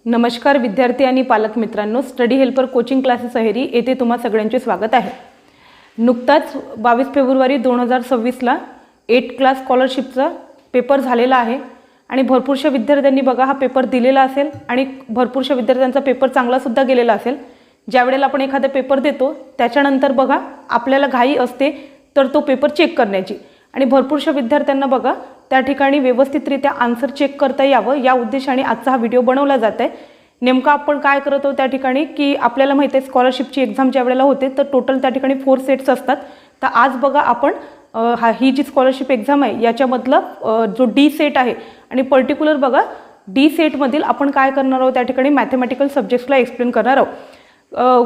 नमस्कार विद्यार्थी आणि पालक मित्रांनो, study helper coaching classes Aheri येथे तुम्हा सगळ्यांचे स्वागत आहे। नुकताच 22 फेब्रुवारी 2026ला 8 क्लास स्कॉलरशिपचा पेपर झालेला आहे आणि भरपूरशा विद्यार्थ्यांनी बघा हा पेपर दिलेला असेल आणि भरपूरशा विद्यार्थ्यांचा पेपर चांगला सुद्धा गेलेला असेल। ज्या वेळेला आपण एखादा पेपर देतो त्याच्यानंतर बघा आपल्याला घाई असते तर तो पेपर चेक करण्याची आणि भरपूरशा विद्यार्थ्यांना बघा त्या ठिकाणी व्यवस्थितरित्या आन्सर चेक करता यावं या उद्देशाने आजचा हा व्हिडिओ बनवला जात आहे। नेमका आपण काय करतो त्या ठिकाणी की आपल्याला माहिती आहे स्कॉलरशिपची एग्जाम ज्या वेळेला होते तर टोटल त्या ठिकाणी 4 सेट्स असतात। तर आज बघा आपण ही जी स्कॉलरशिप एग्जाम आहे याच्यामधला जो डी सेट आहे आणि पर्टिक्युलर बघा डी सेट मधील आपण काय करणार आहोत त्या ठिकाणी मॅथमॅटिकल सब्जेक्ट्सला एक्सप्लेन करणार आहोत।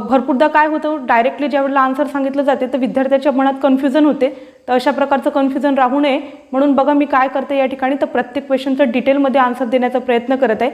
भरपूरदा काय होतं डायरेक्टली ज्यावेळेला आन्सर सांगितलं जाते तर विद्यार्थ्याच्या मनात कन्फ्युजन होते। तर अशा प्रकारचं कन्फ्युजन राहू नये म्हणून बघा मी काय करते या ठिकाणी तर प्रत्येक क्वेश्चनचं डिटेलमध्ये आन्सर देण्याचा प्रयत्न करत आहे।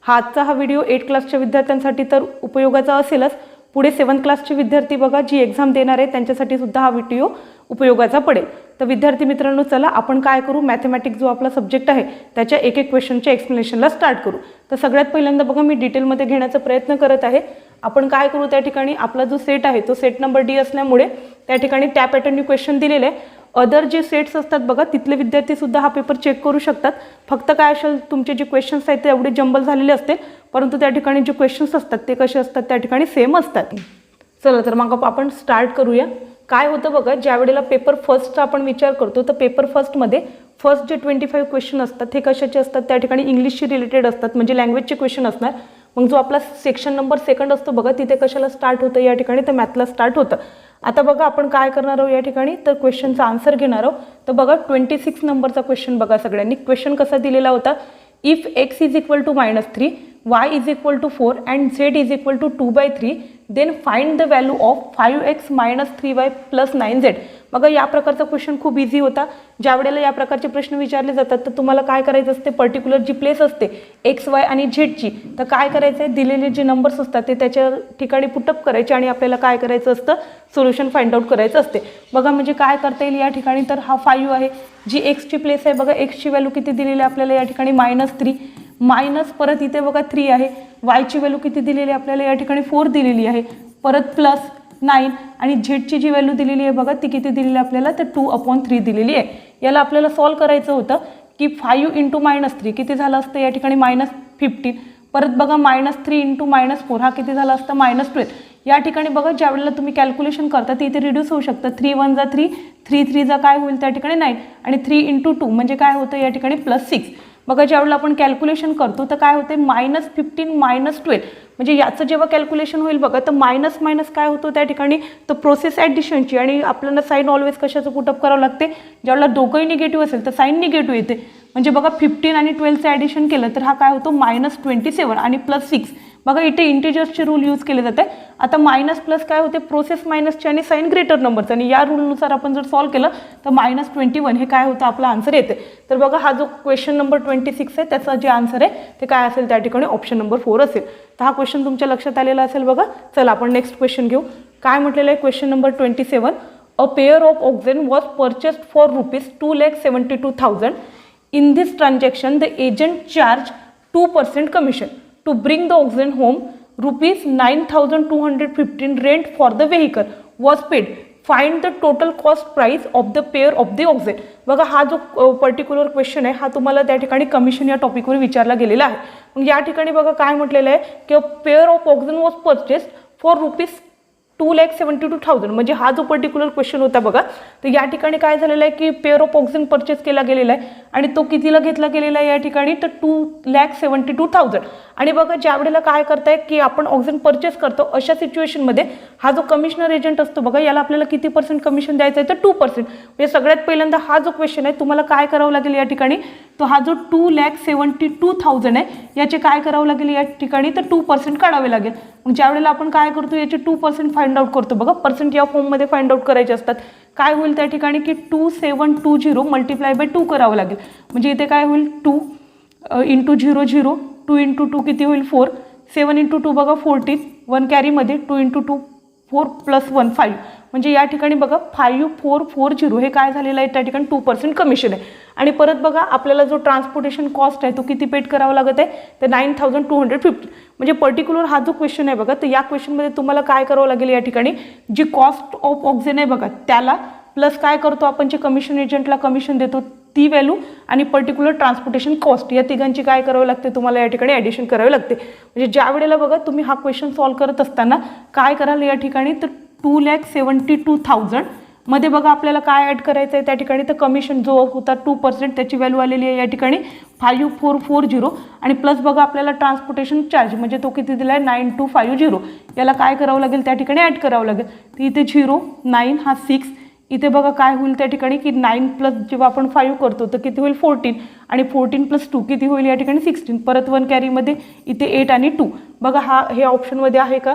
आजचा हा व्हिडिओ 8 क्लासच्या विद्यार्थ्यांसाठी तर उपयोगाचा असेलच, पुढे 7 क्लासचे विद्यार्थी बघा जी एग्जाम देणार आहे त्यांच्यासाठी सुद्धा हा व्हिडिओ उपयोगाचा पडेल। तर विद्यार्थी मित्रांनो चला आपण काय करू, मॅथमॅटिक्स जो आपला सब्जेक्ट आहे त्याच्या एक एक क्वेश्चनच्या एक्सप्लेनेशनला स्टार्ट करू। तर सगळ्यात पहिल्यांदा बघा मी डिटेलमध्ये घेण्याचा प्रयत्न करत आहे। आपण काय करू त्या ठिकाणी आपला जो सेट आहे तो सेट नंबर डी असल्यामुळे त्या ठिकाणी त्या पॅटर्ननी क्वेश्चन दिलेले आहे। अदर जे सेट्स असतात बघा तिथले विद्यार्थी सुद्धा हा पेपर चेक करू शकतात। फक्त काय असेल तुमचे जे क्वेश्चन्स आहेत ते एवढे जंबल झालेले असते परंतु त्या ठिकाणी जे क्वेश्चन्स असतात ते कसे असतात त्या ठिकाणी सेम असतात। चला तर मग आपण स्टार्ट करूया। काय होतं बघा ज्या वेळेला पेपर फर्स्टचा आपण विचार करतो तर पेपर फर्स्टमध्ये फर्स्ट जे 25 क्वेश्चन असतात हे कशाचे असतात त्या ठिकाणी इंग्लिशशी रिलेटेड असतात म्हणजे लँग्वेजचे क्वेश्चन असणार। मग जो आपला सेक्शन नंबर 2 असतो बघा तिथे कशाला स्टार्ट होतं या ठिकाणी तर मॅथला स्टार्ट होतं। आता बघा आपण काय करणार आहोत या ठिकाणी तर क्वेश्चनचा आन्सर घेणार आहोत। तर बघा 26 नंबरचा क्वेश्चन बघा सगळ्यांनी क्वेश्चन कसा दिलेला होता, if x is equal to -3 y is equal to 4 and z is equal to 2/3 then find the value of 5x - 3y + 9z। बघा या प्रकारचा क्वेश्चन खूप इझी होता। ज्या वेळेला या प्रकारचे प्रश्न विचारले जातात तर तुम्हाला काय करायचं असते पर्टिक्युलर जी प्लेस असते x y आणि z ची तर काय करायचं आहे दिलेले जे नंबर्स असतात ते त्याच्या ठिकाणी पुटअप करायचे आणि आपल्याला काय करायचं असतं सोल्युशन फाइंड आउट करायचं असते। बघा म्हणजे काय करता येईल या ठिकाणी तर हा 5 आहे, जी x ची प्लेस आहे बघा x ची व्हॅल्यू किती दिलेली आहे आपल्याला या ठिकाणी -3 मायनस परत इथे बघा 3 आहे, y ची व्हॅल्यू किती दिलेली आहे आपल्याला या ठिकाणी 4 दिलेली आहे, परत प्लस 9 आणि z ची जी व्हॅल्यू दिलेली आहे बघा ती किती दिलेली आहे आपल्याला तर 2/3 दिलेली आहे। याला आपल्याला सॉल्व करायचं होतं की 5 × -3 किती झालं असतं या ठिकाणी -15, परत बघा -3 × -4 हा किती झाला असता -12। या ठिकाणी बघा ज्या वेळेला तुम्ही कॅल्क्युलेशन करता ते इथे रिड्यूस होऊ शकतं, 3 × 1 = 3, 3 × 3 = काय होईल त्या ठिकाणी 9 आणि 3 × 2 म्हणजे काय होतं या ठिकाणी +6। बघा ज्यावेळेला आपण कॅल्क्युलेशन करतो तर काय होते -15 - 12 म्हणजे याचं जेव्हा कॅल्क्युलेशन होईल बघा तर मायनस मायनस काय होतं त्या ठिकाणी तर प्रोसेस ॲडिशनची आणि आपल्याला साईन ऑलवेज कशाचं पुटअप करावं लागते ज्यावेळेला दोघंही निगेटिव्ह असेल तर साईन निगेटिव्ह येते। म्हणजे बघा 15 आणि 12चं ॲडिशन केलं तर हा काय होतो -27 आणि +6। बघा इथे इंटिजर्सचे रूल यूज केले जाते। आता मायनस प्लस काय होते प्रोसेस मायनसचे आणि साईन ग्रेटर नंबरचं आणि या रूलनुसार आपण जर सॉल्व केलं तर -21 हे काय होतं आपला आन्सर येते। तर बघा हा जो क्वेश्चन नंबर 26 आहे त्याचा जे आन्सर आहे ते काय असेल त्या ठिकाणी ऑप्शन नंबर 4 असेल। तर हा क्वेश्चन तुमच्या लक्षात आलेला असेल बघा। चला आपण नेक्स्ट क्वेश्चन घेऊ। काय म्हटलेलं आहे question number 27, a pair of oxygen was purchased for ₹2,72,000 in this transaction the agent charge 2% commission to bring the oxygen home. ₹9,215 rent for the vehicle was paid. Find the total cost price of the pair of the oxygen. बघा हा जो particular question आहे हा तुम्हाला त्या ठिकाणी commission या टॉपिकवर विचारला गेलेला आहे। मग या ठिकाणी बघा काय म्हटलेलं आहे की pair of oxygen was purchased for ₹2,72,000 म्हणजे हा जो पर्टिक्युलर क्वेश्चन होता बघा तर या ठिकाणी काय झालेलं आहे की पेअर ऑफ ऑक्सिजन परचेस केला गेलेला आहे आणि तो कितीला घेतला गेलेला आहे या ठिकाणी तर 2,72,000। आणि बघा ज्या वेळेला काय करताय की आपण ऑक्सिजन परचेस करतो अशा सिच्युएशनमध्ये हा जो कमिशनर एजंट असतो बघा याला आपल्याला किती % कमिशन द्यायचं आहे तर 2%। म्हणजे सगळ्यात पहिल्यांदा हा जो क्वेश्चन आहे तुम्हाला काय करावं लागेल या ठिकाणी तो हा जो 2,72,000 आहे याचे काय करावं लागेल या ठिकाणी तर 2% काढावे लागेल। मग ज्या वेळेला आपण काय करतो याचे 2% फाइंड आउट करतो बघा पर्सेंट या फॉर्ममध्ये फाइंड आउट करायचे असतात। काय होईल त्या ठिकाणी की 2,720 × 2 करावं लागेल म्हणजे इथे काय होईल 2 × 0 0 2 × 2 किती होईल 4, 7 × 2 बघा 14, 1 कॅरीमध्ये 2 × 2 4 + 1 5 म्हणजे या ठिकाणी बघा 5440 हे काय झालेलं आहे त्या ठिकाणी 2% कमिशन आहे. आणि परत बघा आपल्याला जो ट्रान्सपोर्टेशन कॉस्ट आहे तो किती पेड करावा लागत आहे, तर 9250. म्हणजे पर्टिक्युलर हा जो क्वेश्चन आहे बघा, तर या क्वेश्चनमध्ये तुम्हाला काय करावं लागेल, या ठिकाणी जी कॉस्ट ऑफ ऑक्सिजन आहे बघा त्याला प्लस काय करतो आपण, जे कमिशन एजंटला कमिशन देतो ती व्हॅल्यू आणि पर्टिक्युलर ट्रान्सपोर्टेशन कॉस्ट, या तिघांची काय करावं लागते तुम्हाला या ठिकाणी ॲडिशन करावे लागते. म्हणजे ज्या वेळेला बघा तुम्ही हा क्वेश्चन सॉल्व्ह करत असताना काय कराल या ठिकाणी, तर 2,72,000 मध्ये बघा आपल्याला काय ॲड करायचं आहे त्या ठिकाणी, तर कमिशन जो होता 2% त्याची व्हॅल्यू आलेली आहे या ठिकाणी 5440 आणि प्लस बघा आपल्याला ट्रान्सपोर्टेशन चार्ज म्हणजे तो किती दिला आहे 9250, याला काय करावं लागेल त्या ठिकाणी ॲड करावं लागेल. तर इथे 0 9 हा 6, इथे बघा काय होईल त्या ठिकाणी की 9 प्लस जेव्हा आपण 5 करतो तर किती होईल 14 आणि 14 प्लस 2 किती होईल या ठिकाणी 16, परत 1 कॅरीमध्ये इथे 8 आणि 2. बघा हे ऑप्शनमध्ये आहे का,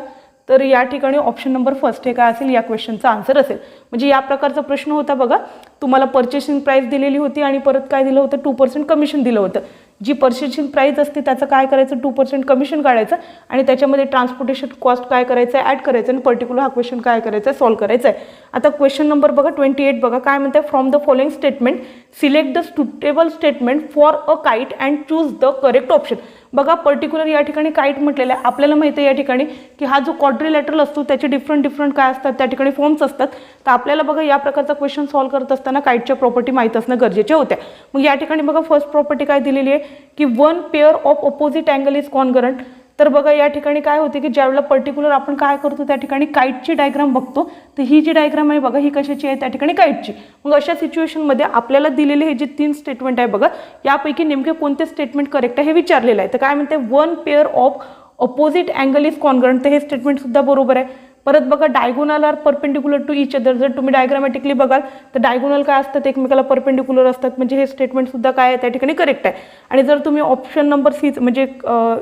तर या ठिकाणी ऑप्शन नंबर फर्स्ट हे काय असेल या क्वेश्चनचा आन्सर असेल. म्हणजे या प्रकारचा प्रश्न होता बघा, तुम्हाला पर्चेसिंग प्राईस दिलेली होती आणि परत काय दिलं होतं 2% कमिशन दिलं होतं. जी पर्चेसिंग प्राईस असते त्याचं काय करायचं 2% कमिशन काढायचं आणि त्याच्यामध्ये ट्रान्सपोर्टेशन कॉस्ट काय करायचं आहे ॲड करायचं आणि पर्टिक्युलर हा क्वेश्चन काय करायचा आहे सॉल्व्ह करायचा आहे. आता क्वेश्चन नंबर बघा 28 बघा काय म्हणते, from the following statement select the suitable statement for a kite and choose the correct option. बघा पर्टिक्युलर या ठिकाणी काइट म्हटलेलं आहे, आपल्याला माहिती आहे या ठिकाणी की हा जो क्वाड्रिलॅटरल असतो त्याचे डिफरंट काय असतात त्या ठिकाणी फॉर्म्स असतात. तर आपल्याला बघा या प्रकारचा क्वेश्चन सॉल्व्ह करत असताना काइटच्या प्रॉपर्टी माहीत असणं गरजेच्या होत्या. मग या ठिकाणी बघा फर्स्ट प्रॉपर्टी काय दिलेली आहे की 1 pair of opposite angle is congruent. तर बघा या ठिकाणी काय होते की ज्यावेळेला पर्टिक्युलर आपण काय करतो त्या ठिकाणी काइटची डायग्राम बघतो, तर ही जी डायग्राम आहे बघा ही कशाची आहे त्या ठिकाणी काइटची. मग अशा सिच्युएशनमध्ये आपल्याला दिलेले हे जे 3 स्टेटमेंट आहे बघा यापैकी नेमके कोणते स्टेटमेंट करेक्ट आहे हे विचारलेलं आहे. तर काय म्हणते 1 pair of opposite angle is congruent, तर हे स्टेटमेंट सुद्धा बरोबर आहे. परत बघा diagonal are perpendicular to each other, जर तुम्ही डायग्रामॅटिकली बघाल तर डायगोनल काय असतात एकमेकाला परपेंडिक्युलर असतात, म्हणजे हे स्टेटमेंट सुद्धा काय आहे त्या ठिकाणी करेक्ट आहे. आणि जर तुम्ही ऑप्शन नंबर सी म्हणजे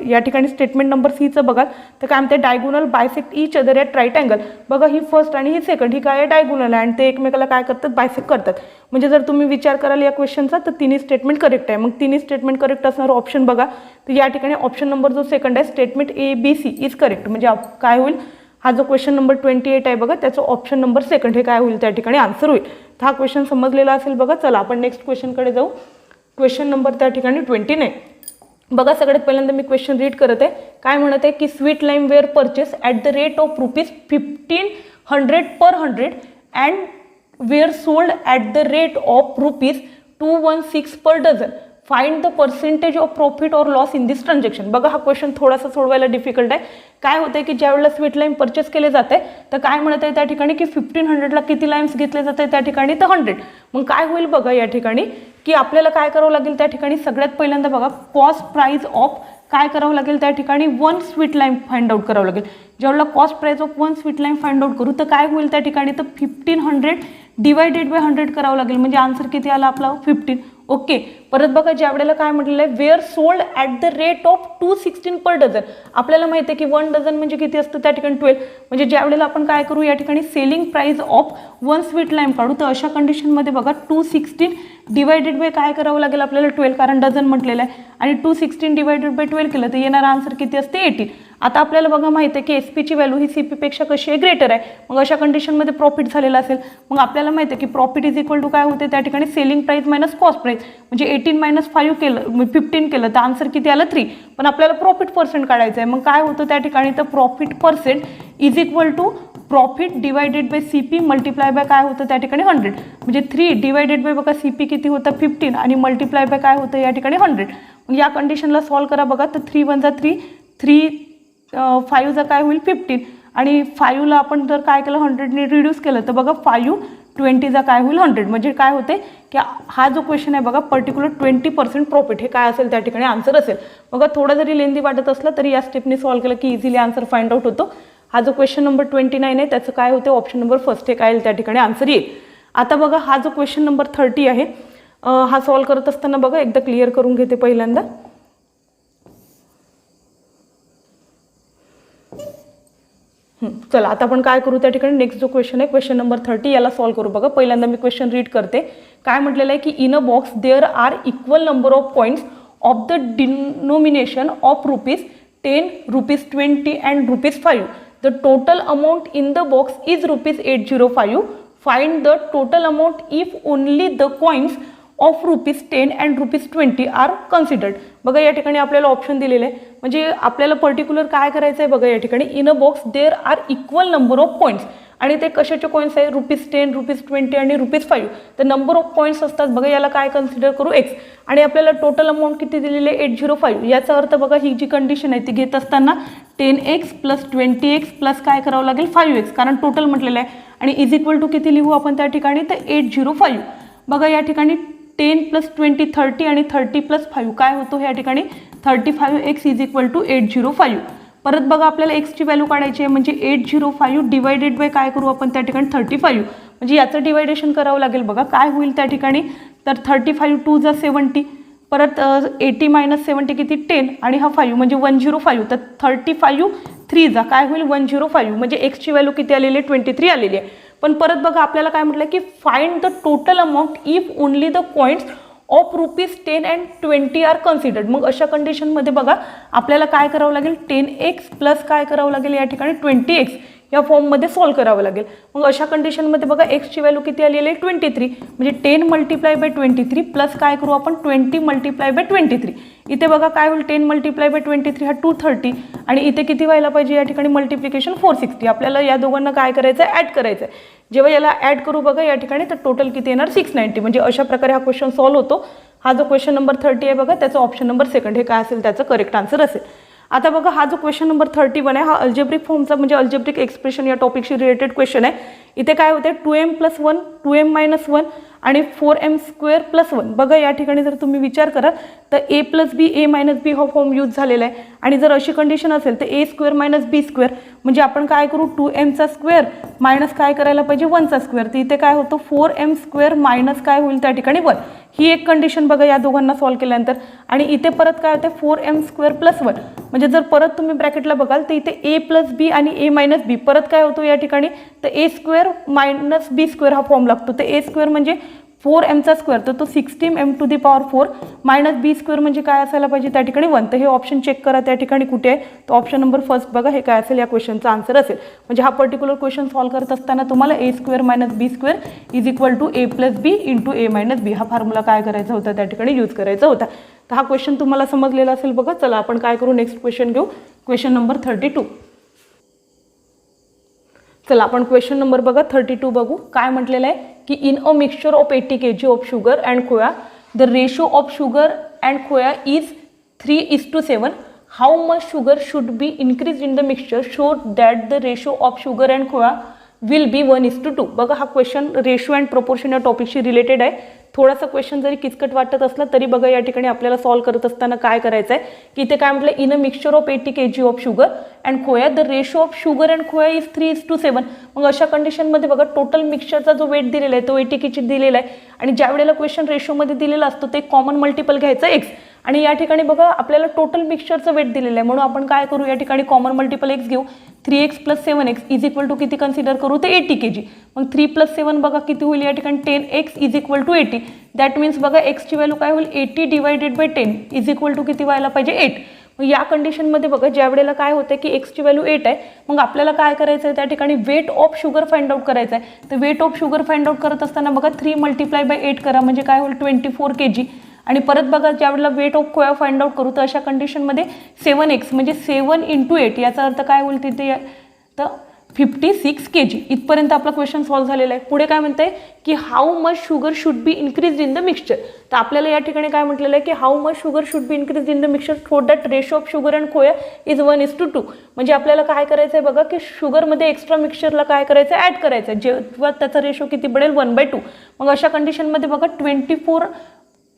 या ठिकाणी स्टेटमेंट नंबर सीचं बघाल तर काय म्हणते diagonal bisect each other at right angle. बघा ही फर्स्ट आणि ही सेकंड ही काय आहे डायगोनल आहे आणि ते एकमेकाला काय करतात बायसेक्ट करतात. म्हणजे जर तुम्ही विचार कराल या क्वेश्चनचा तर तिन्ही स्टेटमेंट करेक्ट आहे. मग तिन्ही स्टेटमेंट करेक्ट असणारं ऑप्शन बघा, तर या ठिकाणी ऑप्शन नंबर जो सेकंड आहे स्टेटमेंट ABC इज करेक्ट. म्हणजे काय होईल, हा जो क्वेश्चन नंबर 28 आहे बघा त्याचं ऑप्शन नंबर सेकंड हे काय होईल त्या ठिकाणी आन्सर होईल. तर हा क्वेश्चन समजलेला असेल बघा. चला आपण नेक्स्ट क्वेश्चनकडे जाऊ. क्वेश्चन नंबर त्या ठिकाणी 29 बघा. सगळ्यात पहिल्यांदा मी क्वेश्चन रीड करत आहे. काय म्हणत आहे की sweet lime were purchase at the rate of ₹1500 per 100 and were sold at the rate of ₹216 per dozen. Find the percentage of profit or loss in this transaction. बघा हा क्वेश्चन थोडासा सोडवायला डिफिकल्ट आहे. काय होतं आहे की ज्यावेळेला स्वीट लाईम परचेस केले जाते तर काय म्हणत आहे त्या ठिकाणी की 1500ला किती लाईम्स घेतले जाते त्या ठिकाणी तर 100. मग काय होईल बघा या ठिकाणी की आपल्याला काय करावं लागेल त्या ठिकाणी सगळ्यात पहिल्यांदा बघा कॉस्ट प्राईस ऑफ काय करावं लागेल त्या ठिकाणी 1 स्वीट लाईम फाइंड आउट करावं लागेल. ज्यावेळेला cost price of 1 sweet lime find out करू तर काय होईल त्या ठिकाणी तर 1500 डिवायडेड बाय 100 करावं लागेल. म्हणजे आन्सर किती आला आपला 15. ओके. परत बघा ज्या वेळेला काय म्हटलेलं आहे were sold at the rate of 216 per dozen. आपल्याला माहिती आहे की 1 डझन म्हणजे किती असतं त्या ठिकाणी 12. म्हणजे ज्या वेळेला आपण काय करू या ठिकाणी selling price of 1 sweet lime काढू तर अशा कंडिशनमध्ये बघा 216 डिवायडेड बाय काय करावं लागेल आपल्याला 12 कारण डझन म्हटलेलं आहे आणि 216 डिवायडेड बाय 12 केलं तर येणारा आन्सर किती असते 18. आता आपल्याला बघा माहिती आहे की एसपीची व्हॅल्यू ही सीपीपेक्षा कशी आहे ग्रेटर आहे. मग अशा कंडिशनमध्ये प्रॉफिट झालेला असेल. मग आपल्याला माहिती आहे की प्रॉफिट इज इक्वल टू काय होते त्या ठिकाणी selling price minus cost price. म्हणजे 18 - 5 केलं 15 केलं तर आन्सर किती आलं 3. पण आपल्याला प्रॉफिट पर्सेंट काढायचं आहे. मग काय होतं त्या ठिकाणी तर profit percent is equal to profit divided by CP multiply by काय होतं त्या ठिकाणी 100. म्हणजे 3 डिवायडेड बाय बघा सीपी किती होतं 15 आणि मल्टिप्लाय बाय काय होतं या ठिकाणी 100. मग या कंडिशनला सॉल्व्ह करा बघा तर 3 × 3 3 5 काय होईल 15 आणि 5ला आपण जर काय केलं 100ने रिड्यूस केलं तर बघा 5 20 काय होईल 100. म्हणजे काय होते की हा जो क्वेश्चन आहे बघा पर्टिक्युलर 20% प्रॉफिट हे काय असेल त्या ठिकाणी आन्सर असेल. बघा थोडा जरी लेंदी वाटत असला तरी या स्टेपने सॉल्व्ह केलं की इझिली आन्सर फाइंड आउट होतो. हा जो क्वेश्चन नंबर 29 आहे त्याचं काय होतं ऑप्शन नंबर फर्स्ट हे काय येईल त्या ठिकाणी आन्सर येईल. आता बघा हा जो क्वेश्चन नंबर 30 आहे हा सॉल्व्ह करत असताना बघा एकदा क्लिअर करून घेते पहिल्यांदा. चला आता आपण काय करू त्या ठिकाणी नेक्स्ट जो क्वेश्चन आहे क्वेश्चन नंबर 30 याला सॉल्व्ह करू. बघा पहिल्यांदा मी क्वेश्चन रीड करते. काय म्हटलेलं आहे की in a box there are equal number of points of the denomination of ₹10, ₹20 and ₹5. The total amount in the box is ₹805. Find the total amount if only the coins of ₹10 and ₹20 are considered. बघा या ठिकाणी आपल्याला option दिलेले आहे, म्हणजे आपल्याला particular काय करायचं आहे बघा या ठिकाणी. In a box there are equal number of coins, आणि ते कशाचे कॉइन्स आहे ₹10, ₹20 आणि ₹5. तर नंबर ऑफ कॉइन्स असतात बघा, याला काय कन्सिडर करू एक्स, आणि आपल्याला टोटल अमाऊंट किती दिलेली आहे 805. याचा अर्थ बघा ही जी कंडिशन आहे ती घेत असताना 10x + 20x प्लस काय करावं लागेल 5x, कारण टोटल म्हटलेलं आहे, आणि इज इक्वल टू किती लिहू आपण त्या ठिकाणी तर 805. बघा या ठिकाणी 10 + 20 30 आणि 30 + 5 काय होतो या ठिकाणी 35x इज इक्वल टू 805. परत बघा आपल्याला एक्सची व्हॅल्यू काढायची आहे, म्हणजे 805 डिवायडेड बाय काय करू आपण त्या ठिकाणी 35, म्हणजे याचं डिवायडेशन करावं लागेल. बघा काय होईल त्या ठिकाणी तर 35 2 जा 70, परत 80 - 70 किती 10, आणि हा 5 म्हणजे 105. तर 35 3 जा काय होईल 105, म्हणजे एक्सची व्हॅल्यू किती आलेली आहे 23 आलेली आहे. पण परत बघा आपल्याला काय म्हटलं की find the total amount if only the coins of ₹10 and 20 are considered. मग अशा कंडिशनमध्ये बघा आपल्याला काय करावं लागेल 10x प्लस काय करावं लागेल या ठिकाणी 20x या फॉर्ममध्ये सॉल्व करावं लागेल. मग अशा कंडिशनमध्ये बघा एक्सची व्हॅल्यू किती आलेली आहे 23, म्हणजे 10 × 23 प्लस काय करू आपण 20 × 23. इथे बघा काय होईल 10 × 23 हा 230, आणि इथे किती व्हायला पाहिजे या ठिकाणी मल्टिप्लिकेशन 460. आपल्याला या दोघांना काय करायचं आहे ॲड करायचं आहे. जेव्हा याला ॲड करू बघा या ठिकाणी तर टोटल किती येणार 690. म्हणजे अशा प्रकारे हा क्वेश्चन सॉल्व होतो. हा जो क्वेश्चन नंबर 30 आहे बघा त्याचा ऑप्शन नंबर 2 हे काय असेल त्याचं करेक्ट आन्सर असेल. आता बघा हा जो क्वेश्चन नंबर 31 आहे हा अल्जेब्रिक फॉर्मचा म्हणजे अल्जेब्रिक एक्सप्रेशन या टॉपिकशी रिलेटेड क्वेश्चन आहे. इथे काय होते 2m + 1 2m - 1 आणि 4m² + 1. बघा या ठिकाणी जर तुम्ही विचार करा तर a + b a - b हा फॉर्म यूज झालेला आहे, आणि जर अशी कंडिशन असेल तर a² - b², म्हणजे आपण काय करू 2m² मायनस काय करायला पाहिजे 1². तर इथे काय होतं 4m² मायनस काय होईल त्या ठिकाणी 1. ही एक कंडिशन बघा या दोघांना सॉल्व केल्यानंतर, आणि इथे परत काय होतं 4m² + 1. म्हणजे जर परत तुम्ही ब्रॅकेटला बघाल तर इथे a + b आणि a - b परत काय होतो या ठिकाणी तर a² - b² हा फॉर्म लागतो. तर a² म्हणजे 4m², तर तो 16m⁴ मायनस b² म्हणजे काय असायला पाहिजे त्या ठिकाणी 1. तर हे ऑप्शन चेक करा त्या ठिकाणी कुठे आहे, तो ऑप्शन नंबर फर्स्ट बघा हे काय असेल या क्वेश्चनचा आन्सर असेल. म्हणजे हा पर्टिक्युलर क्वेश्चन सॉल्व करत असताना तुम्हाला a² - b² is equal to a + b × a - b हा फॉर्म्युला काय करायचा होता त्या ठिकाणी यूज करायचा होता. तर हा क्वेश्चन तुम्हाला समजलेला असेल बघा. चला आपण काय करू नेक्स्ट क्वेश्चन घेऊ, क्वेश्चन नंबर 32. चला आपण क्वेश्चन नंबर बघा 32 बघू. काय म्हटलेलं आहे की in a mixture of 80 kg of sugar and khoya the ratio of sugar and khoya is 3:7. How much sugar should be increase in the mixture so that the ratio of sugar and khoya will be 1:2. बघा हा question ratio and proportion या टॉपिकशी related आहे. थोडासा question जरी किचकट वाटत असला तरी बघा या ठिकाणी आपल्याला सॉल्व करत असताना काय करायचं आहे की इथे काय म्हटलं in a mixture of 80 kg of sugar and khoya the ratio of sugar and khoya is 3:7. मग अशा कंडिशनमध्ये बघा टोटल मिक्सचरचा जो वेट दिलेला आहे तो 80 kg दिलेला आहे, आणि ज्या वेळेला क्वेश्चन रेशोमध्ये दिलेला असतो ते कॉमन मल्टिपल घ्यायचं x, आणि या ठिकाणी बघा आपल्याला टोटल मिक्सचरचं वेट दिलेलं आहे, म्हणून आपण काय करू या ठिकाणी कॉमन मल्टिपल x घेऊ. 3x + 7x is equal to किती कन्सिडर करू ते 80 kg. मग 3 + 7 बघा किती होईल या ठिकाणी 10x is equal to 80. That means बघा एक्सची व्हॅल्यू काय होईल 80 divided by 10 is equal to किती व्हायला पाहिजे 8. मग या कंडिशनमध्ये बघा ज्या वेळेला काय होतं की एक्सची व्हॅल्यू 8 आहे, मग आपल्याला काय करायचं आहे त्या ठिकाणी weight of sugar find out करायचं आहे. तर weight of sugar find out करत असताना बघा 3 × 8 करा म्हणजे काय होईल 24 kg. आणि परत बघा ज्यावेळेला वेट ऑफ खोया फाइंड आउट करू तर अशा कंडिशनमध्ये 7x म्हणजे 7 × 8 याचा अर्थ काय होईल तिथे तर 56 kg. इथपर्यंत आपला क्वेश्चन सॉल्व झालेला आहे. पुढे काय म्हणते की how much sugar should be increase in the mixture. तर आपल्याला या ठिकाणी काय म्हटलेलं आहे की how much sugar should be increase in the mixture for that ratio of sugar and khoya is 1:2. म्हणजे आपल्याला काय करायचं आहे बघा की शुगरमध्ये एक्स्ट्रा मिक्सचरला काय करायचं आहे ॲड करायचं आहे, जेव्हा त्याचा रेशो किती बनेल 1/2. मग अशा कंडिशनमध्ये बघा 24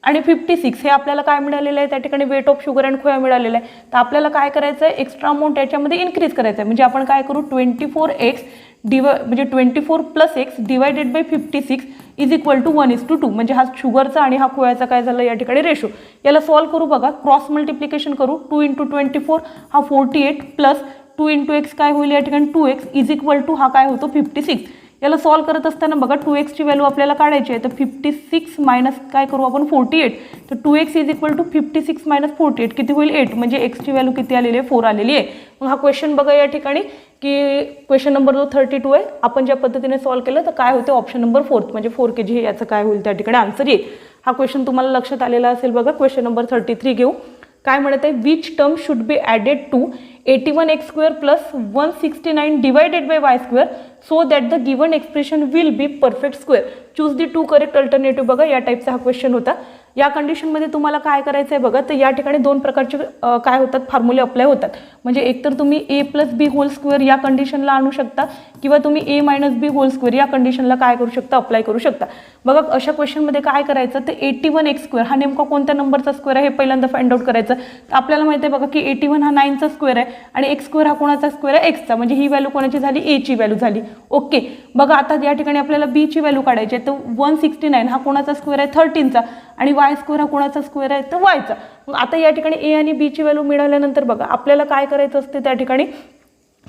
आणि 56 हे आपल्याला काय मिळालेलं आहे त्या ठिकाणी वेट ऑफ शुगर अँड खोया मिळालेलं आहे. तर आपल्याला काय करायचं आहे एक्स्ट्रा अमाऊंट याच्यामध्ये इन्क्रीज करायचं आहे, म्हणजे आपण काय करू 24x म्हणजे 24 + x divided by 56 is equal to 1:2. म्हणजे हा शुगरचा आणि हा खोयाचा काय झालं या ठिकाणी रेशो. याला सॉल्व करू बघा, क्रॉस मल्टिप्लिकेशन करू. 2 × 24 हा 48 प्लस 2 × x काय होईल या ठिकाणी 2x इज इक्वल टू हा काय होतो 56. याला सॉल्व करत असताना बघा 2x व्हॅल्यू आपल्याला काढायची आहे. तर 56 मायनस काय करू आपण 48. तर 2x is equal to 56 minus 48 किती होईल 8. म्हणजे x व्हॅल्यू किती आलेली आहे 4 आलेली आहे. मग हा क्वेश्चन बघा या ठिकाणी की क्वेश्चन नंबर जो 32 आहे आपण ज्या पद्धतीने सॉल्व केलं तर काय होते ऑप्शन नंबर 4 म्हणजे 4 kg याचं काय होईल त्या ठिकाणी आन्सर येईल. हा क्वेश्चन तुम्हाला लक्षात आलेला असेल बघा. क्वेश्चन नंबर 33 घेऊ. काय म्हणत आहे which term should be added to 81x² plus 169 divided by y² so that the given expression will be perfect square. Choose the 2 correct alternative बघा या टाईपचा हा क्वेश्चन होता. या कंडिशनमध्ये तुम्हाला काय करायचं आहे बघा. तर या ठिकाणी 2 प्रकारचे काय होतात फॉर्म्युले अप्लाय होतात. म्हणजे एकतर तुम्ही a+b² या कंडिशनला आणू शकता किंवा तुम्ही a-b² या कंडिशनला काय करू शकता अप्लाय करू शकता. बघा अशा क्वेश्चनमध्ये काय करायचं तर 81x² हा नेमका कोणत्या नंबरचा स्क्वेअर आहे हे पहिल्यांदा फाइंड आउट करायचं. तर आपल्याला माहिती आहे बघा की 81 हा 9चा स्क्वेअर आहे आणि x² हा कोणाचा स्क्वेअर आहे xचा. म्हणजे ही व्हॅल्यू कोणाची झाली a ची व्हॅल्यू झाली. ओके बघा आता या ठिकाणी आपल्याला b ची व्हॅल्यू काढायची आहे. तर 169 हा कोणाचा स्क्वेअर आहे 13चा आणि y² हा कोणाचा स्क्वेअर आहे तर yचा. मग आता या ठिकाणी a आणि b ची व्हॅल्यू मिळाल्यानंतर बघा आपल्याला काय करायचं असते त्या ठिकाणी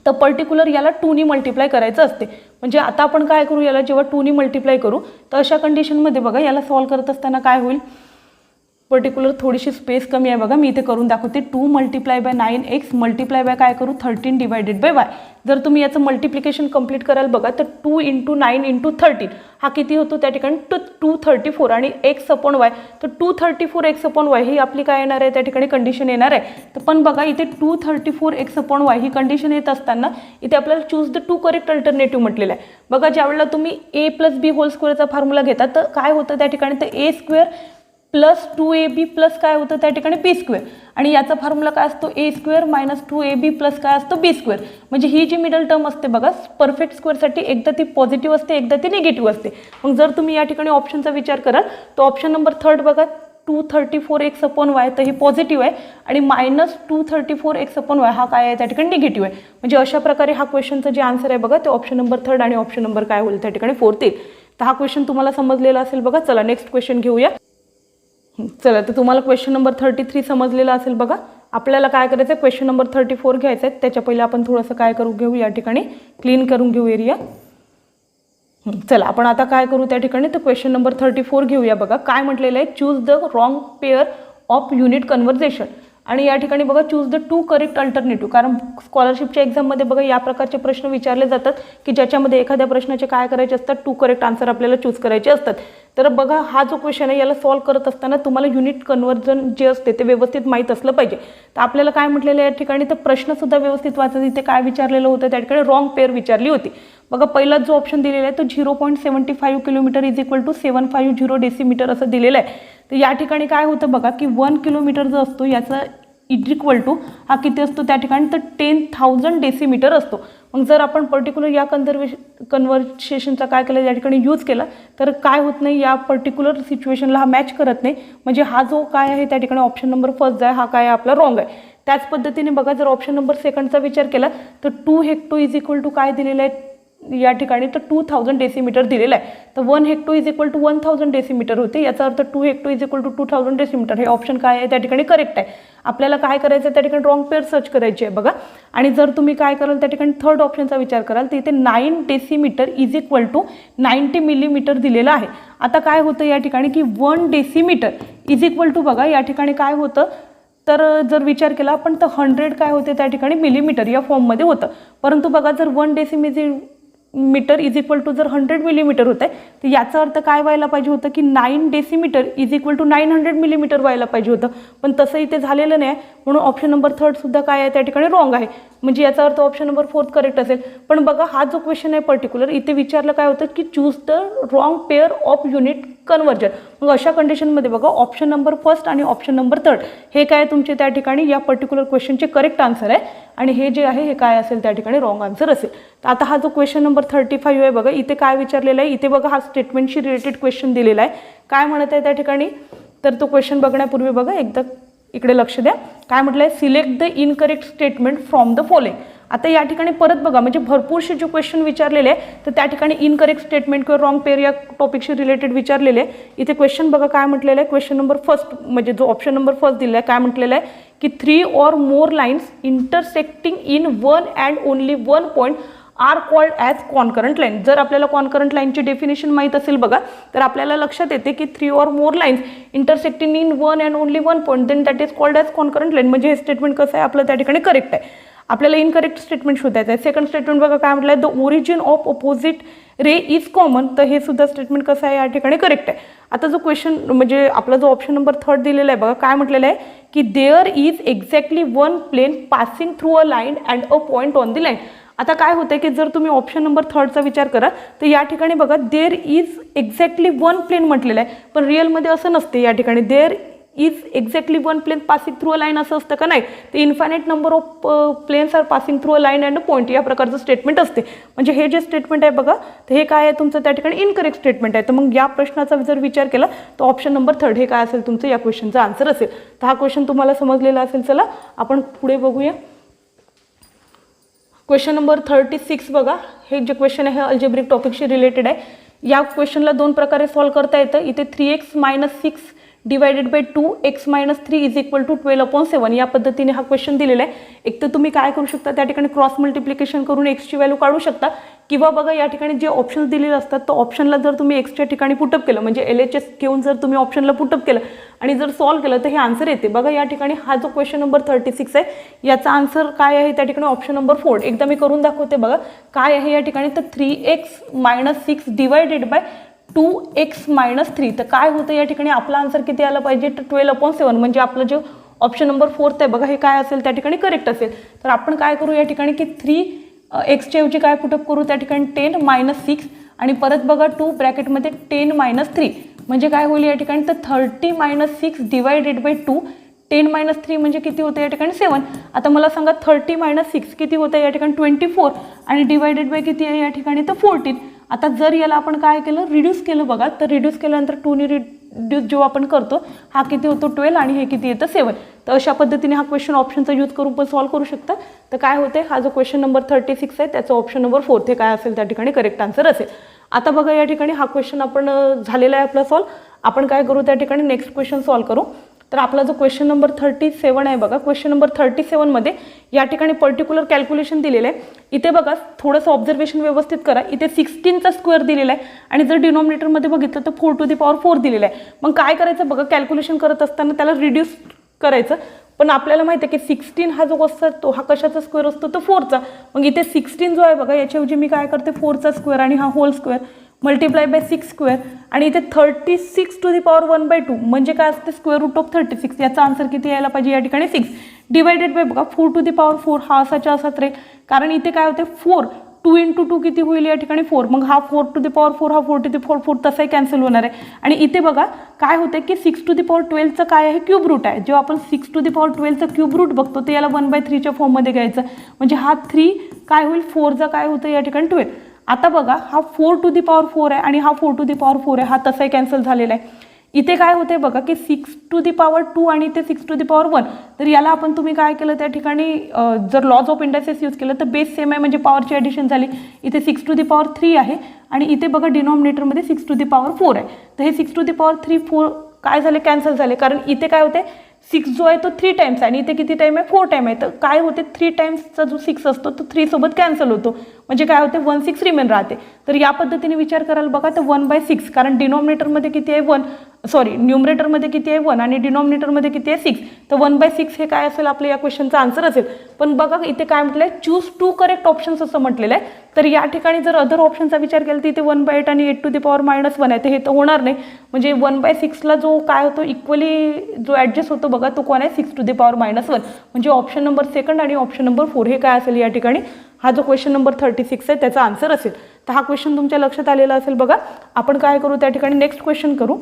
तर पर्टिक्युलर याला 2 नी मल्टिप्लाय करायचं असते. म्हणजे आता आपण काय करू याला जेव्हा 2 नी मल्टिप्लाय करू तर अशा कंडिशनमध्ये बघा याला सॉल्व करत असताना काय होईल पर्टिक्युलर थोडीशी स्पेस कमी आहे बघा मी इथे करून दाखवते. 2 multiply by 9x multiply by काय करू 13 डिवायडेड बाय y. जर तुम्ही याचं मल्टिप्लिकेशन कंप्लीट कराल बघा तर 2 × 9 × 13 हा किती होतो त्या ठिकाणी 234 आणि x/y तर 234x/y ही आपली काय येणार आहे त्या ठिकाणी कंडिशन येणार आहे. तर पण बघा इथे 234x/y ही कंडिशन येत असताना इथे आपल्याला चूज द 2 करेक्ट अल्टरनेटिव्ह म्हटलेलं आहे. बघा ज्यावेळेला तुम्ही a+b² फॉर्म्युला घेता तर काय होतं त्या ठिकाणी तर a² प्लस 2ab प्लस काय होतं त्या ठिकाणी b² आणि याचा फॉर्म्युला काय असतो a² मायनस 2ab प्लस काय असतो b². म्हणजे ही जी मिडल टर्म असते बघा परफेक्ट स्क्वेअरसाठी एकदा ती पॉझिटिव्ह असते एकदा ती निगेटिव्ह असते. मग जर तुम्ही या ठिकाणी ऑप्शनचा विचार कराल तर ऑप्शन नंबर 3 बघा 234x/y तर ही पॉझिटिव्ह आहे आणि मायनस 234x/y हा काय आहे त्या ठिकाणी निगेटिव्ह आहे. म्हणजे अशा प्रकारे हा क्वेश्चनचं जे आन्सर आहे बघा ते ऑप्शन नंबर 3 आणि ऑप्शन नंबर काय होईल त्या ठिकाणी 4 येईल. तर हा क्वेश्चन तुम्हाला समजलेला असेल बघा. चला नेक्स्ट क्वेश्चन घेऊया. चला तर तुम्हाला क्वेश्चन नंबर 33 समजलेला असेल बघा. आपल्याला काय करायचं आहे क्वेश्चन नंबर 34 घ्यायचं आहे. त्याच्या पहिले आपण थोडंसं काय करू घेऊ या ठिकाणी क्लीन करून घेऊ एरिया. चला आपण आता काय करू त्या ठिकाणी तर क्वेश्चन नंबर 34 घेऊया बघा. काय म्हटलेलं आहे choose the wrong pair of unit conversation आणि या ठिकाणी बघा चूज द 2 करेक्ट अल्टरनेटिव्ह. कारण स्कॉलरशिपच्या एक्झाममध्ये बघा या प्रकारचे प्रश्न विचारले जातात की ज्याच्यामध्ये एखाद्या प्रश्नाचे काय करायचे असतात 2 करेक्ट आन्सर आपल्याला चूज करायचे असतात. तर बघा हा जो क्वेश्चन आहे याला सॉल्व करत असताना तुम्हाला युनिट कन्व्हर्जन जे असते ते व्यवस्थित माहीत असलं पाहिजे. तर आपल्याला काय म्हटलेलं आहे या ठिकाणी तर प्रश्नसुद्धा व्यवस्थित वाचायचं. इथे काय विचारलेलं होतं त्या ठिकाणी रॉंग पेअर विचारली होती. बघा पहिला जो ऑप्शन दिलेला आहे तो 0.75 kilometre is equal to 750 decimetre असं दिलेलं आहे. तर या ठिकाणी काय होतं बघा की 1 किलोमीटर जो असतो याचा इज इक्वल टू हा किती असतो त्या ठिकाणी तर 10,000 डेसिमीटर असतो. मग जर आपण पर्टिक्युलर या कन्व्हर्सेशनचा काय केलं या ठिकाणी यूज केला तर काय होत नाही या पर्टिक्युलर सिच्युएशनला हा मॅच करत नाही. म्हणजे हा जो काय आहे त्या ठिकाणी ऑप्शन नंबर 1 आहे हा काय आपला रॉंग आहे. त्याच पद्धतीने बघा जर ऑप्शन नंबर 2चा विचार केला तर 2 हेक्टो इज इक्वल टू काय दिलेलं आहे या ठिकाणी तर 2000 डेसिमीटर दिलेला आहे. तर 1 hecto is equal to 1000 decimetre होते. याचा अर्थ 2 hecto is equal to 2000 decimetre हे ऑप्शन काय आहे त्या ठिकाणी करेक्ट आहे. आपल्याला काय करायचं आहे त्या ठिकाणी रॉंग पेअर सर्च करायची आहे बघा. आणि जर तुम्ही काय कराल त्या ठिकाणी 3rd ऑप्शनचा विचार कराल तर इथे 9 decimetre is equal to 90 millimetre दिलेलं आहे. आता काय होतं या ठिकाणी की 1 डेसिमीटर इज इक्वल टू बघा या ठिकाणी काय होतं तर जर विचार केला आपण तर 100 काय होते त्या ठिकाणी मिलीमीटर या फॉर्ममध्ये होतं. परंतु बघा जर 1 डेसिमीटर इज इक्वल टू जर 100 मिलीमीटर होतं तर याचा अर्थ काय व्हायला पाहिजे होतं की 9 decimetre is equal to 900 millimetre व्हायला पाहिजे होतं. पण तसं इथे झालेलं नाही म्हणून ऑप्शन नंबर 3 सुद्धा काय आहे त्या ठिकाणी रॉंग आहे. म्हणजे याचा अर्थ ऑप्शन नंबर 4 करेक्ट असेल. पण बघा हा जो क्वेश्चन आहे पर्टिक्युलर इथे विचारलं काय होतं की choose the wrong pair of unit conversion. मग अशा कंडिशनमध्ये बघा ऑप्शन नंबर 1 आणि ऑप्शन नंबर 3 हे काय तुमचे त्या ठिकाणी या पर्टिक्युलर क्वेश्चनचे करेक्ट आन्सर आहे आणि हे जे आहे हे काय असेल त्या ठिकाणी रॉंग आन्सर असेल. तर आता हा जो क्वेश्चन नंबर 35 आहे बघा इथे काय विचारलेलं आहे इथे बघा हा स्टेटमेंटशी रिलेटेड क्वेश्चन दिलेला आहे. काय म्हणत आहे त्या ठिकाणी तर तो क्वेश्चन बघण्यापूर्वी बघा एकदा इकडे लक्ष द्या. काय म्हटलं आहे select the incorrect statement from the following. आता या ठिकाणी परत बघा म्हणजे भरपूरसे जे क्वेश्चन विचारलेले आहे तर त्या ठिकाणी इनकरेक्ट स्टेटमेंट किंवा रॉंग पेअर या टॉपिकशी रिलेटेड विचारलेले आहे. इथे क्वेश्चन बघा काय म्हटलेलं आहे क्वेश्चन नंबर 1 म्हणजे जो ऑप्शन नंबर 1 दिलेला आहे काय म्हटलेलं आहे की 3 or more lines intersecting in one and only one point are called as concurrent line. जर आपल्याला कॉन्करंट लाईनची डेफिनेशन माहीत असेल बघा, तर आपल्याला लक्षात येते की 3 or more lines intersecting in one and only one point then that is called as concurrent line. म्हणजे हे स्टेटमेंट कसं आहे आपलं त्या ठिकाणी करेक्ट आहे. आपल्याला इनकरेक्ट स्टेटमेंट शोधायचं आहे. सेकंड स्टेटमेंट बघा काय म्हटलं आहे, the origin of opposite ray is common. तर हे सुद्धा स्टेटमेंट कसं आहे या ठिकाणी करेक्ट आहे. आता जो क्वेश्चन म्हणजे आपला जो ऑप्शन नंबर 3 दिलेला आहे बघा, काय म्हटलेलं आहे की there is exactly one plane passing through a line and a point on the line. आता काय होतं की जर तुम्ही ऑप्शन नंबर 3चा विचार करा तर या ठिकाणी बघा there is exactly one plane म्हटलेलं आहे, पण रिअलमध्ये असं नसते. या ठिकाणी there is exactly one plane passing through a line असं असतं का, नाही. ते infinite number of planes are passing through a line and a point या प्रकारचं स्टेटमेंट असते. म्हणजे हे जे स्टेटमेंट आहे बघा, तर हे काय आहे तुमचं त्या ठिकाणी इनकरेक्ट स्टेटमेंट आहे. तर मग या प्रश्नाचा जर विचार केला तर ऑप्शन नंबर 3 हे काय असेल तुमचं या क्वेश्चनचा आन्सर असेल. तर हा क्वेश्चन तुम्हाला समजलेला असेल. चला आपण पुढे बघूया. क्वेश्चन नंबर 36 बघा, हे जे क्वेश्चन आहे हे अल्जेब्रिक टॉपिकशी रिलेटेड आहे. या क्वेश्चनला 2 प्रकारे सॉल्व करता येतं. इथे 3x - 6 divided by 2x - 3 is equal to 12/7 या पद्धतीने हा क्वेश्चन दिलेला आहे. एक तर तुम्ही काय करू शकता त्या ठिकाणी क्रॉस मल्टिप्लिकेशन करून एक्सची व्हॅल्यू काढू शकता, किंवा बघा या ठिकाणी जे ऑप्शन्स दिलेले असतात तर ऑप्शनला जर तुम्ही एक्सच्या ठिकाणी पुटअप केलं म्हणजे LHS घेऊन जर तुम्ही ऑप्शनला पुटअप केलं आणि जर सॉल्व केलं तर हे आन्सर येते. बघा या ठिकाणी हा जो क्वेश्चन नंबर 36 आहे याचा आन्सर काय आहे त्या ठिकाणी ऑप्शन नंबर 4. एकदा मी करून दाखवते बघा काय आहे या ठिकाणी. तर 3x - 6 डिवायडेड बाय 2x - 3. तर काय होतं या ठिकाणी आपला आन्सर किती आला पाहिजे, तर 12/7. म्हणजे आपलं जे ऑप्शन नंबर 4 आहे बघा हे काय असेल त्या ठिकाणी करेक्ट असेल. तर आपण काय करू या ठिकाणी की 3x ऐवजी काय पुटअप करू त्या ठिकाणी 10 - 6 आणि परत बघा 2 ब्रॅकेटमध्ये 10 - 3 म्हणजे काय होईल या ठिकाणी, तर 30 - 6 डिवायडेड बाय 2 10 - 3 म्हणजे किती होतं या ठिकाणी 7. आता मला सांगा 30 - 6 किती होतं या ठिकाणी 24 आणि डिवायडेड बाय किती आहे या ठिकाणी तर 14. आता जर याला आपण काय केलं रिड्यूस केलं बघा, तर रिड्यूस केल्यानंतर 2ने रिड्यूस जेव्हा आपण करतो हा किती होतो 12 आणि हे किती येतं 7. तर अशा पद्धतीने हा क्वेश्चन ऑप्शनचा यूज करून पण सॉल्व करू शकता. तर काय होते हा जो क्वेश्चन नंबर 36 आहे त्याचा ऑप्शन नंबर 4 हे काय असेल त्या ठिकाणी करेक्ट आन्सर असेल. आता बघा या ठिकाणी हा क्वेश्चन आपण झालेला आहे आपला सॉल्व. आपण काय करू त्या ठिकाणी नेक्स्ट क्वेश्चन सॉल्व करू. तर आपला जो क्वेश्चन नंबर 37 आहे बघा, क्वेश्चन नंबर 37 मध्ये या ठिकाणी पर्टिक्युलर कॅल्क्युलेशन दिलेलं आहे. इथे बघा थोडंसं ऑब्झर्वेशन व्यवस्थित करा. इथे 16चा स्क्वेअर दिलेला आहे आणि जर डिनॉमिनेटरमध्ये बघितलं तर 4⁴ दिलेला आहे. मग काय करायचं बघा, कॅल्क्युलेशन करत असताना त्याला रिड्यूस करायचं. पण आपल्याला माहिती आहे की 16 हा जो असतो हा कशाचा स्क्वेअर असतो तर 4चा. मग इथे 16 जो आहे बघा याच्याऐवजी मी काय करते 4चा स्क्वेअर आणि हा whole square multiply by 6 square आणि इथे 36⁴ म्हणजे काय असते √36. याचा आन्सर किती यायला पाहिजे या ठिकाणी 6 डिवायडेड बाय बघा 4⁴ हा असाच्या असाच राहील. कारण इथे काय होते 4 2 × 2 किती होईल या ठिकाणी 4. मग हा 4⁴ हा 4⁴ तसाही कॅन्सल होणार आहे. आणि इथे बघा काय होते की 6⁴ काय आहे क्यूब रूट आहे. जेव्हा आपण 6⁴ क्यूब रूट बघतो तर याला 1/3च्या फॉर्ममध्ये घ्यायचं. म्हणजे हा 3 काय होईल 4चा काय होतं या ठिकाणी 12. आता बघा हा 4⁴ आहे आणि हा 4⁴ आहे, हा तसाही कॅन्सल झालेला आहे. इथे काय होते बघा की 6⁴ आणि इथे 6⁴ तर याला आपण तुम्ही काय केलं त्या ठिकाणी जर लॉज ऑफ इंडायसेस यूज केलं तर बेस सेम आहे म्हणजे पॉवरची ॲडिशन झाली. इथे 6⁴ आहे आणि इथे बघा डिनॉमिनेटरमध्ये 6⁴ आहे. तर हे 6⁴ 4 काय झाले कॅन्सल झाले. कारण इथे काय होते 6 जो आहे तो 3 टाइम्स आहे आणि इथे किती टाइम आहे 4 टाइम आहे. तर काय होते 3 टाइम्सचा जो 6 असतो तो 3 सोबत कॅन्सल होतो. म्हणजे काय होते 1/6 रिमेन राहते. तर या पद्धतीने विचार करायला बघा तर 1/6 कारण डिनॉमिनेटरमध्ये किती आहे 1 न्यूमरेटरमध्ये किती आहे 1 आणि डिनॉमिनेटरमध्ये किती आहे 6. तर 1/6 हे काय असेल आपलं या क्वेश्चनचा आन्सर असेल. पण बघा इथे काय म्हटलंय चूज 2 करेक्ट ऑप्शन्स असं म्हटलेलं आहे. तर या ठिकाणी जर अदर ऑप्शनचा विचार केला तर इथे 1/8 आणि 8⁻⁻1 आहे. तर हे तर होणार नाही. म्हणजे 1/6ला जो काय होतो इक्वली जो ॲडजस्ट होतो बघा तो कोण आहे 6⁻⁻1. म्हणजे ऑप्शन नंबर 2 आणि ऑप्शन नंबर 4 हे काय असेल या ठिकाणी हा जो क्वेश्चन नंबर 36 आहे त्याचा आन्सर असेल. तर हा क्वेश्चन तुमच्या लक्षात आलेला असेल बघा. आपण काय करू त्या ठिकाणी नेक्स्ट क्वेश्चन करू.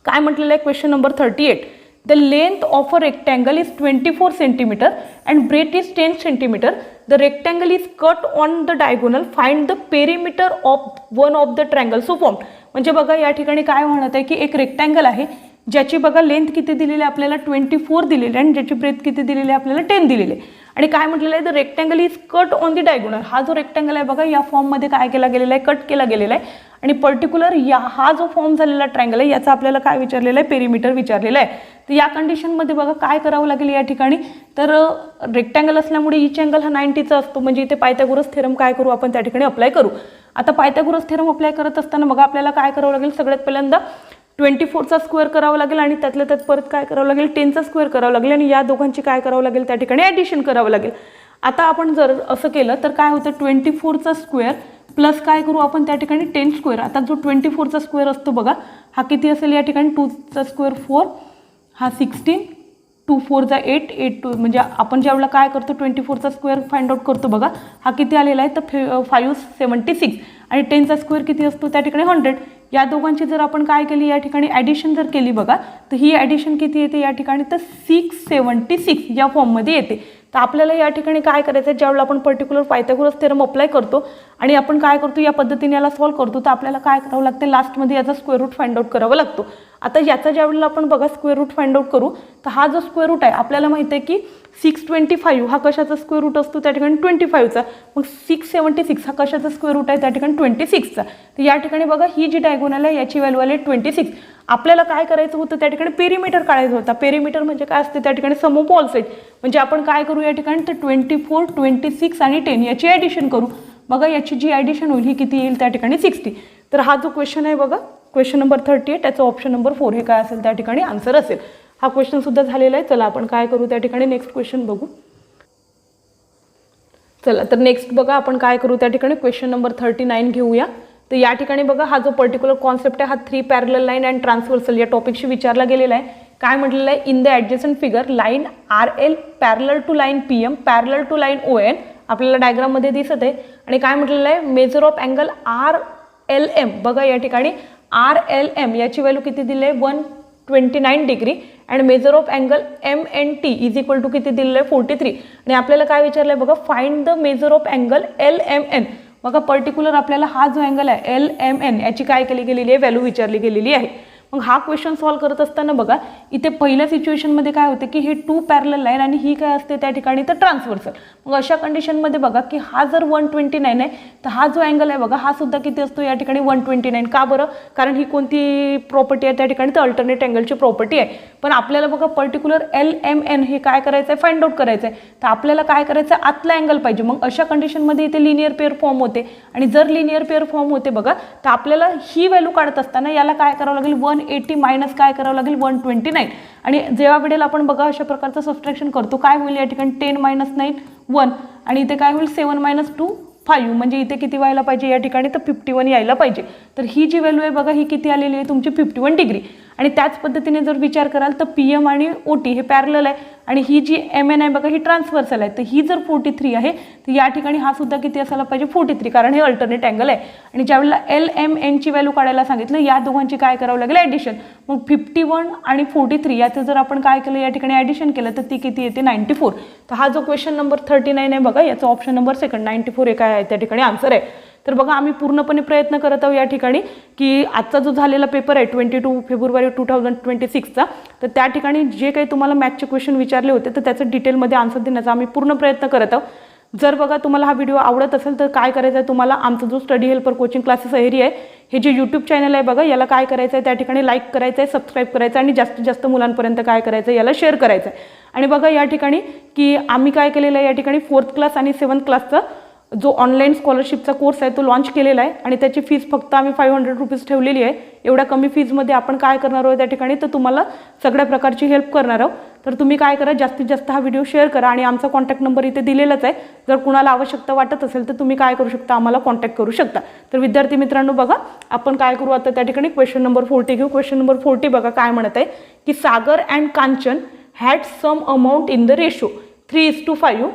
काय म्हटलेलं आहे question number 38. The length of a rectangle is 24 cm and breadth is 10 cm. The rectangle is cut on the diagonal. Find the perimeter of one of the triangle so form. म्हणजे बघा या ठिकाणी काय म्हणत आहे की एक रेक्टँगल आहे ज्याची बघा लेंथ किती दिलेली आहे आपल्याला 24 दिलेली आहे आणि ज्याची ब्रेथ किती दिलेली आहे आपल्याला 10 दिलेली आहे. आणि काय म्हटलेलं आहे, the rectangle is cut on the diagonal. हा जो रेक्टँगल आहे बघा या फॉर्ममध्ये काय केला गेलेला आहे, कट केला गेलेला आहे. आणि पर्टिक्युलर हा जो फॉर्म झालेला ट्रायंगल आहे याचा आपल्याला काय विचारलेलं आहे, पेरिमीटर विचारलेलं आहे. तर या कंडिशनमध्ये बघा काय करावं लागेल या ठिकाणी, तर रेक्टँगल असल्यामुळे इच अँगल हा 90चा असतो, म्हणजे इथे पायथागोरस थेरम काय करू आपण त्या ठिकाणी अप्लाय करू. आता पायथागोरस थेरम अप्लाय करत असताना बघा आपल्याला काय करावं लागेल, सगळ्यात पहिल्यांदा 24चा स्क्वेअर करावा लागेल आणि त्यातल्या त्यात परत काय करावं लागेल, 10चा स्क्वेअर करावं लागेल आणि या दोघांची काय करावं लागेल त्या ठिकाणी ॲडिशन करावं लागेल. आता आपण जर असं केलं तर काय होतं, 24चा स्क्वेअर प्लस काय करू आपण त्या ठिकाणी 10 स्क्वेअर. आता जो 24चा स्क्वेअर असतो बघा हा किती असेल या ठिकाणी, 2चा स्क्वेअर 4, हा 16, 2 4 जा 8, 8 2 म्हणजे आपण ज्यावेळेला काय करतो 24चा स्क्वेअर फाइंड आउट करतो बघा हा किती आलेला आहे, तर 576 आणि 10चा स्क्वेअर किती असतो त्या ठिकाणी 100. या दोघांची जर आपण काय केली या ठिकाणी ॲडिशन जर केली बघा तर ही ॲडिशन किती येते या ठिकाणी, तर 676 या फॉर्ममध्ये येते. तर आपल्याला या ठिकाणी काय करायचं आहे, ज्यावेळेला आपण पर्टिक्युलर पायथागोरस थेरम अप्लाय करतो आणि आपण काय करतो या पद्धतीने याला सॉल्व्ह करतो, तर आपल्याला काय करावं लागते, लास्टमध्ये याचा स्क्वेअर रूट फाइंड आउट करावा लागतो. आता याचा ज्यावेळेला आपण बघा स्क्वेअर रूट फाइंड आउट करू तर हा जो स्क्वेअर रूट आहे आपल्याला माहिती आहे की 625 हा कशाचा स्क्वेअर रूट असतो त्या ठिकाणी 25चा, मग 676 हा कशाचा स्क्वेअर रूट आहे त्या ठिकाणी 26चा. तर या ठिकाणी बघा ही जी डायगोनल आहे याची व्हॅल्यू आली 26. आपल्याला काय करायचं होतं त्या ठिकाणी पेरिमीटर काढायचं होता. पेरिमीटर म्हणजे काय असते त्या ठिकाणी सम ऑफ ऑल साइड, म्हणजे आपण काय करू या ठिकाणी तर 24, 26 आणि 10 याची ॲडिशन करू. बघा याची जी ॲडिशन होईल ही किती येईल त्या ठिकाणी 60. तर हा जो क्वेश्चन आहे बघा क्वेश्चन नंबर 30 आहे, त्याचं ऑप्शन नंबर 4 हे काय असेल त्या ठिकाणी आन्सर असेल. हा क्वेश्चन सुद्धा झालेला आहे. चला आपण काय करू त्या ठिकाणी नेक्स्ट क्वेश्चन बघू. चला तर नेक्स्ट बघा आपण काय करू त्या ठिकाणी क्वेश्चन नंबर 39 घेऊया. तर या ठिकाणी बघा हा जो पर्टिक्युलर कॉन्सेप्ट आहे हा 3 पॅरलल लाईन अँड ट्रान्सव्हर्सल या टॉपिकशी विचारला गेलेला आहे. काय म्हटलेलं आहे, in the adjacent figure line RL parallel to line PM parallel to line ON आपल्याला डायग्राममध्ये दिसत आहे. आणि काय म्हटलेलं आहे, मेजर ऑफ अँगल RLM. बघा या ठिकाणी RLM याची व्हॅल्यू किती दिली आहे 129 degree and measure of angle MNT is equal to किती दिलेलं आहे 43. आणि आपल्याला काय विचारलं आहे बघा, find the major of angle LMN. बघा पर्टिक्युलर आपल्याला हा जो अँगल आहे LMN याची काय केली गेलेली आहे, व्हॅल्यू विचारली गेलेली आहे. मग हा क्वेश्चन सॉल्व करत असताना बघा इथे पहिल्या सिच्युएशनमध्ये काय होते की हे 2 पॅरलल लाईन आणि ही काय असते त्या ठिकाणी तर ट्रान्सव्हर्सल. मग अशा कंडिशनमध्ये बघा की हा जर 129 आहे तर हा जो अँगल आहे बघा हा सुद्धा किती असतो या ठिकाणी 129. का बरं, कारण ही कोणती प्रॉपर्टी आहे त्या ठिकाणी तर अल्टरनेट अँगलची प्रॉपर्टी आहे. पण आपल्याला बघा पर्टिक्युलर LMN हे काय करायचं आहे, फाइंड आउट करायचं आहे. तर आपल्याला काय करायचं आहे, आतला अँगल पाहिजे. मग अशा कंडिशनमध्ये इथे लिनियर पेअर फॉर्म होते आणि जर लिनियर पेअर फॉर्म होते बघा तर आपल्याला ही व्हॅल्यू काढत असताना याला काय करावं लागेल 180 मायनस काय करावं लागेल 129. आणि जेव्हा वेळेला आपण बघा अशा प्रकारचं सबट्रॅक्शन करतो काय होईल या ठिकाणी 10 मायनस 9 1 आणि इथे काय होईल 7 मायनस 2 5 म्हणजे इथे किती व्हायला पाहिजे या ठिकाणी तर 51 यायला पाहिजे. तर ही जी व्हॅल्यू आहे बघा ही किती आलेली आहे तुमची 51 डिग्री. आणि त्याच पद्धतीने जर विचार कराल तर PM आणि OT हे पॅरलल आहे आणि ही जी MN आहे बघा ही ट्रान्सव्हर्सल आहे. तर ही जर 43 आहे तर या ठिकाणी हा सुद्धा किती असायला पाहिजे 43, कारण हे अल्टरनेट अँगल आहे. आणि ज्यावेळेला LMN ची व्हॅल्यू काढायला सांगितलं या दोघांची काय करावं लागेल ॲडिशन. मग 51 आणि 43 याचं जर आपण काय केलं या ठिकाणी ॲडिशन केलं तर ती किती येते 94. तर हा जो क्वेश्चन नंबर 39 आहे बघा याचा ऑप्शन नंबर 2 94 हे काय आहे त्या ठिकाणी आन्सर आहे. तर बघा आम्ही पूर्णपणे प्रयत्न करत आहोत या ठिकाणी की आजचा जो झालेला पेपर आहे 22 फेब्रुवारी 2026चा तर त्या ठिकाणी जे काही तुम्हाला मॅथचे क्वेश्चन विचारले होते तर त्याचं डिटेलमध्ये आन्सर देण्याचा आम्ही पूर्ण प्रयत्न करत आहोत. जर बघा तुम्हाला हा व्हिडिओ आवडत असेल तर काय करायचं आहे तुम्हाला, आमचा जो study helper coaching classes Aheri आहे हे जे यूट्यूब चॅनल आहे बघा याला काय करायचं आहे त्या ठिकाणी लाईक करायचं आहे, सबस्क्राईब करायचं आणि जास्तीत जास्त मुलांपर्यंत काय करायचं आहे याला शेअर करायचं आहे. आणि बघा या ठिकाणी की आम्ही काय केलेलं आहे या ठिकाणी 4th क्लास आणि 7th क्लासचा जो ऑनलाईन स्कॉलरशिपचा कोर्स आहे तो लॉन्च केलेला आहे आणि त्याची फीस फक्त आम्ही 500 रुपीज ठेवलेली आहे. एवढ्या कमी फीजमध्ये आपण काय करणार आहोत त्या ठिकाणी तर तुम्हाला सगळ्या प्रकारची हेल्प करणार आहोत. तर तुम्ही काय करा जास्तीत जास्त हा व्हिडिओ शेअर करा आणि आमचा कॉन्टॅक्ट नंबर इथे दिलेलाच आहे. जर कुणाला आवश्यकता वाटत असेल तर तुम्ही काय करू शकता आम्हाला कॉन्टॅक्ट करू शकता. तर विद्यार्थी मित्रांनो बघा आपण काय करू आता त्या ठिकाणी क्वेश्चन नंबर 40 घेऊ. क्वेश्चन नंबर 40 बघा काय म्हणत आहे की Sagar and Kanchan had some amount in the ratio 3:5.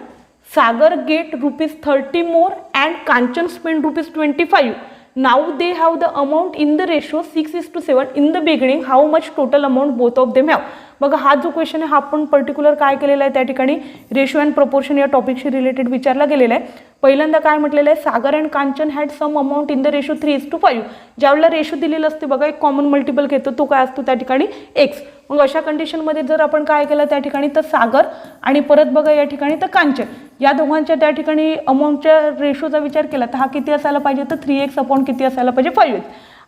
Sagar get ₹30 more and Kanchan spend ₹25. Now they have the amount in the ratio 6:7 in the beginning, how much total amount both of them have. बघा हा जो question आहे हा आपण particular काय केलेला आहे त्या ठिकाणी रेशो अँड प्रपोर्शन या टॉपिकशी रिलेटेड विचारला गेलेला आहे. पहिल्यांदा काय म्हटलेलं आहे, Sagar and Kanchan had some amount in the ratio 3:5. ज्यावेळेला रेशो दिलेला असते बघा एक कॉमन मल्टिपल घेतो तो काय असतो त्या ठिकाणी एक्स. मग अशा कंडिशनमध्ये जर आपण काय केलं त्या ठिकाणी तर सागर आणि परत बघा या ठिकाणी तर कांचन या दोघांच्या त्या ठिकाणी अमाऊंटच्या रेशोचा विचार केला तर हा किती असायला पाहिजे तर 3x अपॉन किती असायला पाहिजे 5x.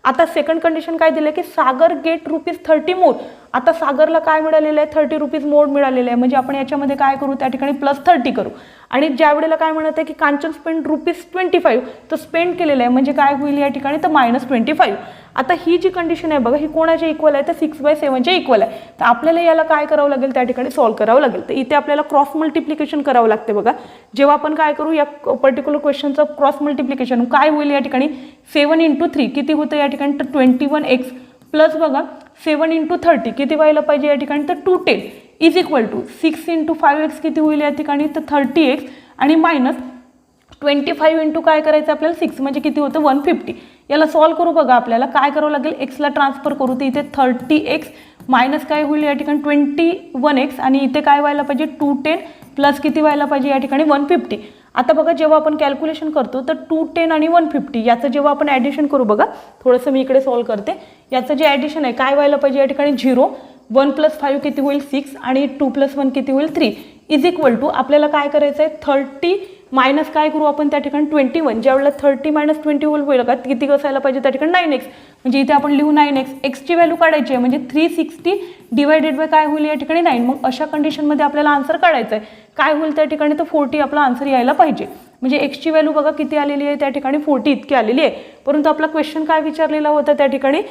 आता सेकंड कंडिशन काय दिलं की सागर गेट ₹30 मोर. आता सागरला काय मिळालेलं आहे ₹30 मोर मिळालेलं आहे, म्हणजे आपण याच्यामध्ये काय करू त्या ठिकाणी +30 करू. आणि ज्या वेळेला काय म्हणत आहे की कांचन स्पेंड ₹25 तर स्पेंड केलेलं आहे म्हणजे काय होईल या ठिकाणी तर -25. आता ही जी कंडिशन आहे बघा ही कोणाच्या इक्वल आहे तर 6/7च्या इक्वल आहे. तर आपल्याला याला काय करावं लागेल त्या ठिकाणी सॉल्व्ह करावं लागेल. तर इथे आपल्याला क्रॉस मल्टिप्लिकेशन करावं लागते बघा. जेव्हा आपण काय करू या पर्टिक्युलर क्वेश्चनचं क्रॉस मल्टिप्लिकेशन काय होईल या ठिकाणी 7 × 3 किती होतं या ठिकाणी तर 21x प्लस बघा 7 × 30 किती व्हायला पाहिजे या ठिकाणी तर 210 इज इक्वल टू 6 × 5x किती होईल या ठिकाणी तर 30x आणि मायनस 25 × काय करायचं आपल्याला 6 म्हणजे किती होतं 150. याला सॉल्व्ह करू बघा. आपल्याला काय करावं लागेल एक्सला ट्रान्सफर करू तर इथे 30x मायनस काय होईल या ठिकाणी 21x आणि इथे काय व्हायला पाहिजे 210 प्लस किती व्हायला पाहिजे या ठिकाणी 150. आता बघा जेव्हा आपण कॅल्क्युलेशन करतो तर 210 आणि 150 याचं जेव्हा आपण ॲडिशन करू बघा थोडंसं मी इकडे सॉल्व्ह करते. याचं जे ॲडिशन आहे काय व्हायला पाहिजे या ठिकाणी 0 1 + 5 किती होईल 6 आणि 2 + 1 किती होईल 3 इज इक्वल टू आपल्याला काय करायचं आहे 30 मायनस काय करू आपण त्या ठिकाणी 21. ज्यावेळेला 30 - 20 होईल का किती असायला पाहिजे त्या ठिकाणी 9x म्हणजे इथे आपण लिहू 9x. एक्सची व्हॅल्यू काढायची आहे म्हणजे 360 डिवायडेड बाय काय होईल या ठिकाणी 9. मग अशा कंडिशनमध्ये आपल्याला आन्सर काढायचं आहे काय होईल त्या ठिकाणी तर 40 आपला आन्सर यायला पाहिजे. म्हणजे एक्सची व्हॅल्यू बघा किती आलेली आहे त्या ठिकाणी 40 इतकी आलेली आहे. परंतु आपला क्वेश्चन काय विचारलेला होता त्या ठिकाणी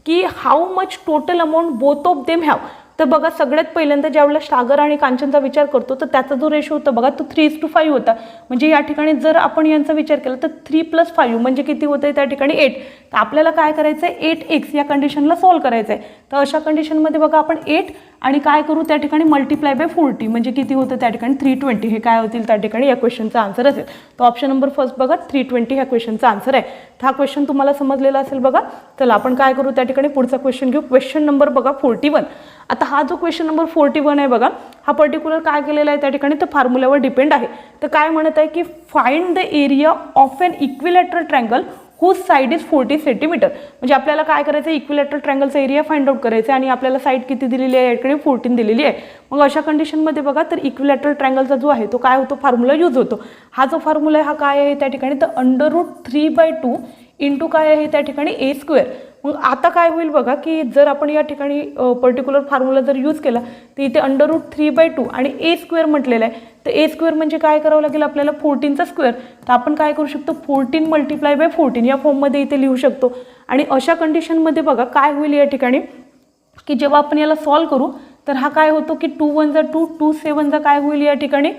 की how much total amount both of them have. तर बघा सगळ्यात पहिल्यांदा ज्यावेळेला सागर आणि कांचनचा विचार करतो तर त्याचा जो रेशो होता बघा तो 3:5 होता. म्हणजे या ठिकाणी जर आपण यांचा विचार केला तर 3 + 5 म्हणजे किती होतं त्या ठिकाणी 8. तर आपल्याला काय करायचं आहे 8x या कंडिशनला सॉल्व्ह करायचं आहे. तर अशा कंडिशनमध्ये बघा आपण 8 आणि काय करू त्या ठिकाणी मल्टिप्लाय बाय 40 म्हणजे किती होतं त्या ठिकाणी 320 हे काय होतील त्या ठिकाणी या क्वेश्चनचा आन्सर असेल. तर ऑप्शन नंबर फर्स्ट बघा 320 ह्या क्वेश्चनचा आन्सर आहे. तर हा क्वेश्चन तुम्हाला समजलेला असेल बघा. चला आपण काय करू त्या ठिकाणी पुढचा क्वेश्चन घेऊ. क्वेश्चन नंबर बघा 41. आता हा जो क्वेश्चन नंबर 41 आहे बघा हा पर्टिक्युलर काय केलेला आहे त्या ठिकाणी तर फॉर्म्युल्यावर डिपेंड आहे. तर काय म्हणत आहे की find the area of an equilateral triangle whose side is 40 centimetre. म्हणजे आपल्याला काय करायचं इक्विलॅटरल ट्रायंगलचा एरिया फाइंड आउट करायचा आणि आपल्याला साईड किती दिलेली आहे या ठिकाणी 14 दिलेली आहे. मग अशा कंडिशनमध्ये बघा तर इक्विलॅटरल ट्रायंगलचा जो आहे तो काय होतो फॉर्म्युला यूज होतो. हा जो फॉर्म्युला आहे हा काय आहे त्या ठिकाणी तर √3/2 इंटू काय आहे त्या ठिकाणी a². मग आता काय होईल बघा की जर आपण या ठिकाणी पर्टिक्युलर फॉर्म्युला जर यूज केला तर इथे √3/2 आणि a² म्हटलेलं आहे. तर a² म्हणजे काय करावं लागेल आपल्याला 14चा स्क्वेअर. तर आपण काय करू शकतो 14 × 14 या फॉर्ममध्ये इथे लिहू शकतो. आणि अशा कंडिशनमध्ये बघा काय होईल या ठिकाणी की जेव्हा आपण याला सॉल्व्ह करू तर हा काय होतो की 2 × 1 = 2 2 × 7 काय होईल या ठिकाणी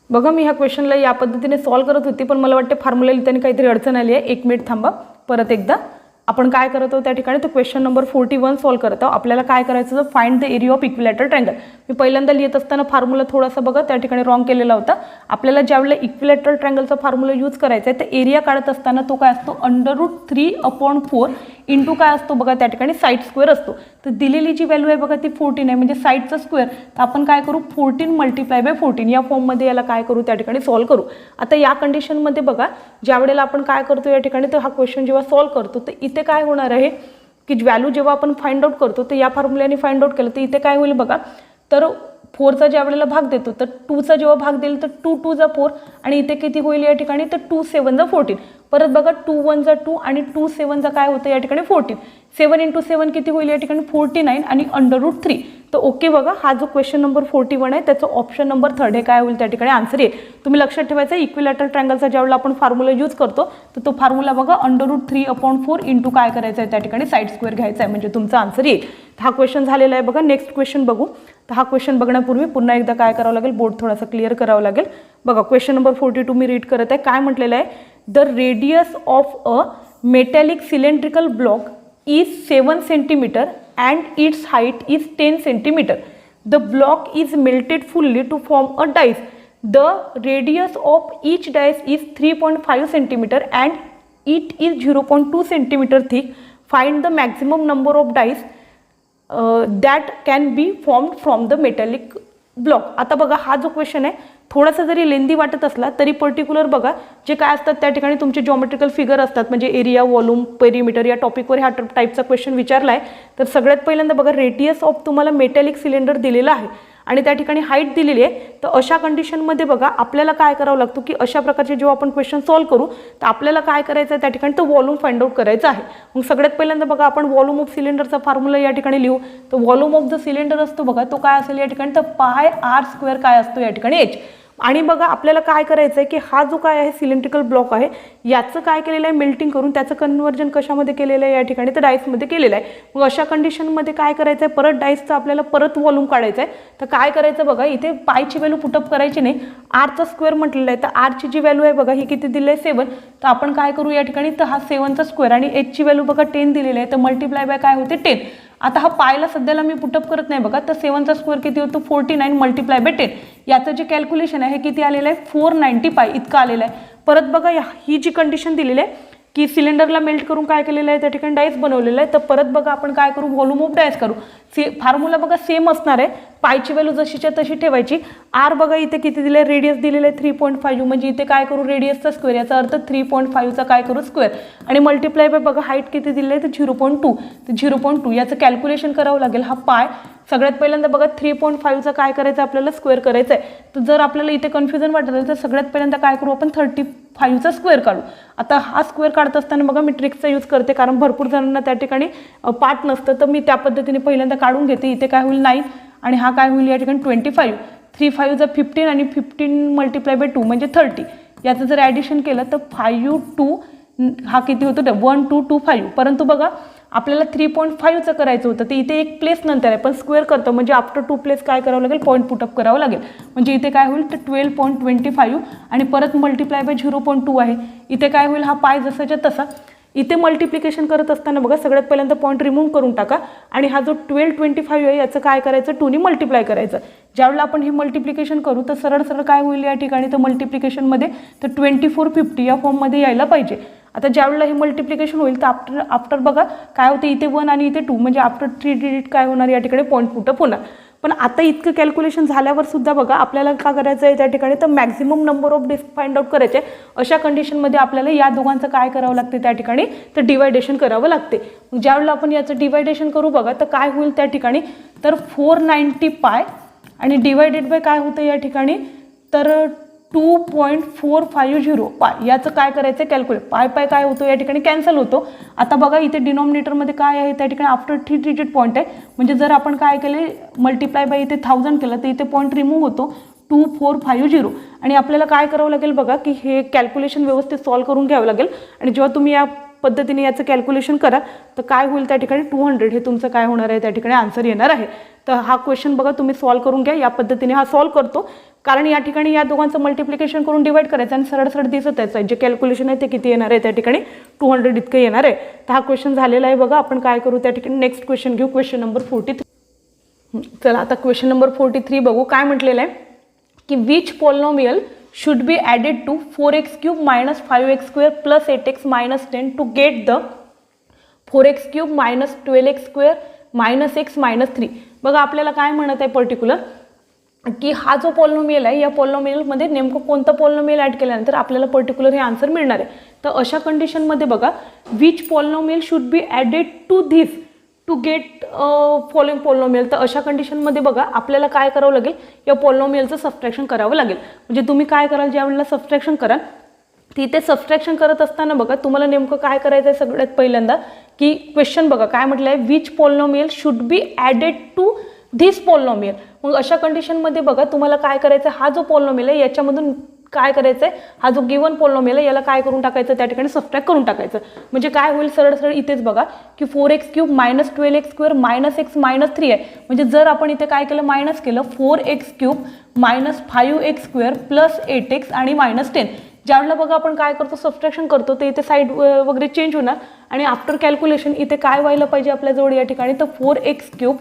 बघा. मी ह्या क्वेश्चनला या पद्धतीने सॉल्व्ह करत होती पण मला वाटते फॉर्म्युला लिहिताना काहीतरी अडचण आली आहे. 1 मिनिट थांबा परत एकदा आपण काय करत आहोत त्या ठिकाणी तो क्वेश्चन नंबर 41 सॉल्व्ह करत आहोत. आपल्याला काय करायचं तर find the area of equilateral triangle. मी पहिल्यांदा लिहित असताना फॉर्म्युला थोडासा बघा त्या ठिकाणी रॉंग केलेला होता. आपल्याला ज्यावेळेला इक्विलॅटरल ट्रायंगलचा फॉर्म्युला यूज करायचा आहे तर एरिया काढत असताना तो काय असतो √3/4 इंटू काय असतो बघा त्या ठिकाणी साईड स्क्वेअर असतो. तर दिलेली जी व्हॅल्यू आहे बघा ती 14 आहे म्हणजे साईडचा स्क्वेअर. तर आपण काय करू 14 × 14 या फॉर्ममध्ये याला काय करू त्या ठिकाणी सॉल्व्ह करू. आता या कंडिशनमध्ये बघा ज्यावेळेला आपण काय करतो या ठिकाणी तर हा क्वेश्चन जेव्हा सॉल्व्ह करतो तर इथे काय होणार आहे की व्हॅल्यू जेव्हा आपण फाइंड आउट करतो तर या फॉर्म्युल्याने फाइंड आउट केलं तर इथे काय होईल बघा तर 4चा ज्या वेळेला भाग देतो तर 2चा जेव्हा भाग देईल तर 2 × 2 = 4 आणि इथे किती होईल या ठिकाणी तर 2 × 7 = 14. परत बघा 2 × 1 = 2 आणि 2 × 7 काय होतं या ठिकाणी 14. 7 × 7 किती होईल या ठिकाणी 49 आणि √3. तर ओके बघा हा जो क्वेश्चन नंबर 41 आहे त्याचं ऑप्शन नंबर 3 हे काय होईल त्या ठिकाणी आन्सर येईल. तुम्ही लक्षात ठेवायचं इक्विलॅटरल ट्रायंगलचा ज्यावेळेला आपण फॉर्म्युला यूज करतो तर तो फॉर्म्युला बघा √3/4 इंटू काय करायचं आहे त्या ठिकाणी साईड स्क्वेअर घ्यायचा आहे म्हणजे तुमचा आन्सर येईल. हा क्वेश्चन झालेला आहे बघा. नेक्स्ट क्वेश्चन बघू. तर हा क्वेश्चन बघण्यापूर्वी पुन्हा एकदा काय करावं लागेल बोर्ड थोडासा क्लिअर करावं लागेल. बघा क्वेश्चन नंबर 42 मी रीड करत आहे. काय म्हटलेलं आहे the radius of a metallic cylindrical block is 7 centimeter and its height is 10 centimeter. The block is melted fully to form a dice. The radius of each dice is 3.5 centimetre and it is 0.2 centimetre thick. Find the maximum number of dice that can be formed from the metallic block. आता बघा हा जो question आहे थोडासा जरी लेंदी वाटत असला तरी पर्टिक्युलर बघा जे काय असतात त्या ठिकाणी तुमचे जॉमेट्रिकल फिगर असतात, म्हणजे एरिया, वॉल्यूम, पेरिमीटर या टॉपिकवर ह्या टाईपचा क्वेश्चन विचारला आहे. तर सगळ्यात पहिल्यांदा बघा रेडियस ऑफ तुम्हाला मेटॅलिक सिलेंडर दिलेला आहे आणि त्या ठिकाणी हाईट दिलेली आहे. तर अशा कंडिशनमध्ये बघा आपल्याला काय करावं लागतं की अशा प्रकारचे जेव्हा आपण क्वेश्चन सॉल्व्ह करू तर आपल्याला काय करायचं आहे त्या ठिकाणी तर व्हॉल्यूम फाइंड आउट करायचं आहे. मग सगळ्यात पहिल्यांदा बघा आपण व्हॉल्यूम ऑफ सिलेंडरचा फॉर्म्युला या ठिकाणी लिहू. तर व्हॉल्यूम ऑफ द सिलेंडर असतो बघा तो काय असेल या ठिकाणी तर पाय आर स्क्वेअर काय असतो या ठिकाणी एच. आणि बघा आपल्याला काय करायचं आहे की हा जो काय आहे सिलेंड्रिकल ब्लॉक आहे याचं काय केलेलं आहे मेल्टिंग करून त्याचं कन्वर्जन कशामध्ये केलेलं आहे या ठिकाणी तर डाईसमध्ये केलेलं आहे. मग अशा कंडिशनमध्ये काय करायचं आहे परत डाईसचं आपल्याला परत व्हॉल्यूम काढायचं आहे. तर काय करायचं बघा इथे पायची व्हॅल्यू पुटअप करायची नाही, आरचा स्क्वेअर म्हटलेलं आहे. तर आरची जी व्हॅल्यू आहे बघा ही किती दिली आहे 7. तर आपण काय करू या ठिकाणी तर हा 7चा स्क्वेअर आणि एचची व्हॅल्यू बघा 10 दिलेली आहे तर मल्टिप्लाय बाय काय होते 10. आता हा पायला सध्याला मी पुटअप करत नाही बघा तर 7चा स्क्वेअर किती होतो 49 मल्टिप्लाय बाय 10. याचं जे कॅल्क्युलेशन आहे हे किती आलेलं आहे 490 पाय इतकं आलेलं आहे. परत बघा ही जी कंडिशन दिलेली आहे की सिलेंडरला मेल्ट करून काय केलेलं आहे त्या ठिकाणी डाईस बनवलेलं आहे. तर परत बघा आपण काय करू व्हॉल्यूम ऑफ डाईस करू. फॉर्म्युला बघा सेम असणार आहे, पायची व्हॅल्यू जशीच्या तशी ठेवायची. आर बघा इथे किती दिले रेडियस दिलेलं आहे 3.5 म्हणजे इथे काय करू रेडियसचा स्क्वेअर याचा अर्थ 3.5चा काय करू स्क्वेअर आणि मल्टिप्लाय बाय बघा हाईट किती दिली आहे तर 0.2. तर 0.2 याचं कॅल्क्युलेशन करावं लागेल. हा पाय सगळ्यात पहिल्यांदा बघा 3.5चा काय करायचं आपल्याला स्क्वेअर करायचं आहे. तर जर आपल्याला इथे कन्फ्युजन वाटत असेल तर सगळ्यात पहिल्यांदा काय करू आपण 35चा स्क्वेअर काढू. आता हा स्क्वेअर काढत असताना बघा मी ट्रिक्सचा यूज करते कारण भरपूर जणांना त्या ठिकाणी पाठ नसतं तर मी त्या पद्धतीने पहिल्यांदा काढून घेते. इथे काय होईल 9 आणि हा काय होईल या ठिकाणी 25. 3 5 15 आणि 15 मल्टिप्लाय बाय 2 म्हणजे 30. याचं जर ॲडिशन केलं तर 5 2 हा किती होतो 1 2 2 5. परंतु बघा आपल्याला 3.5चं करायचं होतं ते इथे एक प्लेस नंतर आहे पण स्क्वेअर करतो म्हणजे आफ्टर 2 प्लेस काय करावं लागेल पॉईंट पुटअप करावं लागेल. म्हणजे इथे काय होईल तर 12.25 आणि परत मल्टिप्लाय बाय 0.2 आहे. इथे काय होईल हा पाय जसाच्या तसा. इथे मल्टिप्लिकेशन करत असताना बघा सगळ्यात पहिल्यांदा पॉईंट रिमूव्ह करून टाका आणि हा जो 1225 आहे याचं काय करायचं 2ने मल्टिप्लाय करायचं. ज्यावेळेला आपण हे मल्टिप्लिकेशन करू तर सरळ सरळ काय होईल या ठिकाणी तर मल्टिप्लिकेशनमध्ये तर 2450 या फॉर्ममध्ये यायला पाहिजे. आता ज्यावेळेला हे मल्टिप्लिकेशन होईल तर आफ्टर बघा काय होते इथे 1 आणि इथे 2 म्हणजे आफ्टर 3 डिजिट काय होणार या ठिकाणी पॉईंट पुटअप होणार. पण आता इतकं कॅल्क्युलेशन झाल्यावर सुद्धा बघा आपल्याला काय करायचं आहे त्या ठिकाणी तर maximum number of disc find out करायचे. अशा कंडिशनमध्ये आपल्याला या दोघांचं काय करावं लागते त्या ठिकाणी तर डिवायडेशन करावं लागते. मग ज्यावेळेला आपण याचं डिवायडेशन करू बघा तर काय होईल त्या ठिकाणी तर 490 पाय आणि डिवायडेड बाय काय होतं या ठिकाणी तर 2.450 पाय. याचं काय करायचं आहे कॅल्क्युलेट पाय पाय काय होतो या ठिकाणी कॅन्सल होतो. आता बघा इथे डिनॉमिनेटरमध्ये काय आहे त्या ठिकाणी आफ्टर 3 डिजिट पॉईंट आहे म्हणजे जर आपण काय केले मल्टिप्लाय बाय इथे 1000 केलं तर इथे पॉईंट रिमूव्ह होतो 2450 आणि आपल्याला काय करावं लागेल बघा की हे कॅल्क्युलेशन व्यवस्थित सॉल्व्ह करून घ्यावं लागेल. आणि जेव्हा तुम्ही या पद्धतीने याचं कॅल्क्युलेशन करा तर काय होईल त्या ठिकाणी 200 हे तुमचं काय होणार आहे त्या ठिकाणी आन्सर येणार आहे. तर हा क्वेश्चन बघा तुम्ही सॉल्व्ह करून घ्या. या पद्धतीने हा सॉल्व्ह करतो कारण या ठिकाणी या दोघांचं मल्टिप्लिकेशन करून डिवाइड करायचं आणि सरळ सरळ दिसत आहे जे कॅल्क्युलेशन आहे ते किती येणार आहे त्या ठिकाणी 200 इतकं येणार आहे. तर हा क्वेश्चन झालेला आहे बघा. आपण काय करू त्या ठिकाणी नेक्स्ट क्वेश्चन घेऊ क्वेश्चन नंबर 43. चला आता क्वेश्चन नंबर 43 बघू काय म्हटलेलं आहे की which polynomial should be added to 4x³ minus 5x² plus 8x minus 10 to get the 4x³ minus 12x² minus x minus 3. बघा आपल्याला काय म्हणत आहे पर्टिक्युलर की हा जो पॉलिनॉमियल आहे या पॉलिनॉमियलमध्ये नेमकं कोणतं पॉलिनॉमियल ॲड केल्यानंतर आपल्याला पर्टिक्युलर हे आन्सर मिळणार आहे. तर अशा कंडिशनमध्ये बघा which polynomial should be added to this to get following polynomial. तर अशा कंडिशनमध्ये बघा आपल्याला काय करावं लागेल या पॉलिनॉमियलचं सबट्रॅक्शन करावं लागेल. म्हणजे तुम्ही काय कराल ज्या वेळेला सबट्रॅक्शन कराल तिथे सबट्रॅक्शन करत असताना बघा तुम्हाला नेमकं काय करायचं आहे सगळ्यात पहिल्यांदा की क्वेश्चन बघा काय म्हटलं आहे which polynomial should be added to this polynomial. मग अशा कंडिशनमध्ये बघा तुम्हाला काय करायचं हा जो पॉलिनॉमियल आहे याच्यामधून काय करायचं आहे हा जो गिवन पॉलिनॉमियल आहे याला काय करून टाकायचं त्या ठिकाणी सबट्रॅक्ट करून टाकायचं. म्हणजे काय होईल सरळ सरळ इथेच बघा की 4x³ minus 12x² minus x minus 3 आहे. म्हणजे जर आपण इथे काय केलं मायनस केलं 4x³ minus 5x² plus 8x आणि minus 10. ज्यावेळेला बघा आपण काय करतो सबट्रॅक्शन करतो तर इथे साईड वगैरे चेंज होणार आणि आफ्टर कॅल्क्युलेशन इथे काय व्हायला पाहिजे आपल्याजवळ या ठिकाणी तर 4x³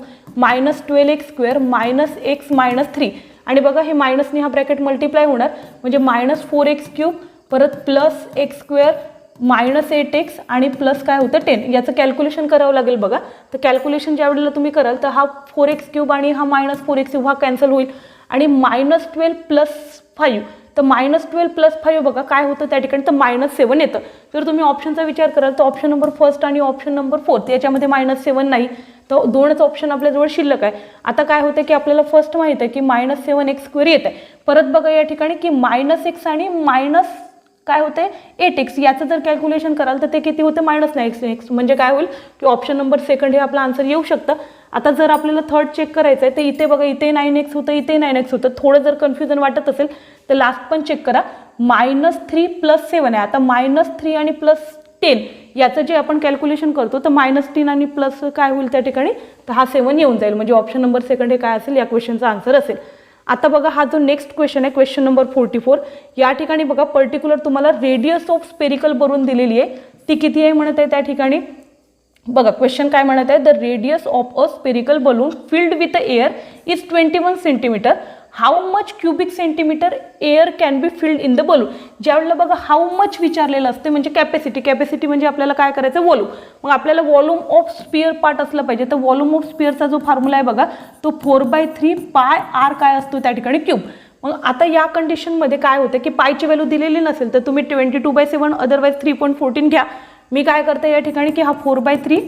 minus 12x² minus x minus 3 आणि बघा हे मायनसने हा ब्रॅकेट मल्टिप्लाय होणार म्हणजे -4x³ परत +x² -8x आणि प्लस काय होतं 10. याचं कॅल्क्युलेशन करावं लागेल बघा. तर कॅल्क्युलेशन ज्या वेळेला तुम्ही कराल तर हा 4x³ आणि हा -4x³ हा कॅन्सल होईल आणि -12 + 5 तर -12 + 5 बघा काय होतं त्या ठिकाणी तर -7 येतं. जर तुम्ही ऑप्शनचा विचार कराल तर ऑप्शन नंबर फर्स्ट आणि ऑप्शन नंबर 4 याच्यामध्ये -7 नाही तर दोनच ऑप्शन आपल्याजवळ शिल्लक आहे. आता काय होतं की आपल्याला फर्स्ट माहित आहे की -7x² येत आहे. परत बघा या ठिकाणी की -x आणि काय होते 8x याचं जर कॅल्क्युलेशन कराल तर ते किती होतं -9x म्हणजे काय होईल की ऑप्शन नंबर सेकंड हे आपलं आन्सर येऊ शकतं. आता जर आपल्याला थर्ड चेक करायचं आहे तर इथे बघा इथे 9x होतं इथे 9x होतं. थोडं जर कन्फ्युजन वाटत असेल तर लास्ट पण चेक करा. -3 + 7 आहे. आता -3 आणि +10 याचं जे आपण कॅल्क्युलेशन करतो तर -3 आणि प्लस काय होईल त्या ठिकाणी तर हा 7 येऊन जाईल म्हणजे ऑप्शन नंबर सेकंड हे काय असेल या क्वेश्चनचा आन्सर असेल. आता बघा हा जो नेक्स्ट क्वेश्चन आहे क्वेश्चन नंबर 44 या ठिकाणी बघा पर्टिक्युलर तुम्हाला रेडियस ऑफ स्पेरिकल बनवून दिलेली आहे ती किती आहे म्हणत आहे त्या ठिकाणी बघा क्वेश्चन काय म्हणत आहे the radius of a spherical balloon filled with air is 21 centimetre how much cubic centimetre air can be filled in the balloon. ज्यावेळेला बघा हाऊ मच विचारलेलं असते म्हणजे कॅपॅसिटी म्हणजे आपल्याला काय करायचं व्हॉल्यूम. मग आपल्याला व्हॉल्यूम ऑफ स्पिअर पार्ट असला पाहिजे तर व्हॉल्यूम ऑफ स्पिअरचा जो फॉर्म्युला आहे बघा तो 4/3 πr काय असतो त्या ठिकाणी क्यूब. मग आता या कंडिशनमध्ये काय होतं की पायची व्हॅल्यू दिलेली नसेल तर तुम्ही 22/7 अदरवाईज 3.14 घ्या. मी काय करते या ठिकाणी की हा 4/3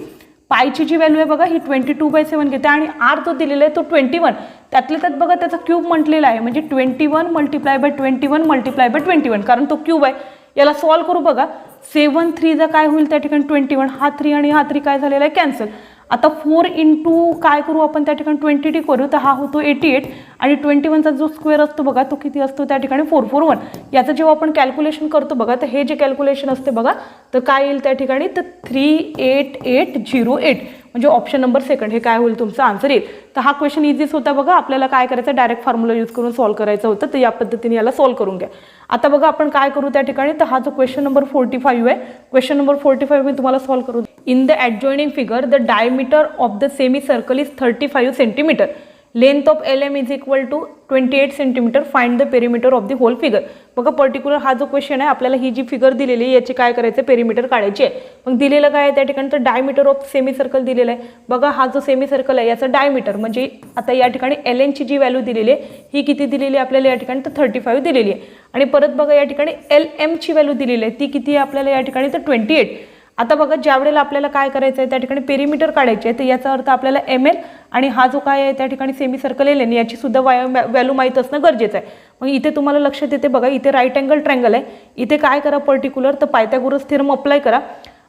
पायची जी व्हॅल्यू आहे बघा ही 22/7 घेते आणि आर जो दिलेला आहे तो 21 त्यातले त्यात बघा त्याचा क्यूब म्हटलेला आहे म्हणजे 21 × 21 × 21 कारण तो क्यूब आहे. याला सॉल्व्ह करू बघा 7 3 काय होईल त्या ठिकाणी 21 हा 3 आणि हा 3 काय झालेला आहे कॅन्सल. आता 4 × काय करू आपण त्या ठिकाणी 20 करू तर हा होतो 88 आणि 21चा जो स्क्वेअर असतो बघा तो किती असतो त्या ठिकाणी 441. याचं जेव्हा आपण कॅल्क्युलेशन करतो बघा तर हे जे कॅल्क्युलेशन असते बघा तर काय येईल त्या ठिकाणी तर 38808 म्हणजे ऑप्शन नंबर सेकंड हे काय होईल तुमचा आन्सर येईल. तर हा क्वेश्चन इझीच होता बघा. आपल्याला काय करायचं डायरेक्ट फॉर्म्युला यूज करून सॉल्व्ह करायचं होतं तर या पद्धतीने याला सॉल्व्ह करून घ्या. आता बघा आपण काय करू त्या ठिकाणी तर हा जो क्वेश्चन नंबर 45 आहे क्वेश्चन नंबर 45 मी तुम्हाला सॉल्व्ह करू. In the adjoining figure the diameter of the semi circle is 35 centimetre length of LM is equal to 28 centimetre find the perimeter of the whole figure. बघा particular हा जो question आहे आपल्याला ही जी figure दिलेली आहे याची काय करायचं पेरीमीटर काढायची आहे. मग दिलेलं काय आहे त्या ठिकाणी तर डायमीटर ऑफ सेमी सर्कल दिलेला आहे. बघा हा जो सेमी सर्कल आहे याचा डायमीटर म्हणजे आता या ठिकाणी LN ची जी व्हॅल्यू दिलेली आहे ही किती दिलेली आहे आपल्याला या ठिकाणी तर 35 दिलेली आहे आणि परत बघा या ठिकाणी LM ची व्हॅल्यू दिलेली आहे ती किती आहे आपल्याला या ठिकाणी तर 28. आता बघा ज्या वेळेला आपल्याला काय करायचं आहे त्या ठिकाणी पेरीमीटर काढायचे आहे तर याचा अर्थ आपल्याला ML आणि हा जो काय आहे त्या ठिकाणी सेमी सर्कल LN याची सुद्धा व्हॅल्यू माहीत असणं गरजेचं आहे. मग इथे तुम्हाला लक्षात येते बघा इथे राईट अँगल ट्रायंगल आहे इथे काय करा पर्टिक्युलर तर पायथागोरस थेरम अप्लाय करा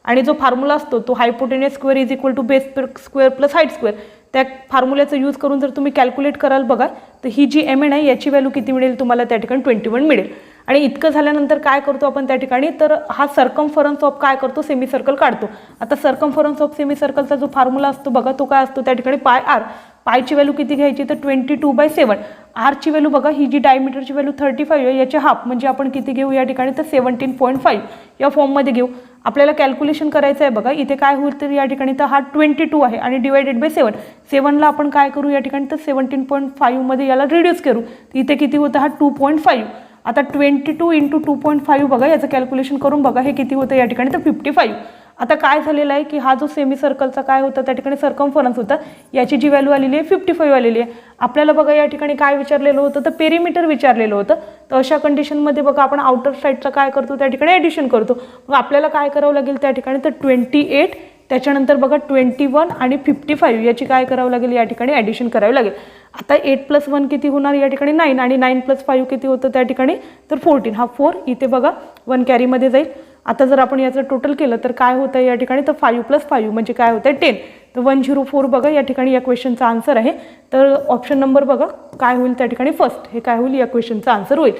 आणि जो फॉर्म्युला असतो तो hypotenuse square is equal to base square plus height square त्या फॉर्म्युल्याचा यूज करून जर तुम्ही कॅल्क्युलेट कराल बघा तर ही जी MN आहे याची व्हॅल्यू किती मिळेल तुम्हाला त्या ठिकाणी 21 मिळेल. आणि इतकं झाल्यानंतर काय करतो आपण त्या ठिकाणी तर हा सर्कमफरन्स ऑफ काय करतो सेमी सर्कल काढतो. आता सर्कमफरन्स ऑफ सेमी सर्कलचा जो फॉर्म्युला असतो बघा तो काय असतो त्या ठिकाणी πr. पायची व्हॅल्यू किती घ्यायची तर 22/7 आरची व्हॅल्यू बघा ही जी डायमीटरची व्हॅल्यू 35 आहे याचे हाफ म्हणजे आपण किती घेऊ या ठिकाणी तर 17.5 या फॉर्ममध्ये घेऊ. आपल्याला कॅल्क्युलेशन करायचं आहे बघा इथे काय होईल तर या ठिकाणी तर हा 22 आहे आणि डिवायडेड/7 7ला आपण काय करू या ठिकाणी तर 17.5 मध्ये याला रिड्यूस करू इथे किती होतं हा 2.5. आता 22 × 2.5 बघा याचं कॅल्क्युलेशन करून बघा हे किती होतं या ठिकाणी तर 55. आता काय झालेलं आहे की हा जो सेमी सर्कलचा काय होता त्या ठिकाणी सर्कमफरन्स होता याची जी व्हॅल्यू आलेली आहे 55 आलेली आहे. आपल्याला बघा या ठिकाणी काय विचारलेलं होतं तर पेरीमीटर विचारलेलं होतं. तर अशा कंडिशनमध्ये बघा आपण आउटर साईडचा काय करतो त्या ठिकाणी ॲडिशन करतो. मग आपल्याला काय करावं लागेल त्या ठिकाणी तर 28 त्याच्यानंतर बघा 21 आणि 55 याची काय करावं लागेल या ठिकाणी ॲडिशन करावं लागेल. आता 8 + 1 किती होणार या ठिकाणी 9 आणि 9 + 5 किती होतं त्या ठिकाणी तर 14 हा 4 इथे बघा 1 कॅरीमध्ये जाईल. आता जर आपण याचं टोटल केलं तर काय होतं या ठिकाणी तर 5 + 5 म्हणजे काय होतं 10 तर 104 बघा या ठिकाणी या क्वेश्चनचा आन्सर आहे. तर ऑप्शन नंबर बघा काय होईल त्या ठिकाणी फर्स्ट हे काय होईल या क्वेश्चनचा आन्सर होईल.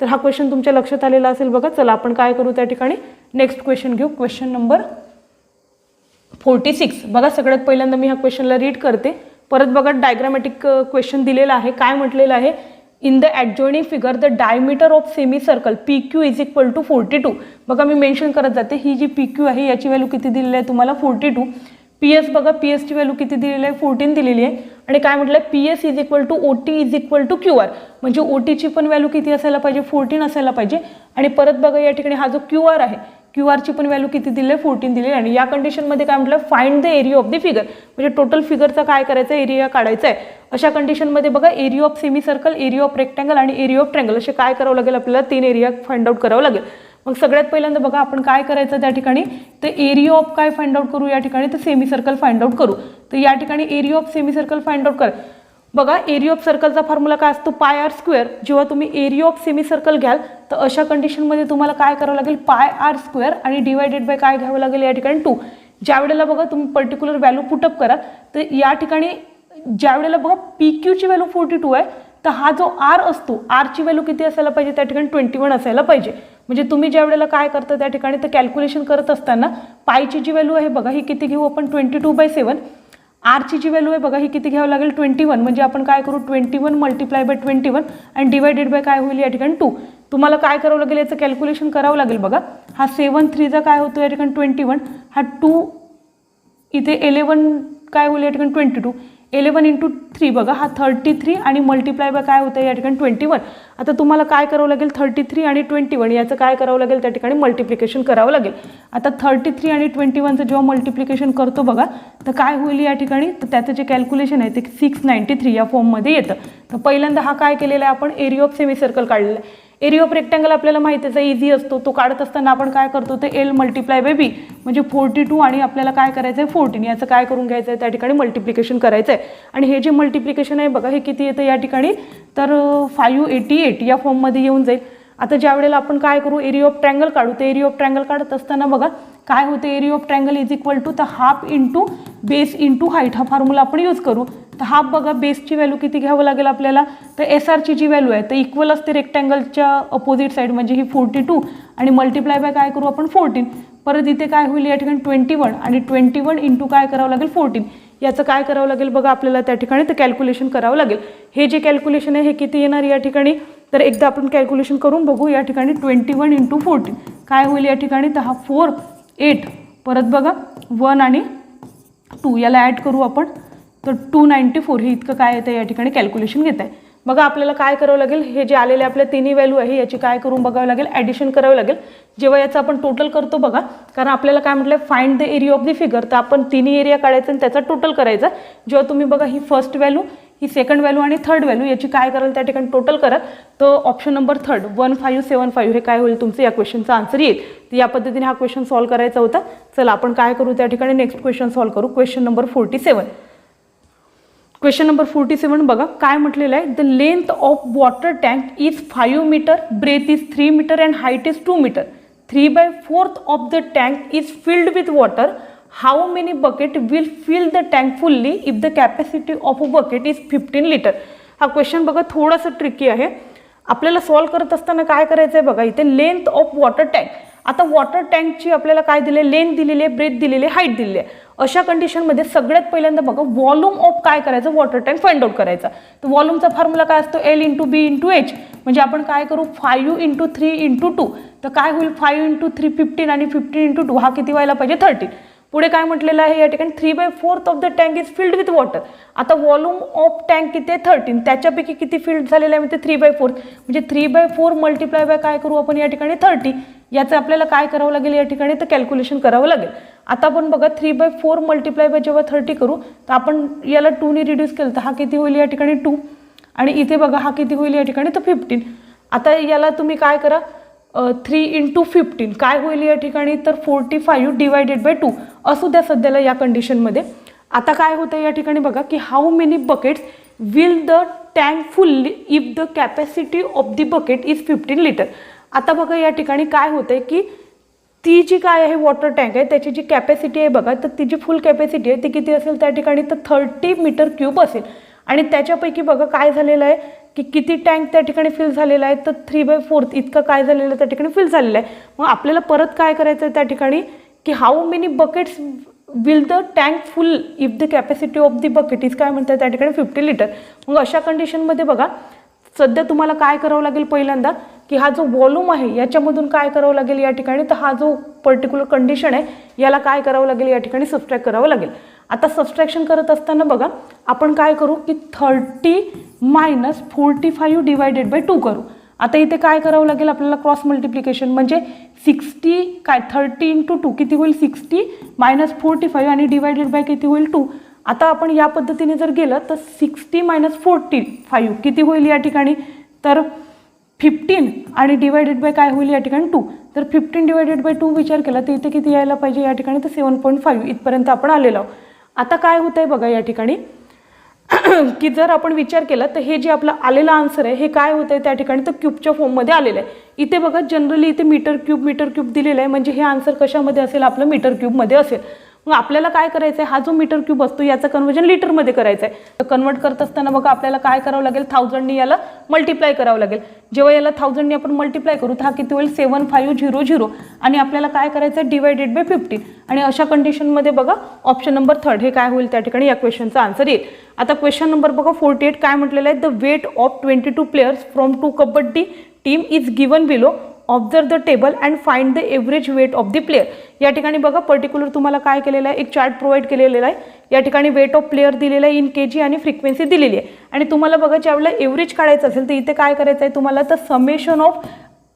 तर हा क्वेश्चन तुमच्या लक्षात आलेला असेल बघा. चला आपण काय करू त्या ठिकाणी नेक्स्ट क्वेश्चन घेऊ क्वेश्चन नंबर 46. बघा सगळ्यात पहिल्यांदा मी ह्या क्वेश्चनला रीड करते परत बघा डायग्रामॅटिक क्वेश्चन दिलेला आहे. काय म्हटलेलं आहे in the adjoining figure the diameter of semi circle PQ is equal to 42. बघा मी मेन्शन करत जाते ही जी PQ आहे याची व्हॅल्यू किती दिलेली आहे तुम्हाला 42. PS बघा PS ची व्हॅल्यू किती दिलेली आहे 14 दिलेली आहे आणि काय म्हटलं PS is equal to OT is equal to QR, म्हणजे OTची पण व्हॅल्यू किती असायला पाहिजे 14 असायला पाहिजे. आणि परत बघा या ठिकाणी हा जो QR आहे QRची पण व्हॅल्यू किती दिली आहे 14 दिली आहे. आणि या कंडिशनमध्ये काय म्हटलं find the area of the figure, म्हणजे टोटल फिगरचा काय करायचं एरिया काढायचा आहे. अशा कंडिशनमध्ये बघा area of semi circle, area of rectangle आणि एरिया ऑफ ट्रँगल असे काय करावं लागेल आपल्याला 3 एरिया फाइंड आउट करावं लागेल. मग सगळ्यात पहिल्यांदा बघा आपण काय करायचं त्या ठिकाणी तर एरिया ऑफ काय फाइंड आउट करू या ठिकाणी तर सेमी सर्कल फाइंड आउट करू. तर या ठिकाणी area of semi circle find out कर. बघा एरिया ऑफ सर्कलचा फॉर्म्युला काय असतो πr². जेव्हा तुम्ही एरिया ऑफ सेमी सर्कल घ्याल तर अशा कंडिशनमध्ये तुम्हाला काय करावं लागेल πr² आणि डिवायडेड बाय काय घ्यावं लागेल या ठिकाणी 2. ज्या वेळेला बघा तुम्ही पर्टिक्युलर व्हॅल्यू पुटअप करा तर या ठिकाणी ज्या वेळेला बघा PQची व्हॅल्यू 42 आहे तर हा जो R असतो Rची व्हॅल्यू किती असायला पाहिजे त्या ठिकाणी 21 असायला पाहिजे. म्हणजे तुम्ही ज्या वेळेला काय करता त्या ठिकाणी तर कॅल्क्युलेशन करत असताना पायची जी व्हॅल्यू आहे बघा ही किती घेऊ आपण 22/7. आरची जी व्हॅल्यू आहे बघा ही किती घ्यावं लागेल 21, म्हणजे आपण काय करू 21 मल्टिप्लाय बाय 21 आणि डिवायडेड बाय काय होईल या ठिकाणी 2. तुम्हाला काय करावं लागेल याचं कॅल्क्युलेशन करावं लागेल. बघा हा 7 3 काय होतो या ठिकाणी 21, हा 2 इथे 11 काय होईल या ठिकाणी 22, 11 × 3 बघा हा 33 आणि मल्टिप्लाय बाय काय होतं या ठिकाणी 21. आता तुम्हाला काय करावं लागेल 33 आणि 21 याचं काय करावं लागेल त्या ठिकाणी मल्टिप्लिकेशन करावं लागेल. आता 33 आणि 21चं जेव्हा मल्टिप्लिकेशन करतो बघा तर काय होईल या ठिकाणी तर त्याचं जे कॅल्क्युलेशन आहे ते 693 या फॉर्ममध्ये येतं. तर पहिल्यांदा हा काय केलेला आहे आपण एरिया ऑफ सेमी सर्कल काढलेला आहे. एरिया ऑफ रेक्टँगल आपल्याला माहितीच आहे इझी असतो, तो काढत असताना आपण काय करतो ते L मल्टिप्लाय बाय B म्हणजे 42 आणि आपल्याला काय करायचं आहे 14 याचं काय करून घ्यायचं आहे त्या ठिकाणी मल्टिप्लिकेशन करायचं आहे. आणि हे जे मल्टिप्लिकेशन आहे बघा हे किती येतं या ठिकाणी तर 588 या फॉर्ममध्ये येऊन जाईल. आता ज्या वेळेला आपण काय करू एरिया ऑफ ट्रँगल काढू तर एरिया ऑफ ट्रँगल काढत असताना बघा काय होतं area of triangle is equal to तर half into base into height हा फॉर्म्युला आपण यूज करू. तर हाफ बघा बेसची व्हॅल्यू किती घ्यावं लागेल आपल्याला तर SRची जी व्हॅल्यू आहे तर इक्वल असते रेक्टँगलच्या अपोजिट साईड म्हणजे ही 42 आणि मल्टिप्लाय बाय काय करू आपण 14. परत इथे काय होईल या ठिकाणी 21 आणि 21 इंटू काय करावं लागेल 14 याचं काय करावं लागेल बघा आपल्याला त्या ठिकाणी तर कॅल्क्युलेशन करावं लागेल. हे जे कॅल्क्युलेशन आहे हे किती येणार या ठिकाणी तर एकदा आपण कॅल्क्युलेशन करून बघू. या ठिकाणी 21 × 14 काय होईल या ठिकाणी तर हा 4 8 परत बघा 1 आणि 2 याला ॲड करू आपण तर 294 हे इतकं काय येतं या ठिकाणी कॅल्क्युलेशन घेत आहे. बघा आपल्याला काय करावं लागेल हे जे आलेले आपल्या तिन्ही व्हॅल्यू आहे याची काय करून बघावं लागेल ॲडिशन करावं लागेल. जेव्हा याचं आपण टोटल करतो बघा कारण आपल्याला काय म्हटलं find the area of the figure तर आपण तिन्ही एरिया काढायचा आणि त्याचा टोटल करायचा. जेव्हा तुम्ही बघा ही फर्स्ट व्हॅल्यू ही सेकंड व्हॅल्यू आणि थर्ड व्हॅल्यू याची काय कराल त्या ठिकाणी टोटल करा तर ऑप्शन नंबर 3 1575 हे काय होईल तुमचं या क्वेश्चनचा आन्सर येईल. तर या पद्धतीने हा क्वेश्चन सॉल्व्ह करायचा होता. चला आपण काय करू त्या ठिकाणी नेक्स्ट क्वेश्चन सॉल्व्ह करू. Question number 47. क्वेश्चन नंबर 47 बघा काय म्हटलेलं आहे the length of water tank is 5 metre, breadth is 3 metre and height is 2 metre. 3/4 of the tank is filled with water. How many bucket will fill the tank fully if the capacity of a bucket is 15 litre. हा क्वेश्चन बघा थोडासा tricky आहे. आपल्याला solve करत असताना काय करायचं आहे बघा इथे लेंथ ऑफ वॉटर टँक. आता वॉटर टँकची आपल्याला काय दिले लेंथ दिलेली आहे, ब्रेथ दिलेली आहे, हाईट दिलेली आहे. अशा कंडिशनमध्ये सगळ्यात पहिल्यांदा बघा व्हॉल्यूम ऑफ काय करायचं वॉटर टँक फाइंड आउट करायचा. तर व्हॉल्यूमचा फॉर्म्युला काय असतो L × B × H म्हणजे आपण काय करू 5 × 3 × 2 तर काय होईल 5 × 3 15 आणि 15 × 2 हा किती व्हायला पाहिजे 30. पुढे काय म्हटलेलं आहे या ठिकाणी 3/4 of the tank is filled with water. आता व्हॉल्यूम ऑफ टँक किती आहे 13 त्याच्यापैकी किती फिल्ड झालेलं आहे म्हणजे 3/4 म्हणजे 3/4 मल्टिप्लाय बाय काय करू आपण या ठिकाणी 30. याचं आपल्याला काय करावं लागेल या ठिकाणी तर कॅल्क्युलेशन करावं लागेल. आता आपण बघा 3/4 मल्टिप्लाय बाय जेव्हा 30 करू तर आपण याला 2 ने रिड्यूस केलं तर हा किती होईल या ठिकाणी 2 आणि इथे बघा हा किती होईल या ठिकाणी तर 15. आता याला तुम्ही काय करा 3 × 15 काय होईल या ठिकाणी तर 45 डिवायडेड बाय 2 असू द्या सध्याला या कंडिशनमध्ये. आता काय होतं या ठिकाणी बघा की how many buckets will the tank fully if the capacity of the bucket is 15 litre. आता बघा या ठिकाणी काय होतंय की ती जी काय आहे वॉटर टँक आहे त्याची जी कॅपॅसिटी आहे बघा तर ती जी फुल कॅपॅसिटी आहे ती किती असेल त्या ठिकाणी तर 30 मीटर क्यूब असेल. आणि त्याच्यापैकी बघा काय झालेलं आहे की किती टँक त्या ठिकाणी फिल झालेला आहे तर 3/4 इतकं काय झालेलं आहे त्या ठिकाणी फिल झालेलं आहे. मग आपल्याला परत काय करायचं आहे त्या ठिकाणी की how many buckets will the tank full if the capacity of the bucket is काय म्हणतात त्या ठिकाणी 50 लिटर. मग अशा कंडिशनमध्ये बघा सध्या तुम्हाला काय करावं लागेल पहिल्यांदा की हा जो व्हॉल्यूम आहे याच्यामधून काय करावं लागेल या ठिकाणी तर हा जो पर्टिक्युलर कंडिशन आहे याला काय करावं लागेल या ठिकाणी सबट्रॅक्ट करावं लागेल. आता सबट्रॅक्शन करत असताना बघा आपण काय करू की 30 मायनस 45 डिवायडेड बाय 2 करू. आता इथे काय करावं लागेल आपल्याला क्रॉस मल्टिप्लिकेशन म्हणजे 60 काय 30 इंटू 2 किती होईल 60 मायनस 45 आणि डिवायडेड बाय किती होईल 2. आता आपण या पद्धतीने जर गेलं तर 60 मायनस 45 किती होईल या ठिकाणी तर 15 आणि डिवायडेड बाय काय होईल या ठिकाणी 2. तर 15 डिवायडेड बाय 2 विचार केला तर इथे किती यायला पाहिजे या ठिकाणी तर 7.5 इथपर्यंत आपण आलेलो आहोत. आता काय होत आहे बघा या ठिकाणी की जर आपण विचार केला तर हे जे आपलं आलेलं आन्सर आहे हे काय होतं आहे त्या ठिकाणी तर क्यूबच्या फॉर्ममध्ये आलेलं आहे. इथे बघा जनरली इथे मीटर क्यूब दिलेलं आहे म्हणजे हे आन्सर कशामध्ये असेल आपलं मीटर क्यूबमध्ये असेल. मग आपल्याला काय करायचं आहे हा जो मीटर क्यूब असतो याचं कन्वर्जन लिटरमध्ये करायचं आहे. तर कन्वर्ट करत असताना बघा आपल्याला काय करावं लागेल 1000नी याला मल्टिप्लाय करावं लागेल. जेव्हा याला 1000नी आपण मल्टिप्लाय करू तर हा किती होईल 7500 आणि आपल्याला काय करायचं आहे डिवायडेड बाय 15 आणि अशा कंडिशनमध्ये बघा ऑप्शन नंबर 3 हे काय होईल त्या ठिकाणी या क्वेश्चनचा आन्सर येईल. आता क्वेश्चन नंबर बघा 48 काय म्हटलेलं आहे the weight of 22 players from 2 kabaddi team is given below. Observe the table and find the average weight of the player. या ठिकाणी बघा पर्टिक्युलर तुम्हाला काय केलेलं आहे एक चार्ट प्रोव्हाइड केलेला आहे. या ठिकाणी वेट ऑफ प्लेयर दिलेला आहे इन केजी आणि फ्रिक्वेन्सी दिलेली आहे आणि तुम्हाला बघा ज्यावेळेला एव्हरेज काढायचं असेल तर इथे काय करायचं आहे तुम्हाला तर summation of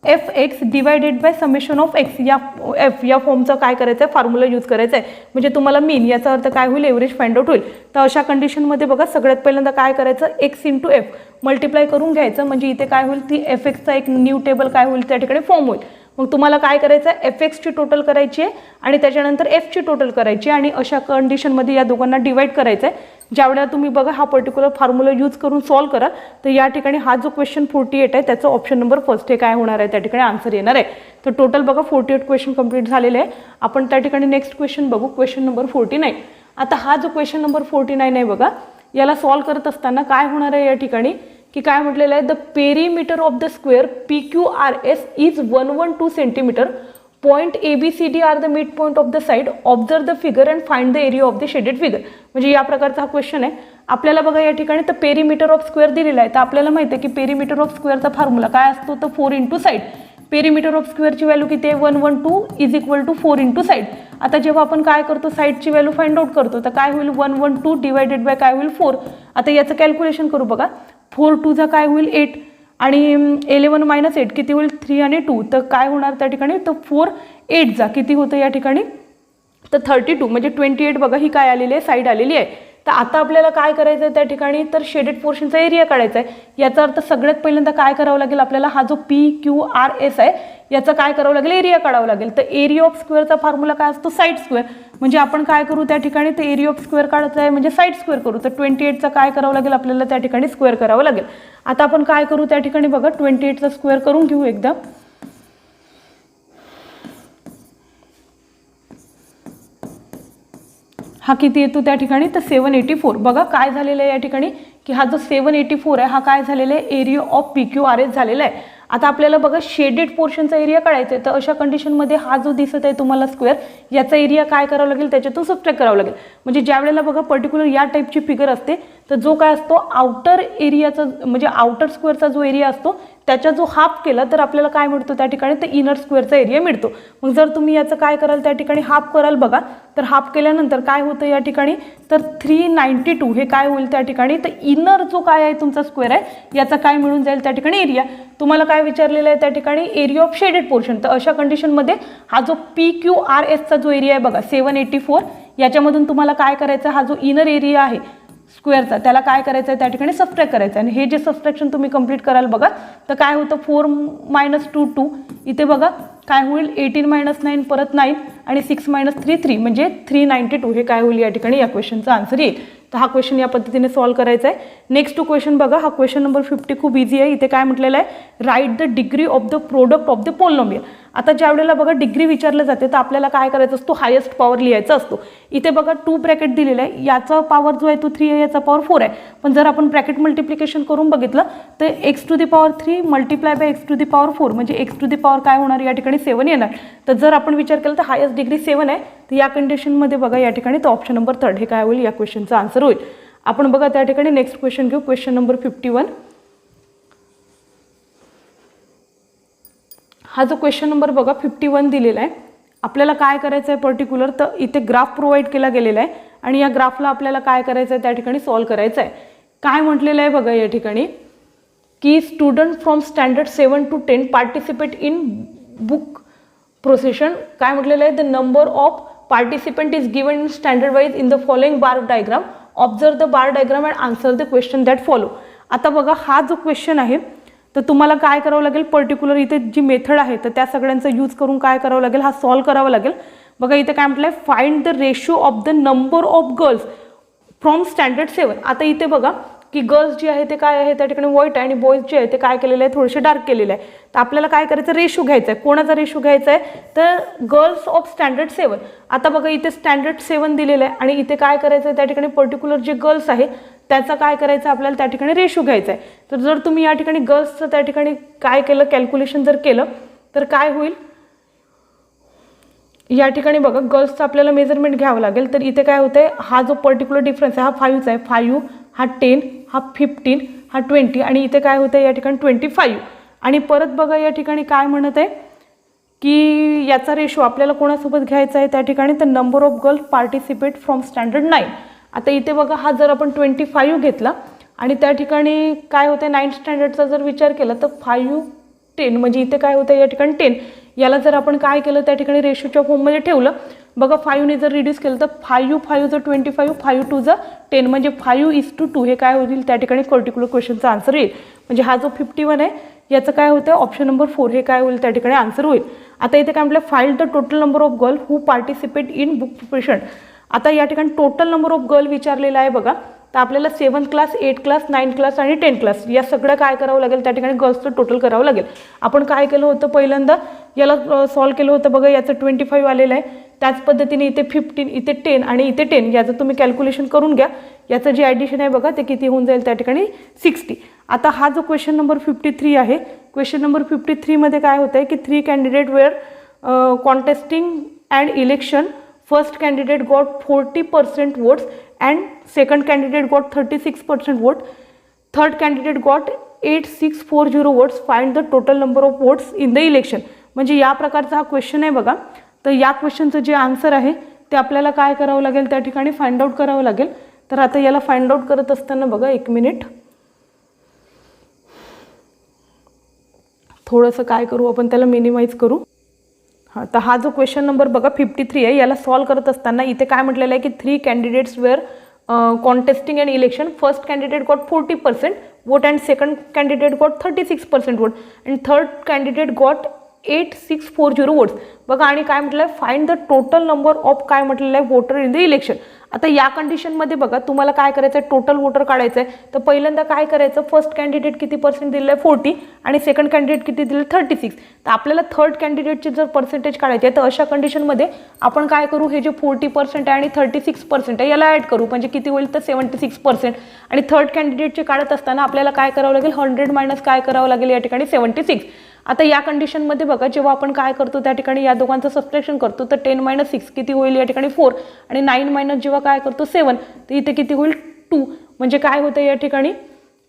F x divided by summation of x या फॉर्मचा काय करायचं आहे फॉर्म्युला यूज करायचा आहे म्हणजे तुम्हाला मीन याचा अर्थ काय होईल एव्हरेज फाइंड आउट होईल. तर अशा कंडिशनमध्ये बघा सगळ्यात पहिल्यांदा काय करायचं एक्स इंटू एफ मल्टिप्लाय करून घ्यायचं म्हणजे इथे काय होईल ती एफ एक्सचा एक न्यू टेबल काय होईल त्या ठिकाणी फॉर्म होईल. मग तुम्हाला काय करायचं आहे एफ एक्सची टोटल करायची आहे आणि त्याच्यानंतर एफची टोटल करायची आणि अशा कंडिशनमध्ये या दोघांना डिवाइड करायचं आहे. ज्यावेळेला तुम्ही बघा हा पर्टिक्युलर फॉर्म्युला यूज करून सॉल्व करा तर या ठिकाणी हा जो क्वेश्चन 48 आहे त्याचं ऑप्शन नंबर फर्स्ट हे काय होणार आहे त्या ठिकाणी आन्सर येणार आहे. तर टोटल बघा 48 क्वेश्चन कंप्लीट झालेले आहे. आपण त्या ठिकाणी नेक्स्ट क्वेश्चन बघू क्वेश्चन नंबर 49. आता हा जो क्वेश्चन नंबर 49 आहे बघा याला सॉल्व करत असताना काय होणार आहे या ठिकाणी की काय म्हटलेलं आहे the perimeter of the square PQRS is 112 centimetre. Point ABCD are the mid point of the side. Observe the figure and find the area of the shaded figure. म्हणजे या प्रकारचा हा क्वेश्चन आहे. आपल्याला बघा या ठिकाणी तर पेरीमीटर ऑफ स्क्वेअर दिलेला आहे तर आपल्याला माहिती आहे की पेरीमीटर ऑफ स्क्वेअरचा फॉर्म्युला काय असतो तर 4 इंटू साईड. पेरीमीटर ऑफ स्क्वेअरची व्हॅल्यू किती आहे 112 is equal to 4 into side. आता जेव्हा आपण काय करतो साईडची व्हॅल्यू फाइंड आउट करतो तर काय होईल 112 डिवायडेड बाय काय होईल 4. आता याचं कॅल्क्युलेशन करू बघा 4 2 चा काय होईल 8 आणि 11 मायनस 8 किती होईल 3 आणि 2 तर काय होणार त्या ठिकाणी तर 4 8 जा किती होतं या ठिकाणी तर 32 म्हणजे 28 बघा ही काय आलेली आहे साईड आलेली आहे. तर आता आपल्याला काय करायचं आहे त्या ठिकाणी तर शेडेड पोर्शनचा एरिया काढायचा आहे. याचा अर्थ सगळ्यात पहिल्यांदा काय करावं लागेल आपल्याला हा जो PQRS आहे याचा काय करावं लागेल एरिया काढावं लागेल. तर एरिया ऑफ स्क्वेअरचा फॉर्म्युला काय असतो साईड स्क्वेअर म्हणजे आपण काय करू त्या ठिकाणी तर एरिया ऑफ स्क्वेअर काढायचा आहे म्हणजे साईड स्क्वेअर करू. तर 28चा काय करावं लागेल आपल्याला त्या ठिकाणी स्क्वेअर करावं लागेल. आता आपण काय करू त्या ठिकाणी बघा 28चा स्क्वेअर करून घेऊ एकदा. हा किती येतो त्या ठिकाणी तर 784. बघा काय झालेलं आहे या ठिकाणी की हा जो 784 आहे हा काय झालेला आहे एरिया ऑफ PQRS झालेला आहे. आता आपल्याला बघा शेडेड पोर्शनचा एरिया काढायचा आहे तर अशा कंडिशनमध्ये हा जो दिसत आहे तुम्हाला स्क्वेअर याचा एरिया काय करावं लागेल त्याच्यातून सबट्रॅक्ट करावं लागेल. म्हणजे ज्या वेळेला बघा पर्टिक्युलर या टाईपची फिगर असते तर जो काय असतो आउटर एरियाचा म्हणजे आउटर स्क्वेअरचा जो एरिया असतो त्याचा जो हाफ केला तर आपल्याला काय मिळतो त्या ठिकाणी तर इनर स्क्वेअरचा एरिया मिळतो. मग जर तुम्ही याचं काय कराल त्या ठिकाणी हाफ कराल बघा तर हाफ केल्यानंतर काय होतं या ठिकाणी तर 392 हे काय होईल त्या ठिकाणी तर इनर जो काय आहे तुमचा स्क्वेअर आहे याचा काय मिळून जाईल त्या ठिकाणी एरिया. तुम्हाला काय विचारलेलं आहे त्या ठिकाणी एरिया ऑफ शेडेड पोर्शन. तर अशा कंडिशनमध्ये हा जो PQRSचा जो एरिया आहे बघा 784 याच्यामधून तुम्हाला काय करायचं हा जो इनर एरिया आहे स्क्वेअरचा त्याला काय करायचं आहे त्या ठिकाणी सबट्रॅक्ट करायचं आहे. आणि हे जे सबट्रॅक्शन तुम्ही कंप्लीट कराल बघा तर काय होतं 4 मायनस 2 2 इथे बघा काय होईल 18 मायनस 9 परत 9 आणि 6 मायनस 3 3 म्हणजे 392 हे काय होईल या ठिकाणी या क्वेश्चनचा आन्सर येईल. तर हा क्वेश्चन या पद्धतीने सॉल्व करायचा आहे. नेक्स्ट टू क्वेश्चन बघा हा क्वेश्चन नंबर 50 खूप इझी आहे. इथे काय म्हटलेलं आहे write the degree of the product of the polynomial. आता ज्या वेळेला बघा डिग्री विचारलं जाते तर आपल्याला काय करायचं असतो हायेस्ट पॉवर लिहायचा असतो. इथे बघा 2 ब्रॅकेट दिलेला आहे याचा पॉवर जो आहे तो 3 आहे याचा पॉवर 4 आहे. पण जर आपण ब्रॅकेट मल्टिप्लिकेशन करून बघितलं तर x to the power 3 multiply by x to the power 4 म्हणजे x टू दी पॉवर काय होणार या ठिकाणी 7 येणार. तर जर आपण विचार केला तर हायेस्ट डिग्री 7 आहे तर या कंडिशनमध्ये बघा या ठिकाणी तो ऑप्शन नंबर 3 हे काय होईल या क्वेश्चनचा आन्सर होईल. आपण बघा त्या ठिकाणी नेक्स्ट क्वेश्चन घेऊ क्वेश्चन नंबर 51. हा जो क्वेश्चन नंबर बघा 51 दिलेला आहे आपल्याला काय करायचं आहे पर्टिक्युलर, तर इथे ग्राफ प्रोव्हाइड केला गेलेला आहे आणि या ग्राफला आपल्याला काय करायचं आहे त्या ठिकाणी सॉल्व करायचं आहे. काय म्हटलेलं आहे बघा या ठिकाणी की student from standard 7 to 10 participate in book procession. काय म्हटलेलं आहे, the number of participant is given in standard wise in the following bar diagram. Observe the bar diagram and answer the question that follow. आता बघा हा जो question आहे तर तुम्हाला काय करावं लागेल पर्टिक्युलर इथे जी मेथड आहे तर त्या सगळ्यांचा यूज करून काय करावं लागेल, हा सॉल्व करावा लागेल. बघा इथे काय म्हटलं आहे, find the ratio of the number of girls from standard 7. आता इथे बघा की गर्ल्स जे आहे ते काय आहे त्या ठिकाणी व्हाईट आहे आणि बॉईज जे आहे ते काय केलेलं आहे थोडेसे डार्क केलेलं आहे. तर आपल्याला काय करायचं, रेशो घ्यायचा आहे. कोणाचा रेशो घ्यायचा आहे तर गर्ल्स ऑफ स्टँडर्ड 7. आता बघा इथे स्टँडर्ड 7 दिलेलं आहे आणि इथे काय करायचं आहे त्या ठिकाणी पर्टिक्युलर जे गर्ल्स आहे त्याचा काय करायचं आपल्याला त्या ठिकाणी रेशो घ्यायचा आहे. तर जर तुम्ही या ठिकाणी गर्ल्सचं त्या ठिकाणी काय केलं कॅल्क्युलेशन जर केलं तर काय होईल, या ठिकाणी बघा गर्ल्सचं आपल्याला मेजरमेंट घ्यावं लागेल. तर इथे काय होतं आहे, हा जो पर्टिक्युलर डिफरन्स आहे हा 5चा आहे. 5 हा 10 हा 15 हा 20 आणि इथे काय होतं आहे या ठिकाणी 25. आणि परत बघा या ठिकाणी काय म्हणत आहे की याचा रेशो आपल्याला कोणासोबत घ्यायचा आहे त्या ठिकाणी, तर number of girls participate from standard 9. आता इथे बघा हा जर आपण 25 घेतला आणि त्या ठिकाणी काय होतं आहे 9th स्टँडर्डचा जर विचार केला तर 5 10 म्हणजे इथे काय होतं या ठिकाणी 10. याला जर आपण काय केलं त्या ठिकाणी रेशोच्या फॉर्ममध्ये ठेवलं, बघा 5ने जर रिड्यूस केलं तर 5 जर 25 5 2 जर 10 म्हणजे 5:2 हे काय होईल त्या ठिकाणी पर्टिक्युलर क्वेश्चनचा आन्सर येईल. म्हणजे हा जो 51 आहे याचं काय होतं ऑप्शन नंबर 4 हे काय होईल त्या ठिकाणी आन्सर होईल. आता इथे काय म्हटलं, find the total number of girl who participate in book preparation. आता या ठिकाणी टोटल नंबर ऑफ गर्ल विचारलेला आहे बघा. तर आपल्याला 7th class 8th class 9th class आणि 10th क्लास या सगळं काय करावं लागेल त्या ठिकाणी गर्ल्सचं टोटल करावं लागेल. आपण काय केलं होतं पहिल्यांदा याला सॉल्व केलं होतं बघा, याचं 25 आलेलं आहे. त्याच पद्धतीने इथे 15 इथे 10 आणि इथे 10 याचं तुम्ही कॅल्क्युलेशन करून घ्या. याचं जे ॲडिशन आहे बघा ते किती होऊन जाईल त्या ठिकाणी 60. आता हा जो क्वेश्चन नंबर 53 आहे, क्वेश्चन नंबर 53 मध्ये काय होतं आहे की 3 candidate were contesting and election. First candidate got 40% votes and second candidate got 36% vote. Third candidate got 8640 votes. Find the total number of votes in the election. म्हणजे या प्रकारचा हा क्वेश्चन आहे बघा. तर या क्वेश्चनचं जे आन्सर आहे ते आपल्याला काय करावं लागेल त्या ठिकाणी फाइंड आउट करावं लागेल. तर आता याला फाइंड आउट करत असताना बघा 1 मिनिट थोडंसं काय करू आपण त्याला मिनिमाइज करू. हां, तर हा जो क्वेश्चन नंबर बघा 53 आहे याला सॉल्व करत असताना इथे काय म्हटलेलं आहे की 3 candidates were contesting and election. First candidate got 40% vote and second candidate got 36% vote and third candidate got 8640 votes. बघा आणि काय म्हटलं आहे, find the total number of काय म्हटलेलं आहे वोटर इन द इलेक्शन. आता या कंडिशनमध्ये बघा तुम्हाला काय करायचं आहे, टोटल वोटर काढायचं आहे. तर पहिल्यांदा काय करायचं, फर्स्ट कॅन्डिडेट किती पर्सेंट दिलं आहे 40 आणि सेकंड कॅन्डिडेट किती दिलं 36. तर आपल्याला थर्ड कॅन्डिडेटची जर पर्सेंटेज काढायची आहे तर अशा कंडिशनमध्ये आपण काय करू, हे जे 40% आहे आणि 36% आहे याला ॲड करू म्हणजे किती होईल तर 76%. आणि थर्ड कॅन्डिडेटचे काढत असताना आपल्याला काय करावं लागेल 100 मायनस काय करावं लागेल या ठिकाणी 76. आता या कंडिशनमध्ये बघा जेव्हा आपण काय करतो त्या ठिकाणी या दोघांचं सबट्रॅक्शन करतो तर 10 - 6 किती होईल या ठिकाणी 4 आणि 9 मायनस जेव्हा काय करतो 7 तर इथे किती होईल 2 म्हणजे काय होतं या ठिकाणी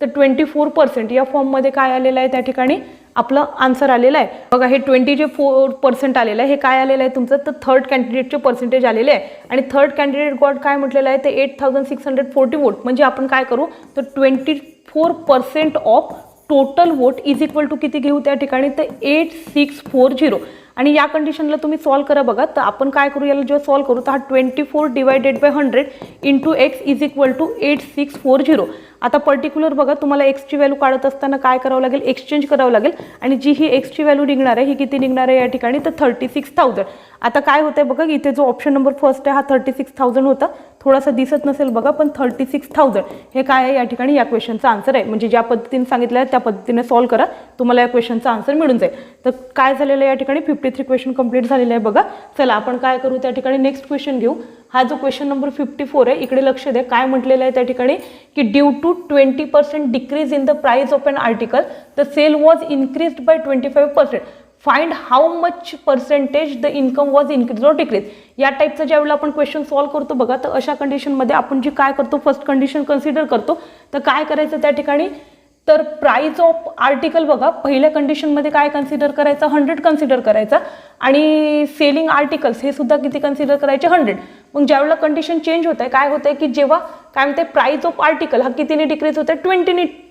तर 24% या फॉर्ममध्ये काय आलेलं आहे त्या ठिकाणी आपलं आन्सर आलेलं आहे. बघा हे 24% आलेलं आहे. हे काय आलेलं आहे तुमचं तर थर्ड कॅन्डिडेटचे पर्सेंटेज आलेले आहे आणि थर्ड कॅन्डिडेट गॉट काय म्हटलेलं आहे ते 8640 वोट म्हणजे आपण काय करू तर 24% of total vote is equal to किती घेऊ त्या ठिकाणी तर 8640. आणि या कंडिशनला तुम्ही सॉल्व करा बघा. तर आपण काय करू याला जेव्हा सॉल्व करू तर हा 24 divided by 100 into x is equal to 8640. आता पर्टिक्युलर बघा तुम्हाला एक्सची व्हॅल्यू काढत असताना काय करावं लागेल एक्सचेंज करावं लागेल आणि जी ही एक्सची व्हॅल्यू निघणार आहे ही किती निघणार आहे या ठिकाणी तर 36,000. आता काय होतं आहे बघा इथे जो ऑप्शन नंबर फर्स्ट आहे हा 36,000 होता. थोडासा दिसत नसेल बघा पण 36,000 हे काय आहे या ठिकाणी या क्वेश्चनचा आन्सर आहे. म्हणजे ज्या पद्धतीने सांगितलं आहे त्या पद्धतीने सॉल्व करा तुम्हाला या क्वेश्चनचा आन्सर मिळून जाईल. तर काय झालेलं आहे या ठिकाणी 53 क्वेश्चन कंप्लीट झालेलं आहे बघा. चला आपण काय करू त्या ठिकाणी नेक्स्ट क्वेश्चन घेऊ. हा जो क्वेश्चन नंबर 54 आहे इकडे लक्ष द्या. काय म्हटलेलं आहे त्या ठिकाणी की due to 20% decrease in the price of an article the sale was increased by 25%. Find how much percentage the income was increase or decrease. या टाईपचा ज्यावेळेला आपण क्वेश्चन सॉल्व करतो बघा तर अशा कंडिशनमध्ये आपण जी काय करतो फर्स्ट कंडिशन कन्सिडर करतो. तर काय करायचं त्या ठिकाणी तर प्राइस ऑफ आर्टिकल बघा, पहिल्या कंडिशनमध्ये काय कन्सिडर करायचं, 100 कन्सिडर करायचा आणि सेलिंग आर्टिकल्स हे सुद्धा किती कन्सिडर करायचे, 100. मग ज्यावेळेला कंडिशन चेंज होत आहे, काय होतं आहे की जेव्हा काय म्हणते प्राइस ऑफ आर्टिकल हा कितीने डिक्रीज होत आहे,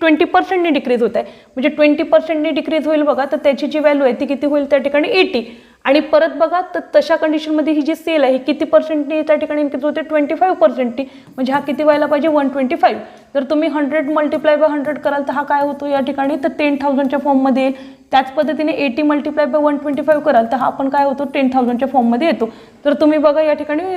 20% डिक्रीज होत आहे. म्हणजे 20% डिक्रीज होईल बघा, तर त्याची जी व्हॅल्यू आहे ती किती होईल त्या ठिकाणी 80. आणि परत बघा तर तशा कंडिशनमध्ये ही जी सेल आहे ही किती पर्सेंटनी त्या ठिकाणी इन्क्रीज होते, 25%. म्हणजे हा किती व्हायला पाहिजे, 125. जर तुम्ही 100 मल्टिप्लाय बाय 100 कराल तर हा काय होतो या ठिकाणी, तर 10,000च्या फॉर्ममध्ये येईल. त्याच पद्धतीने 80 मल्टिप्लाय बाय 125 कराल तर हा पण काय होतो, 10,000च्या फॉर्ममध्ये येतो. तर तुम्ही बघा या ठिकाणी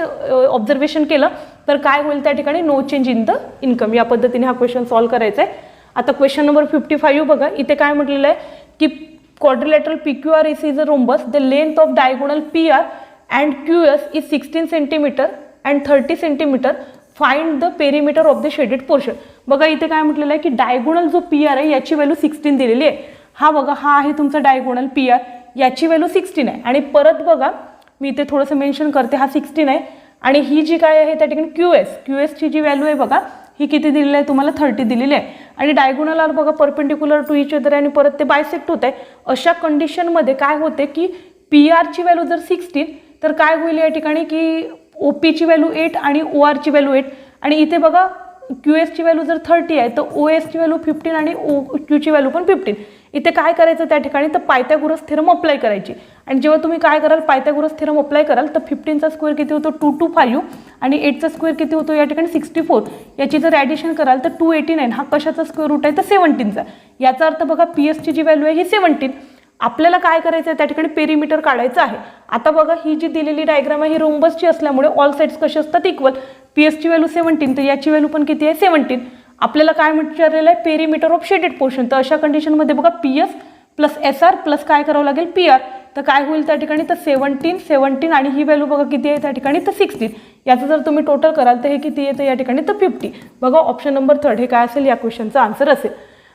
ऑब्झर्वेशन केलं तर काय होईल त्या ठिकाणी, no change in the income. या पद्धतीने हा क्वेश्चन सॉल्व्ह करायचा आहे. आता क्वेश्चन नंबर 55 बघा, इथे काय म्हटलेलं आहे की quadrilateral PQRS is a rhombus. The length of diagonal PR and QS is 16 cm and 30 cm. Find the perimeter of the shaded portion. बघा इथे काय म्हटलेलं आहे की डायगोनल जो PR आहे याची व्हॅल्यू 16 दिलेली आहे. हा बघा हा आहे तुमचा डायगोनल PR, याची व्हॅल्यू 16 आहे. आणि परत बघा मी इथे थोडंसं मेन्शन करते, हा 16 आहे. आणि ही जी काय आहे त्या ठिकाणी QSची जी व्हॅल्यू आहे बघा ही किती दिलेली आहे तुम्हाला, 30 दिलेली आहे. आणि डायगोनल आर बघा परपेंडिक्युलर टू इच अदर आणि परत ते बायसेक्ट होत आहे. अशा कंडिशनमध्ये काय होते की PRची व्हॅल्यू जर 16 तर काय होईल या ठिकाणी की OPची व्हॅल्यू 8 आणि ORची व्हॅल्यू 8. आणि इथे बघा QSची व्हॅल्यू जर 30 आहे तर OSची व्हॅल्यू 15 आणि OQची व्हॅल्यू पण 15. इथे काय करायचं त्या ठिकाणी, तर पायथागोरस थेरम अप्लाय करायची. आणि जेव्हा तुम्ही काय कराल पायथागोरस थेरम अप्लाय कराल तर 15चा स्क्वेअर किती होतो, 225 आणि 8चा स्क्वेअर किती होतो या ठिकाणी 64. याची जर ॲडिशन कराल तर 289. हा कशाचा स्क्वेअर रूट आहे तर 17चा. याचा अर्थ बघा PSची जी व्हॅल्यू आहे ही 17. आपल्याला काय करायचं आहे त्या ठिकाणी पेरीमीटर काढायचं आहे. आता बघा ही जी दिलेली डायग्राम आहे ही रोम्बसची असल्यामुळे ऑल साइड्स कसे असतात इक्वल. PSची व्हॅल्यू 17 तर याची व्हॅल्यू पण किती आहे 17. आपल्याला काय विचारलेलं आहे पेरीमीटर ऑफ शेडेड पोर्शन. तर अशा कंडिशनमध्ये बघा PS प्लस SR प्लस काय करावं लागेल PR. तर काय होईल त्या ठिकाणी तर 17 आणि ही व्हॅल्यू बघा किती आहे त्या ठिकाणी तर 16. याचं जर तुम्ही टोटल कराल तर हे किती येतं या ठिकाणी तर 50. बघा ऑप्शन नंबर 3 हे काय असेल या क्वेश्चनचा आन्सर असेल.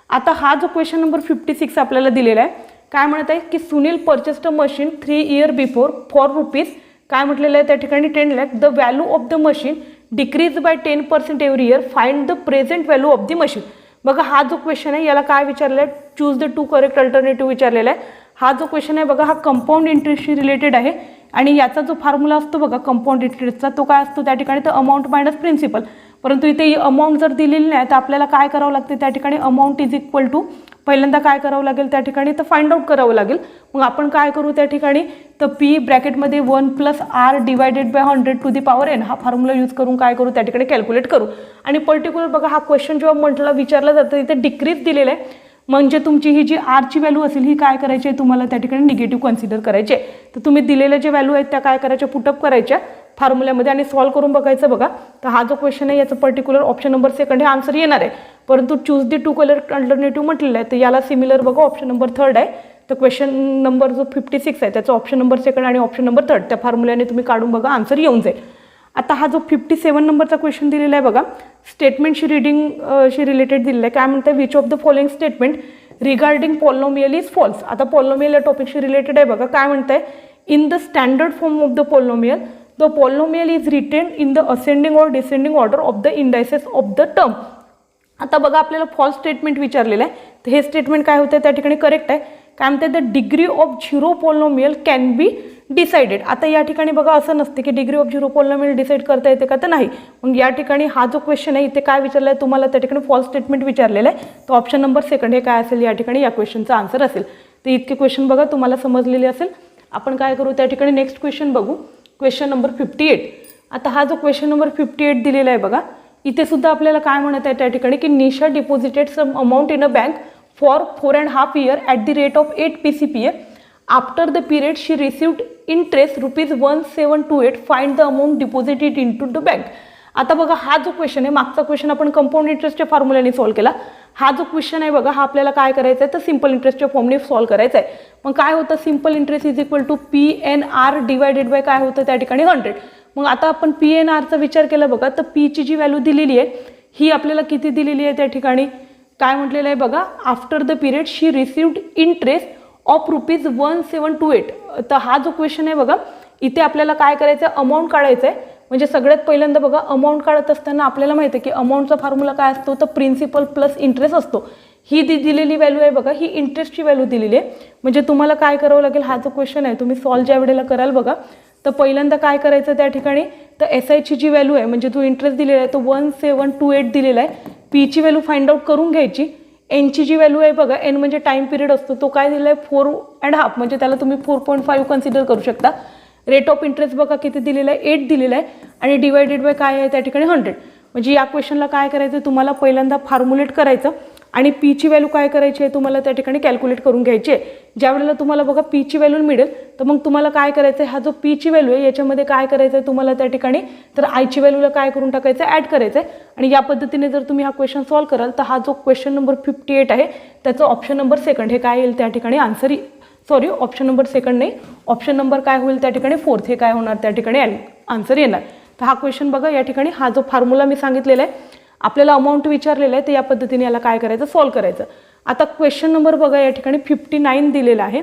आता हा जो क्वेश्चन नंबर 56 आपल्याला दिलेला आहे, काय म्हणत आहे की Sunil purchased a machine 3 years before for rupees काय म्हटलेलं आहे त्या ठिकाणी 10 lakh. The value of the machine decrease by 10% every year. Find the present value of the machine. बघा हा जो क्वेश्चन आहे याला काय विचारलं आहे, चूज द 2 करेक्ट अल्टरनेटिव्ह विचारलेला आहे. हा जो क्वेश्चन आहे बघा हा कंपाऊंड इंटरेस्टशी रिलेटेड आहे. आणि याचा जो फॉर्म्युला असतो बघा कंपाऊंड इंटरेस्टचा तो काय असतो त्या ठिकाणी तर अमाऊंट मायनस प्रिन्सिपल. परंतु इथे अमाऊंट जर दिलेली नाही तर आपल्याला काय करावं लागते त्या ठिकाणी अमाऊंट इज इक्वल टू पहिल्यांदा काय करावं लागेल त्या ठिकाणी तर फाइंड आउट करावं लागेल. मग आपण काय करू त्या ठिकाणी तर P ब्रॅकेटमध्ये 1 + R डिवायडेड बाय 100⁴ हा फॉर्म्युला यूज करून काय करू त्या ठिकाणी कॅल्क्युलेट करू. आणि पर्टिक्युलर बघा हा क्वेश्चन जेव्हा म्हटलं विचारला जातं इथे डिक्रीज दिलेलं आहे. म्हणजे तुमची ही जी Rची व्हॅल्यू असेल ही काय करायची आहे तुम्हाला त्या ठिकाणी निगेटिव्ह कन्सिडर करायचे. तर तुम्ही दिलेल्या जे व्हॅल्यू आहेत त्या काय करायच्या पुटअप करायच्या फॉर्म्युल्यामध्ये आणि सॉल्व्ह करून बघायचं बघा. तर हा जो क्वेश्चन आहे याचं पर्टिक्युलर ऑप्शन नंबर 2 हे आन्सर येणार आहे. परंतु चूज द 2 करेक्ट अल्टरनेटिव्ह म्हटलेलं आहे तर याला सिमिलर बघा ऑप्शन नंबर 3 आहे. तर क्वेश्चन नंबर जो 56 आहे त्याचा ऑप्शन नंबर 2 आणि ऑप्शन नंबर 3 त्या फॉर्म्युल्याने तुम्ही काढून बघा आन्सर येऊन जाईल. आता हा जो 57 नंबरचा क्वेश्चन दिलेला आहे बघा स्टेटमेंटशी शी रिलेटेड दिलेला आहे. काय म्हणतं which of the following statement regarding polynomial is false. आता पॉलिनोमियल या टॉपिकशी रिलेटेड आहे बघा. काय म्हणतंय in the standard form of the polynomial the polynomial is written in the ascending or descending order of the indices of the term. आता बघा आपल्याला फॉल्स स्टेटमेंट विचारलेलं आहे तर हे स्टेटमेंट काय होतं त्या ठिकाणी करेक्ट आहे. काय म्हणते the degree of zero polynomial can be decided. आता या ठिकाणी बघा असं नसते की degree of zero polynomial decide करता येते का तर नाही. मग या ठिकाणी हा जो क्वेश्चन आहे इथे काय विचारलं आहे तुम्हाला त्या ठिकाणी फॉल्स स्टेटमेंट विचारलेलं आहे. तर ऑप्शन नंबर 2 हे काय असेल या ठिकाणी या क्वेश्चनचा आन्सर असेल. तर इतके क्वेश्चन बघा तुम्हाला समजलेले असेल. आपण काय करू त्या ठिकाणी नेक्स्ट क्वेश्चन बघू क्वेश्चन नंबर 58. आता हा जो क्वेश्चन नंबर 58 दिलेला आहे बघा इथे सुद्धा आपल्याला काय म्हणत आहे त्या ठिकाणी की Nisha deposited some amount in a bank for 4.5 years at the rate of 8 PCPA. After the period she received interest ₹1728. Find the amount deposited into the bank. आता बघा हा जो क्वेश्चन आहे मागचा क्वेश्चन आपण कंपाऊंड इंटरेस्टच्या फॉर्म्युल्याने सॉल्व्ह केला. हा जो क्वेश्चन आहे बघा हा आपल्याला काय करायचा आहे तर सिंपल इंटरेस्टच्या फॉर्मने सॉल्व्ह करायचा आहे. मग काय होतं simple interest is equal to PNR divided by काय होतं त्या ठिकाणी 100. मग आता आपण PNRचा विचार केला बघा तर Pची जी व्हॅल्यू दिलेली आहे ही आपल्याला किती दिलेली आहे त्या ठिकाणी काय म्हटलेलं आहे बघा after the period she received interest of ₹1728. तर हा जो क्वेश्चन आहे बघा इथे आपल्याला काय करायचं आहे अमाऊंट काढायचं आहे. म्हणजे सगळ्यात पहिल्यांदा बघा अमाऊंट काढत असताना आपल्याला माहिती आहे की अमाऊंटचा फॉर्म्युला काय असतो तर प्रिन्सिपल प्लस इंटरेस्ट असतो. ही दिलेली व्हॅल्यू आहे बघा, ही इंटरेस्टची व्हॅल्यू दिलेली आहे. म्हणजे तुम्हाला काय करावं लागेल, हा जो क्वेश्चन आहे तुम्ही सॉल्व ज्या वेळेला कराल बघा, तर पहिल्यांदा काय करायचं त्या ठिकाणी, तर SIची जी व्हॅल्यू आहे म्हणजे जो इंटरेस्ट दिलेला आहे तो 1728 दिलेला आहे. पीची व्हॅल्यू फाइंड आउट करून घ्यायची. एनची जी व्हॅल्यू आहे बघा, एन म्हणजे टाईम पिरियड असतो, तो काय दिला आहे 4.5, म्हणजे त्याला तुम्ही 4.5 कन्सिडर करू शकता. रेट ऑफ इंटरेस्ट बघा किती दिलेला आहे, 8 दिलेला आहे. आणि डिवायडेड बाय काय आहे त्या ठिकाणी 100. म्हणजे या क्वेश्चनला काय करायचं, तुम्हाला पहिल्यांदा फॉर्म्युलेट करायचं आणि पीची व्हॅल्यू काय करायची आहे तुम्हाला त्या ठिकाणी कॅल्क्युलेट करून घ्यायची आहे. ज्या वेळेला तुम्हाला बघा पीची व्हॅल्यू मिळेल तर मग तुम्हाला काय करायचं आहे, हा जो पीची व्हॅल्यू आहे याच्यामध्ये काय करायचं आहे तुम्हाला त्या ठिकाणी, तर आयची व्हॅल्यूला काय करून टाकायचं आहे, ॲड करायचं आहे. आणि या पद्धतीने जर तुम्ही हा क्वेश्चन सॉल्व कराल तर हा जो क्वेश्चन नंबर 58 आहे त्याचं ऑप्शन नंबर सेकंड हे काय येईल त्या ठिकाणी answer, sorry option number second नाही, ऑप्शन नंबर काय होईल त्या ठिकाणी 4th हे काय होणार त्या ठिकाणी आन्सर येणार. तर हा क्वेश्चन बघा या ठिकाणी हा जो फॉर्म्युला मी सांगितलेला आहे, आपल्याला अमाऊंट विचारलेलं आहे तर या पद्धतीने याला काय करायचं, सॉल्व करायचं. आता क्वेश्चन नंबर बघा या ठिकाणी 59 दिलेला आहे.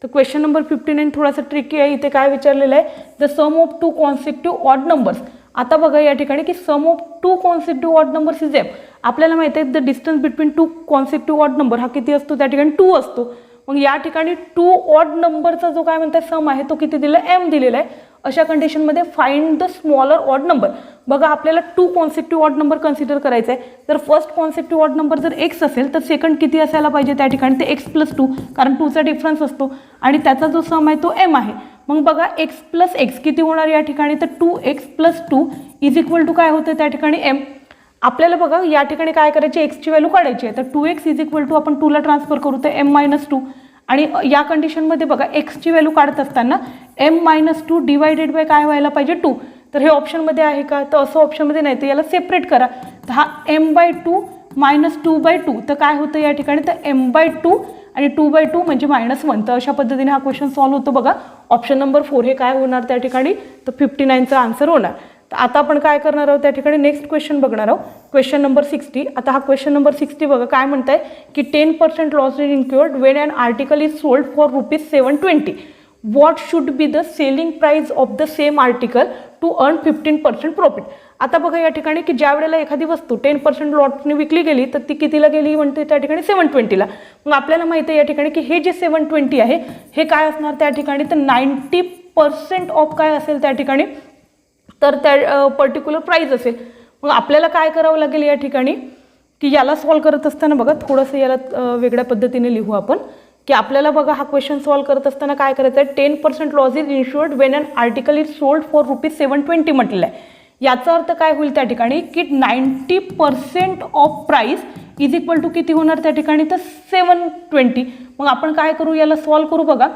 तर क्वेश्चन नंबर 59 थोडासा ट्रिकी आहे. इथे काय विचारलेलं आहे, the sum of 2 consecutive odd numbers. आता बघा या ठिकाणी की sum of 2 consecutive odd numbers is M. आपल्याला माहिती आहे the distance between 2 consecutive odd number हा किती असतो त्या ठिकाणी 2 असतो. मग या ठिकाणी 2 ऑड नंबरचा जो काय म्हणतात सम आहे तो किती दिला आहे, एम दिलेला आहे. अशा कंडिशनमध्ये find the smaller odd number. बघा आपल्याला 2 कॉन्सिक्युटिव्ह ऑड नंबर कन्सिडर करायचा आहे. तर फर्स्ट कॉन्सिक्युटिव्ह ऑड नंबर जर x असेल तर सेकंड किती असायला पाहिजे त्या ठिकाणी, ते x+2, कारण 2चा डिफरन्स असतो आणि त्याचा जो सम आहे तो m आहे. मग बघा x+x किती होणार या ठिकाणी, तर 2x+2 इज इक्वल टू काय होतं त्या ठिकाणी m. आपल्याला बघा या ठिकाणी काय करायची, एक्सची व्हॅल्यू काढायची आहे. तर 2x इज इक्वल टू आपण 2ला ट्रान्सफर करू तर m-2. आणि या कंडिशनमध्ये बघा एक्सची व्हॅल्यू काढत असताना m-2 डिवायडेड बाय काय व्हायला पाहिजे 2. तर हे ऑप्शनमध्ये आहे का, तर असं ऑप्शनमध्ये नाही, तर याला सेपरेट करा. तर हा m/2 - 2/2 तर काय होतं या ठिकाणी, तर m/2 आणि 2/2 म्हणजे -1. तर अशा पद्धतीने हा क्वेश्चन सॉल्व होतो बघा. ऑप्शन नंबर 4 हे काय होणार त्या ठिकाणी, तर 59चा आन्सर होणार. तर आता आपण काय करणार आहोत त्या ठिकाणी नेक्स्ट क्वेश्चन बघणार आहोत, क्वेश्चन नंबर 60. आता हा क्वेश्चन नंबर 60 बघा काय म्हणताय की 10% loss is incurred when an article is sold for ₹720. What should be the selling price of the same article to earn 15% profit. आता बघा या ठिकाणी की ज्या वेळेला एखादी वस्तू 10% लॉटने विकली गेली तर ती कितीला गेली म्हणते त्या ठिकाणी 720ला. मग आपल्याला माहिती आहे या ठिकाणी की हे जे 720 आहे हे काय असणार त्या ठिकाणी, तर 90% ऑफ काय असेल त्या ठिकाणी, तर त्या पर्टिक्युलर प्राईज असेल. मग आपल्याला काय करावं लागेल या ठिकाणी की याला सॉल्व करत असताना बघा थोडंसं याला वेगळ्या पद्धतीने लिहू आपण, की आपल्याला बघा हा क्वेश्चन सॉल्व करत असताना काय करायचं आहे, 10% loss is insured when an article is sold for ₹720 म्हटलेलं आहे. याचा अर्थ काय होईल त्या ठिकाणी की 90% of price is equal to किती होणार त्या ठिकाणी, तर 720. मग आपण काय करू, याला सॉल्व करू बघा.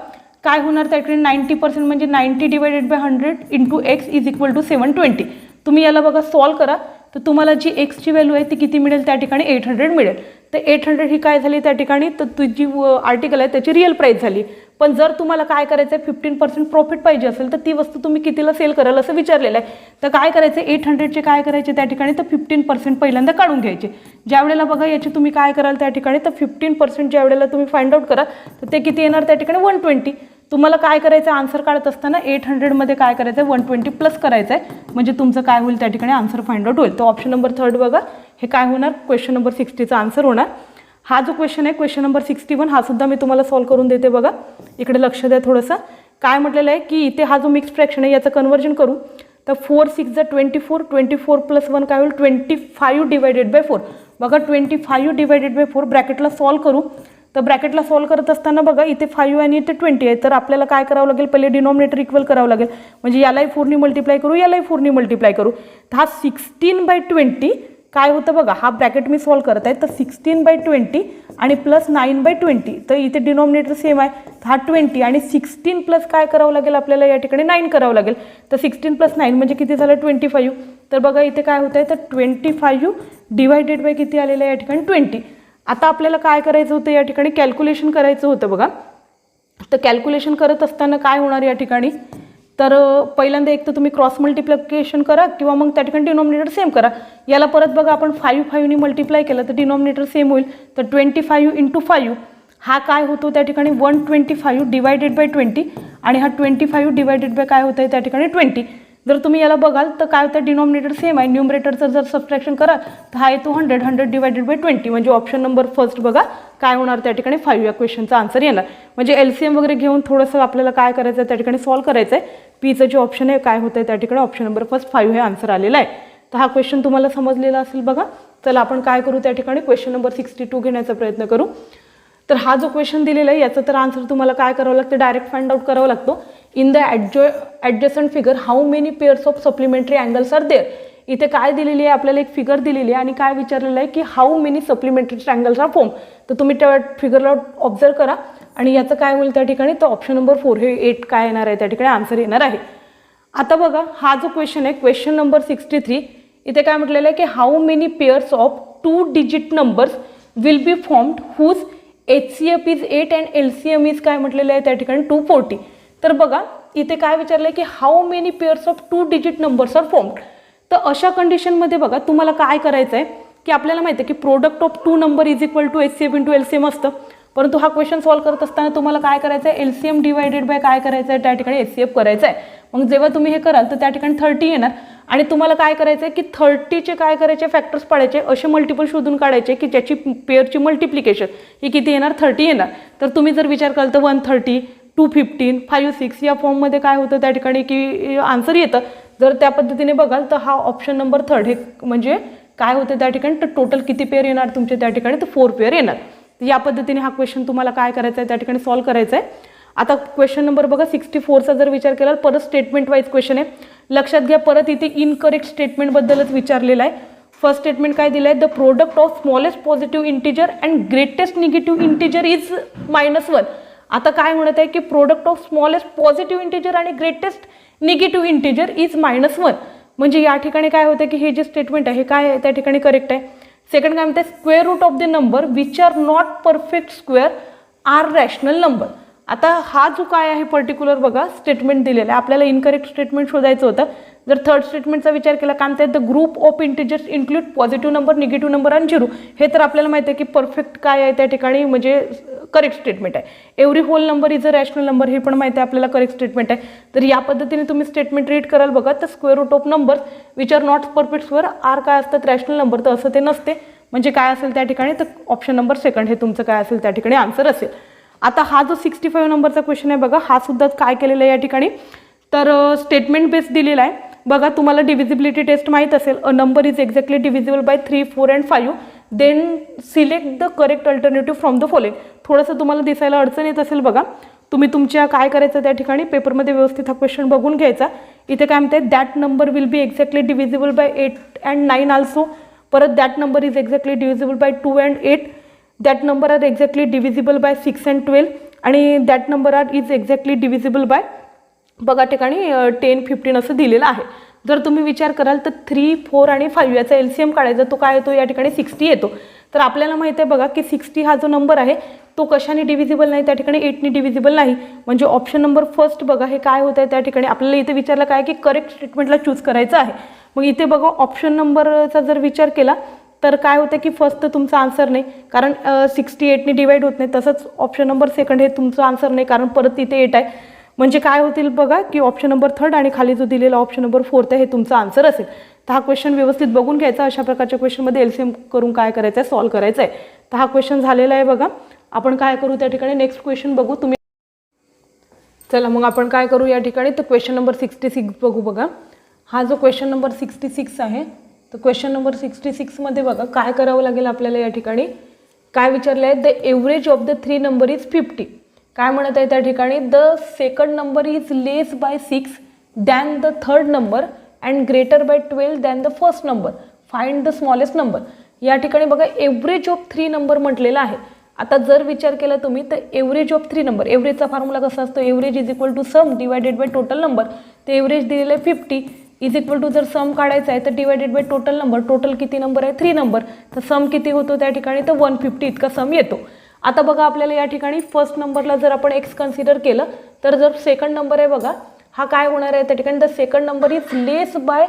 काय होणार त्या ठिकाणी 90% म्हणजे 90 divided by 100 into x is equal to 720. तुम्ही याला बघा सॉल्व करा तर तुम्हाला जी एक्सची व्हॅल्यू आहे ती किती मिळेल त्या ठिकाणी 800 मिळेल. तर 800 ही काय झाली त्या ठिकाणी, तर तुझी आर्टिकल आहे त्याची रिअल प्राईस झाली. पण जर तुम्हाला काय करायचं आहे 15% प्रॉफिट पाहिजे असेल तर ती वस्तू तुम्ही कितीला सेल कराल असं विचारलेलं आहे. तर काय करायचं 800चे काय करायचे त्या ठिकाणी, तर 15% पहिल्यांदा काढून घ्यायचे. ज्या वेळेला बघा याची तुम्ही काय कराल त्या ठिकाणी, तर 15% ज्या वेळेला तुम्ही फाइंड आउट करा तर ते किती येणार त्या ठिकाणी 120. तुम्हाला काय करायचं आन्सर काढत असताना 800मध्ये काय करायचं आहे 120 प्लस करायचं आहे, म्हणजे तुमचं काय होईल त्या ठिकाणी आन्सर फाइंड आउट होईल. तर ऑप्शन नंबर 3 बघा हे काय होणार, क्वेश्चन नंबर 60चा आन्सर होणार. हा जो क्वेश्चन आहे क्वेश्चन नंबर 61 हा सुद्धा मी तुम्हाला सॉल्व करून देते बघा. इकडे लक्ष द्या थोडंसं. काय म्हटलेलं आहे की इथे हा जो मिक्स फ्रॅक्शन आहे याचं कन्वर्जन करू तर 4 6 24, 24 प्लस 1 काय होईल 25 डिवायडेड बाय 4. बघा 25 डिवायडेड बाय 4 ब्रॅकेटला सॉल्व करू. तर ब्रॅकेटला सॉल्व करत असताना बघा इथे 5 आणि इथे 20 आहे. तर आपल्याला काय करावं लागेल, पहिले डिनॉमिनेटर इक्वल करावं लागेल. म्हणजे यालाही 4ने मल्टिप्लाय करू, यालाही 4ने मल्टिप्लाय करू. तर हा 16/20 काय होतं बघा, हा ब्रॅकेट मी सॉल्व करत आहे. तर 16/20 आणि प्लस 9/20. तर इथे डिनॉमिनेटर सेम आहे. हा 20 आणि 16 प्लस काय करावं लागेल आपल्याला या ठिकाणी 9 करावं लागेल. तर 16 + 9 म्हणजे किती झालं 25. तर बघा इथे काय होतं आहे, तर 25 डिवायडेड बाय किती आलेलं आहे या ठिकाणी 20. आता आपल्याला काय करायचं होतं या ठिकाणी कॅल्क्युलेशन करायचं होतं बघा. तर कॅल्क्युलेशन करत असताना काय होणार या ठिकाणी, तर पहिल्यांदा एक तर तुम्ही क्रॉस मल्टिप्लिकेशन करा किंवा मग त्या ठिकाणी डिनॉमिनेटर सेम करा. याला परत बघा आपण 5ने मल्टिप्लाय केलं तर डिनॉमिनेटर सेम होईल. तर 25 × 5 हा काय होतो त्या ठिकाणी 125 डिवायडेड बाय 20 आणि हा 25 डिवायडेड बाय काय होतं आहे त्या ठिकाणी 20. जर तुम्ही याला बघाल तर काय होतं, डिनॉमिनेटर सेम आहे, न्यूमरेटरचं जर सबट्रॅक्शन कराल तर हा येतो 100 डिवायडेड बाय 20, म्हणजे ऑप्शन नंबर फर्स्ट बघा काय होणार त्या ठिकाणी 5 या क्वेश्चनचा आन्सर येणार. म्हणजे LCM वगैरे घेऊन थोडंसं आपल्याला काय करायचं आहे त्या ठिकाणी सॉल्व्ह करायचं आहे. पीचं जे ऑप्शन आहे काय होतं आहे त्या ठिकाणी ऑप्शन नंबर फर्स्ट 5 हे आन्सर आलेलं आहे. तर हा क्वेश्चन तुम्हाला समजलेला असेल बघा. चला आपण काय करू त्या ठिकाणी क्वेश्चन नंबर 62 घेण्याचा प्रयत्न करू. तर हा जो क्वेश्चन दिलेला आहे याचं तर आन्सर तुम्हाला काय करावं लागतं, डायरेक्ट फाइंड आउट करावं लागतो. In the adjacent figure how many pairs of supplementary angles are there. इथे काय दिलेली आहे, आपल्याला एक फिगर दिलेली आहे आणि काय विचारलेलं आहे की how many supplementary angles are form. तर तुम्ही त्या फिगरला ऑब्झर्व करा आणि याचं काय होईल त्या ठिकाणी, तर ऑप्शन नंबर 4 हे 8 काय येणार आहे त्या ठिकाणी आन्सर येणार आहे. आता बघा हा जो क्वेश्चन आहे क्वेश्चन नंबर 63, इथे काय म्हटलेलं आहे की how many pairs of 2 digit numbers will be formed whose HCF is 8 and LCM is काय म्हटलेलं आहे त्या ठिकाणी 240. तर बघा इथे काय विचारलं आहे की how many pairs of 2 digit numbers are formed. तर अशा कंडिशनमध्ये बघा तुम्हाला काय करायचं आहे की आपल्याला माहिती आहे की product of 2 number is equal to HCF into LCM असतं. परंतु हा क्वेश्चन सॉल्व्ह करत असताना तुम्हाला काय करायचं आहे, LCM डिवायडेड बाय काय करायचं आहे त्या ठिकाणी HCF करायचं आहे. मग जेव्हा तुम्ही हे कराल तर त्या ठिकाणी 30 येणार आणि तुम्हाला काय करायचं आहे की 30चे काय करायचे फॅक्टर्स पाडायचे, असे मल्टिपल शोधून काढायचे की ज्याची पेअरची मल्टिप्लिकेशन ही किती येणार 30 येणार. तर तुम्ही जर विचार कराल तर 130, 215, 56 या फॉर्ममध्ये काय होतं त्या ठिकाणी की आन्सर येतं. जर त्या पद्धतीने बघाल तर हा ऑप्शन नंबर 3 हे म्हणजे काय होतं त्या ठिकाणी, तर टोटल किती पेअर येणार तुमचे त्या ठिकाणी, तर 4 पेअर येणार. या पद्धतीने हा क्वेश्चन तुम्हाला काय करायचा आहे त्या ठिकाणी सॉल्व्ह करायचा आहे. आता क्वेश्चन नंबर बघा 64चा जर विचार केला परत स्टेटमेंट वाईज क्वेश्चन आहे. लक्षात घ्या परत इथे इनकरेक्ट स्टेटमेंटबद्दलच विचारलेलं आहे. फर्स्ट स्टेटमेंट काय दिलं आहे, the product of smallest positive integer and greatest negative integer is -1. आता काय म्हणत आहे की product of smallest positive integer आणि ग्रेटेस्ट निगेटिव्ह इंटिजर इज -1. म्हणजे या ठिकाणी काय होतं की हे जे स्टेटमेंट आहे हे काय आहे त्या ठिकाणी करेक्ट आहे. सेकंड काय म्हणते, square root of the number which are not perfect square are rational number. आता हा जो काय आहे पर्टिक्युलर बघा स्टेटमेंट दिलेला आहे, आपल्याला इनकरेक्ट स्टेटमेंट शोधायचं होतं. जर थर्ड स्टेटमेंटचा विचार केला काय म्हणतात, the group of integers include positive number, negative number आणि 0. हे तर आपल्याला माहिती आहे की परफेक्ट काय आहे त्या ठिकाणी म्हणजे करेक्ट स्टेटमेंट आहे. Every whole number is a rational number हे पण माहिती आहे आपल्याला करेक्ट स्टेटमेंट आहे. तर या पद्धतीने तुम्ही स्टेटमेंट रीड कराल बघा. तर square root of numbers which are not perfect square are काय असतात रॅशनल नंबर, तर असं ते नसते. म्हणजे काय असेल त्या ठिकाणी, तर ऑप्शन नंबर सेकंड हे तुमचं काय असेल त्या ठिकाणी आन्सर असेल. आता हा जो 65 नंबरचा क्वेश्चन आहे बघा, हा सुद्धा काय केलेला आहे या ठिकाणी, तर स्टेटमेंट बेस्ड दिलेला आहे बघा. तुम्हाला डिव्हिजिबिलिटी टेस्ट माहीत असेल, a number is exactly divisible by 3, 4 and 5 then select the correct alternative from the following. थोडंसं तुम्हाला दिसायला अडचण येत असेल बघा, तुम्ही तुमच्या काय करायचं त्या ठिकाणी पेपरमध्ये व्यवस्थित हा क्वेश्चन बघून घ्यायचा. इथे काय म्हणते, that number will be exactly divisible by 8 and 9 ऑल्सो. परत that number is exactly divisible by 2 and 8. That number are exactly divisible by 6 and 12. आणि that number are is exactly divisible by बघा ठिकाणी 10, 15 असं दिलेलं आहे. जर तुम्ही विचार कराल तर 3, 4 आणि 5 याचा LCM काढायचा, तो काय येतो या ठिकाणी 60 येतो. तर आपल्याला माहिती आहे बघा की 60 हा जो नंबर आहे तो कशाने डिव्हिजिबल नाही त्या ठिकाणी, 8ने डिव्हिजिबल नाही. म्हणजे ऑप्शन नंबर फर्स्ट बघा हे काय होतं आहे त्या ठिकाणी, आपल्याला इथे विचारलं काय की करेक्ट स्टेटमेंटला चूज करायचं आहे. मग इथे बघा ऑप्शन नंबरचा जर विचार केला तर काय होतं की फर्स्ट तर तुमचा आन्सर नाही, कारण 68ने डिवाइड होत नाही. तसंच ऑप्शन नंबर सेकंड हे तुमचं आन्सर नाही, कारण परत इथे 8 आहे. म्हणजे काय होतील बघा की ऑप्शन नंबर थर्ड आणि खाली जो दिलेला ऑप्शन नंबर फोर्थ आहे हे तुमचा आन्सर असेल. तर हा क्वेश्चन व्यवस्थित बघून घ्यायचा. अशा प्रकारच्या क्वेश्चनमध्ये LCM करून काय करायचं आहे, सॉल्व्ह करायचं आहे. तर हा क्वेश्चन झालेला आहे बघा. आपण काय करू त्या ठिकाणी नेक्स्ट क्वेश्चन बघू. तुम्ही चला मग आपण काय करू या ठिकाणी, तर क्वेश्चन नंबर 66 बघू बघा. हा जो क्वेश्चन नंबर 66 आहे, तर क्वेश्चन नंबर 66 मध्ये बघा काय करावं लागेल आपल्याला. या ठिकाणी काय विचारलं आहे, the average of the 3 number is 50. काय म्हणत आहे त्या ठिकाणी, the second number is less bye 6 than the third number and greater by 12 than the first number, find the smallest number. या ठिकाणी बघा एव्हरेज ऑफ 3 नंबर म्हटलेला आहे. आता जर विचार केला तुम्ही तर एव्हरेज ऑफ 3 नंबर, एव्हरेजचा फॉर्म्युला कसा असतो, average is equal to sum divided by total number. ते एव्हरेज दिलेलं आहे 50 इज इक्वल टू, जर सम काढायचा आहे तर divided by total number. Total किती नंबर आहे 3 नंबर, तर सम किती होतो त्या ठिकाणी, तर 150 इतका सम येतो. आता बघा आपल्याला या ठिकाणी फर्स्ट नंबरला जर आपण x कन्सिडर केलं तर जर सेकंड नंबर आहे बघा हा काय होणार आहे त्या ठिकाणी, the second number is less bye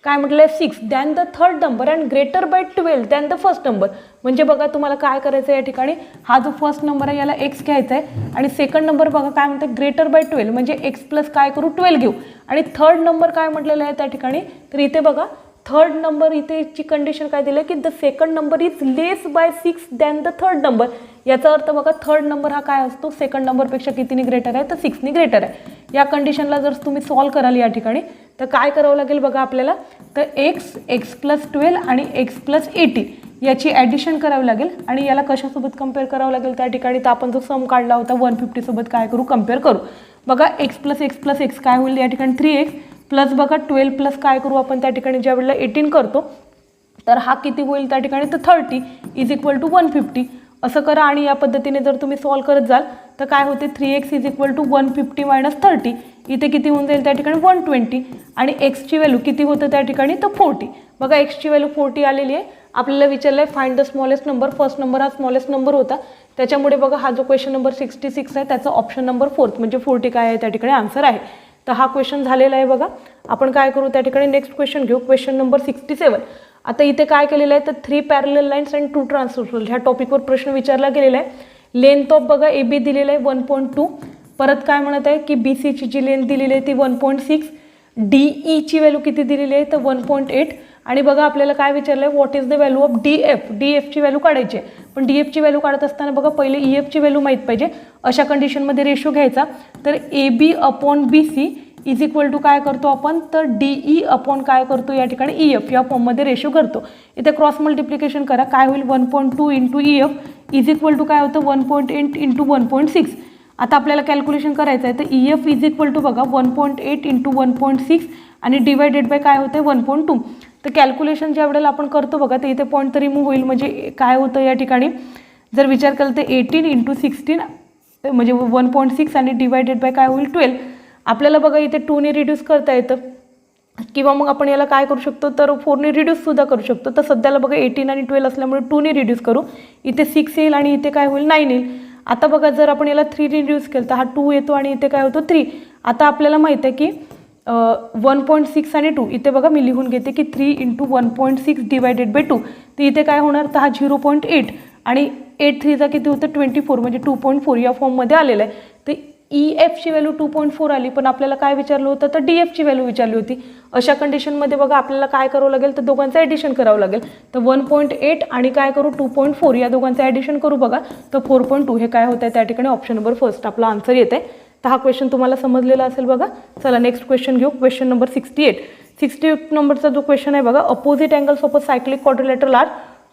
काय म्हटलं आहे 6 than the third number and greater by 12 than the first number. म्हणजे बघा तुम्हाला काय करायचं आहे या ठिकाणी, हा जो फर्स्ट नंबर आहे याला एक्स घ्यायचा आहे आणि सेकंड नंबर बघा काय म्हणतात ग्रेटर बाय 12 म्हणजे एक्स प्लस काय करू 12 घेऊ. आणि थर्ड नंबर काय म्हटलेलं आहे त्या ठिकाणी, तर इथे बघा थर्ड नंबर इथेची कंडिशन काय दिलं की the second number is less bye 6 than the third number. याचा अर्थ बघा थर्ड नंबर हा काय असतो सेकंड नंबरपेक्षा कितीने ग्रेटर आहे तर 6ने ग्रेटर आहे. या कंडिशनला जर तुम्ही सॉल्व कराल या ठिकाणी तर काय करावं लागेल बघा आपल्याला, तर एक्स प्लस 12 आणि एक्स प्लस 18 याची ॲडिशन करावी लागेल आणि याला कशासोबत कम्पेअर करावं लागेल त्या ठिकाणी, तर आपण जो सम काढला होता 150 सोबत काय करू कम्पेअर करू. बघा एक्स प्लस एक्स काय होईल या ठिकाणी 3x प्लस बघा 12 प्लस काय करू आपण त्या ठिकाणी ज्या वेळेला 18 करतो तर हा किती होईल त्या ठिकाणी तर 30 इज इक्वल टू 150. असं करा आणि या पद्धतीने जर तुम्ही सॉल्व करत जाल तर काय होते 3x is equal to 150 minus 30. इथे किती होऊन जाईल त्या ठिकाणी 120 आणि एक्सची व्हॅल्यू किती होतं त्या ठिकाणी तर 40. बघा एक्सची व्हॅल्यू 40 आलेली आहे. आपल्याला विचारलं आहे find the smallest number. First number हा स्मॉलेस्ट नंबर होता त्याच्यामुळे बघा हा जो क्वेश्चन नंबर 66 आहे त्याचा ऑप्शन नंबर 4 म्हणजे 40 काय आहे त्या ठिकाणी आन्सर आहे. तर हा क्वेश्चन झालेला आहे बघा. आपण काय करू त्या ठिकाणी नेक्स्ट क्वेश्चन घेऊ, क्वेश्चन नंबर 67. आता इथे काय केलेलं आहे तर 3 पॅरलल लाईन्स अँड 2 ट्रान्सव्हर्सल ह्या टॉपिकवर प्रश्न विचारला गेलेला आहे. लेंथ ऑफ बघा ए बी दिलेलं आहे 1.2. परत काय म्हणत आहे की बी सीची जी लेंथ दिलेली आहे ती 1.6. डी ईची व्हॅल्यू किती दिलेली आहे तर 1.8. आणि बघा आपल्याला काय विचारलं आहे what is the value of D F. D एफची व्हॅल्यू काढायची आहे पण डी एफची व्हॅल्यू काढत असताना बघा पहिले ई एफची व्हॅल्यू माहीत पाहिजे. अशा कंडिशनमध्ये रेशो घ्यायचा तर A B upon B C is equal to काय करतो आपण तर डी ई अपॉन काय करतो या ठिकाणी ई एफ या फॉर्ममध्ये रेशो करतो. इथे क्रॉस मल्टिप्लिकेशन करा काय होईल 1.2 into E F is equal to काय होतं 1.8 इंटू 1.6. आता आपल्याला कॅल्क्युलेशन करायचं आहे तर E F is equal to बघा 1.8 इंटू 1.6 आणि डिवायडेड बाय काय होतं 1.2. तर कॅल्क्युलेशन ज्या वेळेला आपण करतो बघा तर इथे पॉईंट तर रिमूव्ह होईल म्हणजे काय होतं या ठिकाणी जर विचार केला तर 18 इंटू 16 म्हणजे 1.6 आणि डिवायडेड बाय काय होईल 12. आपल्याला बघा इथे 2ने रिड्यूस करता येतं किंवा मग आपण याला काय करू शकतो तर 4ने रिड्यूससुद्धा करू शकतो. तर सध्याला बघा 18 आणि 12 असल्यामुळे 2ने रिड्यूस करू. इथे 6 येईल आणि इथे काय होईल 9 येईल. आता बघा जर आपण याला 3 रिड्यूस केलं तर हा 2 येतो आणि इथे काय होतो 3. आता आपल्याला माहिती आहे की 1.6 आणि 2 इथे बघा मी लिहून घेते की 3 इंटू 1.6 डिवायडेड बाय 2 तर इथे काय होणार तर हा 0.8 आणि 8 3चा किती होतं 24 म्हणजे 2.4 या फॉर्ममध्ये आलेलं आहे. तर ई एफची व्हॅल्यू 2.4 आली पण आपल्याला काय विचारलं होतं तर डी एफची व्हॅल्यू विचारली होती. अशा कंडिशनमध्ये बघा आपल्याला काय करावं लागेल तर दोघांचं ॲडिशन करावं लागेल. तर 1.8 आणि काय करू 2.4 या दोघांचं ॲडिशन करू बघा तर 4.2 हे काय होतं आहे त्या ठिकाणी ऑप्शन नंबर फर्स्ट आपला आन्सर येत आहे. तर हा क्वेश्चन तुम्हाला समजलेला असेल बघा. चला नेक्स्ट क्वेश्चन घेऊ, क्वेश्चन नंबर 68 नंबरचा जो क्वेश्चन आहे बघा opposite angles of a cyclic quadrilateral are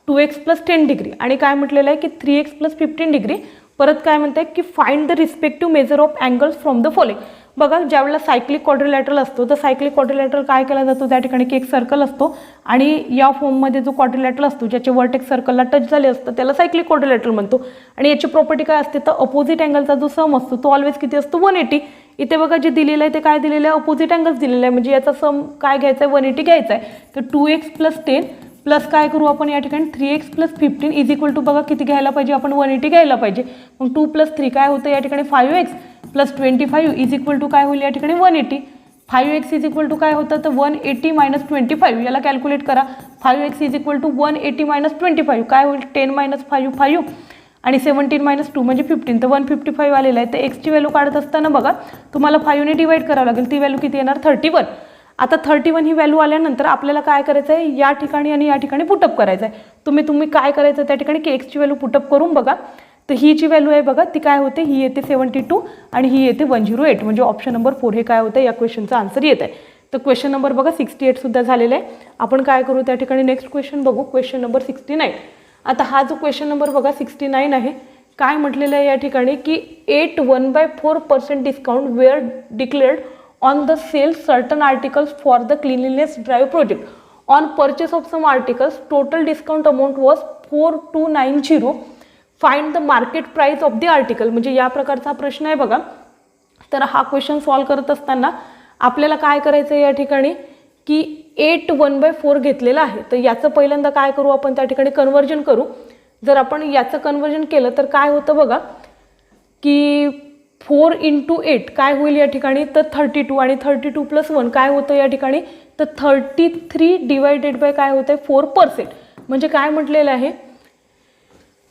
2x plus 10 degree आणि काय म्हटलेलं आहे की 3x प्लस 15 डिग्री. परत काय म्हणताय की find the respective measure of angles from the following. बघा ज्यावेळेला सायक्लिक क्वाड्रिलॅटरल असतो तर सायक्लिक क्वाड्रिलॅटरल काय केला जातो त्या ठिकाणी की एक सर्कल असतो आणि या फॉर्ममध्ये जो क्वाड्रिलॅटरल असतो ज्याचे वर्टेक्स सर्कलला टच झाले असतं त्याला सायक्लिक क्वाड्रिलॅटरल म्हणतो. आणि याची प्रॉपर्टी काय असते तर अपोजिट अँगलचा जो सम असतो तो ऑलवेज किती असतो 180. इथे बघा जे दिलेलं आहे ते काय दिलेलं आहे अपोजिट अँगल्स दिलेलं आहे म्हणजे याचा सम काय घ्यायचा आहे 180 घ्यायचा आहे. तर 2x प्लस 10 प्लस काय करू आपण या ठिकाणी 3x plus 15 is equal to बघा किती घ्यायला पाहिजे आपण 180 घ्यायला पाहिजे. मग 2 प्लस 3 काय होतं या ठिकाणी 5x plus 25 is equal to काय होईल या ठिकाणी 180. 5x इज इक्वल टू काय होतं तर 180 मायनस 25 याला कॅल्क्युलेट करा. 5x is equal to 180 minus 25 काय होईल 10 मायनस 5 आणि 17 मायनस 2 म्हणजे 15 तर 155 आलेलं आहे. तर एक्सची व्हॅल्यू काढत असताना बघा तुम्हाला 5ने डिवाइड करावं लागेल. ती व्हॅल्यू किती येणार 31. आता 31 ही व्हॅल्यू आल्यानंतर आपल्याला काय करायचं आहे या ठिकाणी आणि या ठिकाणी पुटअप करायचं आहे. तुम्ही काय करायचं त्या ठिकाणी की एक्सची व्हॅल्यू पुटअप करून बघा. तर ही जी व्हॅल्यू आहे बघा ती काय होते ही येते 72 आणि ही येते 108 म्हणजे ऑप्शन नंबर 4 हे काय होतं या क्वेश्चनचा आन्सर येत आहे. तर क्वेश्चन नंबर बघा 68 सुद्धा झालेला आहे. आपण काय करू त्या ठिकाणी नेक्स्ट क्वेश्चन बघू, क्वेश्चन नंबर 69. आता हा जो क्वेश्चन नंबर बघा 69 आहे. काय म्हटलेलं आहे या ठिकाणी की 8 1/4% discount were declared on the sale certain articles for the cleanliness drive project. On purchase of some articles, total discount amount was 4290. Find the market price of the article. म्हणजे या प्रकारचा प्रश्न आहे बघा. तर हा क्वेश्चन सॉल्व करत असताना आपल्याला काय करायचं आहे या ठिकाणी की 8 1/4 घेतलेला आहे. तर याचं पहिल्यांदा काय करू आपण त्या ठिकाणी कन्वर्जन करू. जर आपण याचं कन्वर्जन केलं तर काय होतं बघा की 4 × 8 काय होईल या ठिकाणी, तर 32 आणि 32 + 1 काय होतं या ठिकाणी, तर 33 डिवायडेड बाय काय होतं आहे 4%. म्हणजे काय म्हटलेलं आहे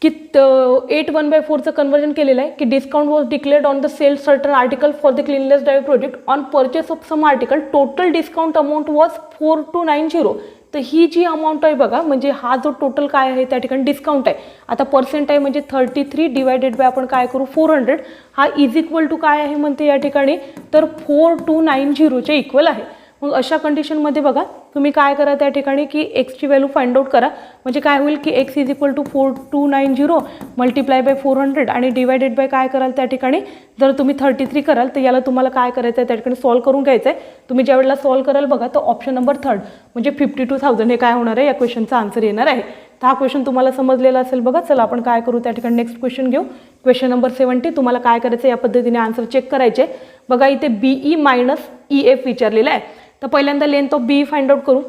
की 8 1/4चं कन्वर्जन केलेलं आहे की discount was declared on the sale certain article for the cleanliness drive project on purchase of some article, total discount amount was 4290. तर ही जी अमाऊंट आहे बघा, म्हणजे हा जो टोटल काय आहे त्या ठिकाणी डिस्काउंट आहे. आता पर्सेंट आहे म्हणजे 33 डिवायडेड बाय आपण काय करू 400, हा इज इक्वल टू काय आहे म्हणते या ठिकाणी, तर 4290चे इक्वल आहे. मग अशा कंडिशनमध्ये बघा तुम्ही काय करा त्या ठिकाणी की एक्सची व्हॅल्यू फाइंड आउट करा. म्हणजे काय होईल की x is equal to 4290 multiply by 400 आणि डिवायडेड बाय काय कराल त्या ठिकाणी, जर तुम्ही 33 कराल तर याला तुम्हाला काय करायचं आहे त्या ठिकाणी सॉल्व करून घ्यायचं आहे. तुम्ही ज्या वेळेला सॉल्व कराल बघा तर ऑप्शन नंबर 3 म्हणजे 52,000 हे काय होणार आहे या क्वेश्चनचा आन्सर येणार आहे. तर हा क्वेश्चन तुम्हाला समजलेला असेल बघा. चला आपण काय करू त्या ठिकाणी नेक्स्ट क्वेश्चन घेऊ. Question number 70. तुम्हाला काय करायचं या पद्धतीने आन्सर चेक करायचे बघा. इथे BE - EF विचारलेलं आहे. तर पहिल्यांदा length of BE find out करू.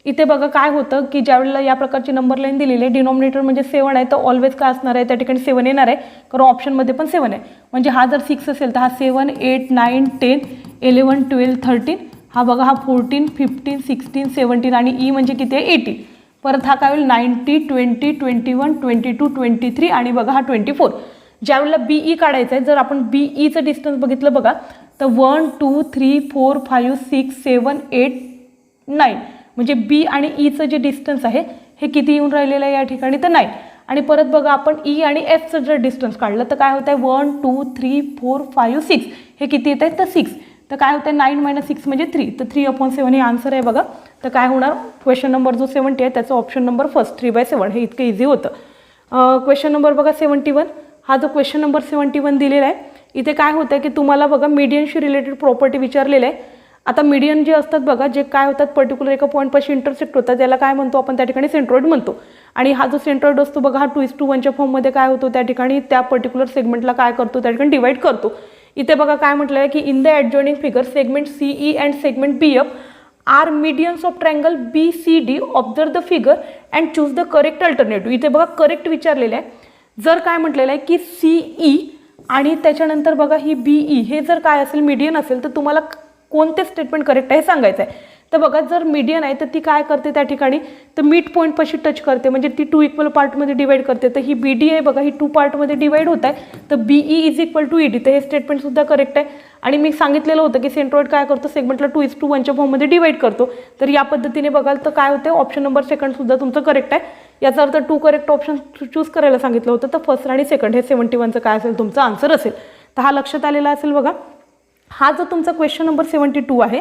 इथे बघा काय होतं की ज्यावेळेला या प्रकारची नंबर लाईन दिलेली आहे, डिनॉमिनेटर म्हणजे 7 आहे तर ऑलवेज काय असणार आहे त्या ठिकाणी 7 येणार आहे, कारण ऑप्शनमध्ये पण 7 आहे. म्हणजे हा जर 6 असेल तर हा 7 8 9 10 11 12 13, हा बघा हा 14 15 16 17 आणि E म्हणजे किती आहे 18. परत हा काय होईल 90 20 21 22 23 आणि बघा हा 24. ज्यावेळेला BE काढायचं आहे, जर आपण BEचं डिस्टन्स बघितलं बघा तर 1 2 3 4 5 6 7 8 9, म्हणजे B आणि Eचं जे डिस्टन्स आहे हे किती येऊन राहिलेलं आहे या ठिकाणी, तर 9. आणि परत बघा आपण E आणि Fचं जर डिस्टन्स काढलं तर काय होतं आहे 1 2 3 4 5 6, हे किती येत आहे तर 6. तर काय होतं आहे 9 - 6 म्हणजे 3, तर 3/7 हे आन्सर आहे बघा. तर काय होणार क्वेश्चन नंबर जो 70 आहे त्याचं ऑप्शन नंबर फर्स्ट 3/7 हे इतकं इझी होतं. क्वेश्चन नंबर बघा 71. हा जो क्वेश्चन नंबर 71 दिलेला आहे इथे काय होतं आहे की तुम्हाला बघा मीडियनशी रिलेटेड प्रॉपर्टी विचारलेलं आहे. आता मीडियन जे असतात बघा, जे काय होतात पर्टिक्युलर एका पॉईंटपाशी इंटरसेक्ट होतात त्याला काय म्हणतो आपण त्या ठिकाणी सेंट्रॉइड म्हणतो. आणि हा जो सेंट्रॉइड असतो बघा हा 2:1च्या फॉर्ममध्ये काय होतो त्या ठिकाणी त्या पर्टिक्युलर सेगमेंटला काय करतो त्या ठिकाणी डिवाइड करतो. इथे बघा काय म्हटलं आहे की in the adjoining figure segment CE and segment BF are medians of triangle BCD. Observe the figure and choose the correct alternative. इथे बघा करेक्ट विचारलेलं आहे. जर काय म्हटलेलं आहे की CE आणि त्याच्यानंतर बघा ही BE हे जर काय असेल मीडियन असेल तर तुम्हाला कोणते स्टेटमेंट करेक्ट आहे सांगायचं आहे. तर बघा जर मीडियन आहे तर ती काय करते त्या ठिकाणी, तर मिड पॉईंटपाशी टच करते म्हणजे ती 2 इक्वल पार्टमध्ये डिवाइड करते. तर ही BD आहे बघा ही 2 पार्टमध्ये डिवाइड होत आहे, तर BE is equal to ED. तर हे स्टेटमेंटसुद्धा करेक्ट आहे. आणि मी सांगितलेलं होतं की सेंट्रॉइड काय करतो सेगमेंटला 2:1च्या फॉर्ममध्ये डिवाइड करतो. तर या पद्धतीने बघाल तर काय होते ऑप्शन नंबर 2 सुद्धा तुमचं करेक्ट आहे. याचा अर्थ 2 करेक्ट ऑप्शन चूज करायला सांगितलं होतं, तर फर्स्ट आणि सेकंड हे 71चं काय असेल तुमचा आन्सर असेल. तर हा लक्षात आलेला असेल बघा. हा जो तुमचा क्वेश्चन नंबर 72 आहे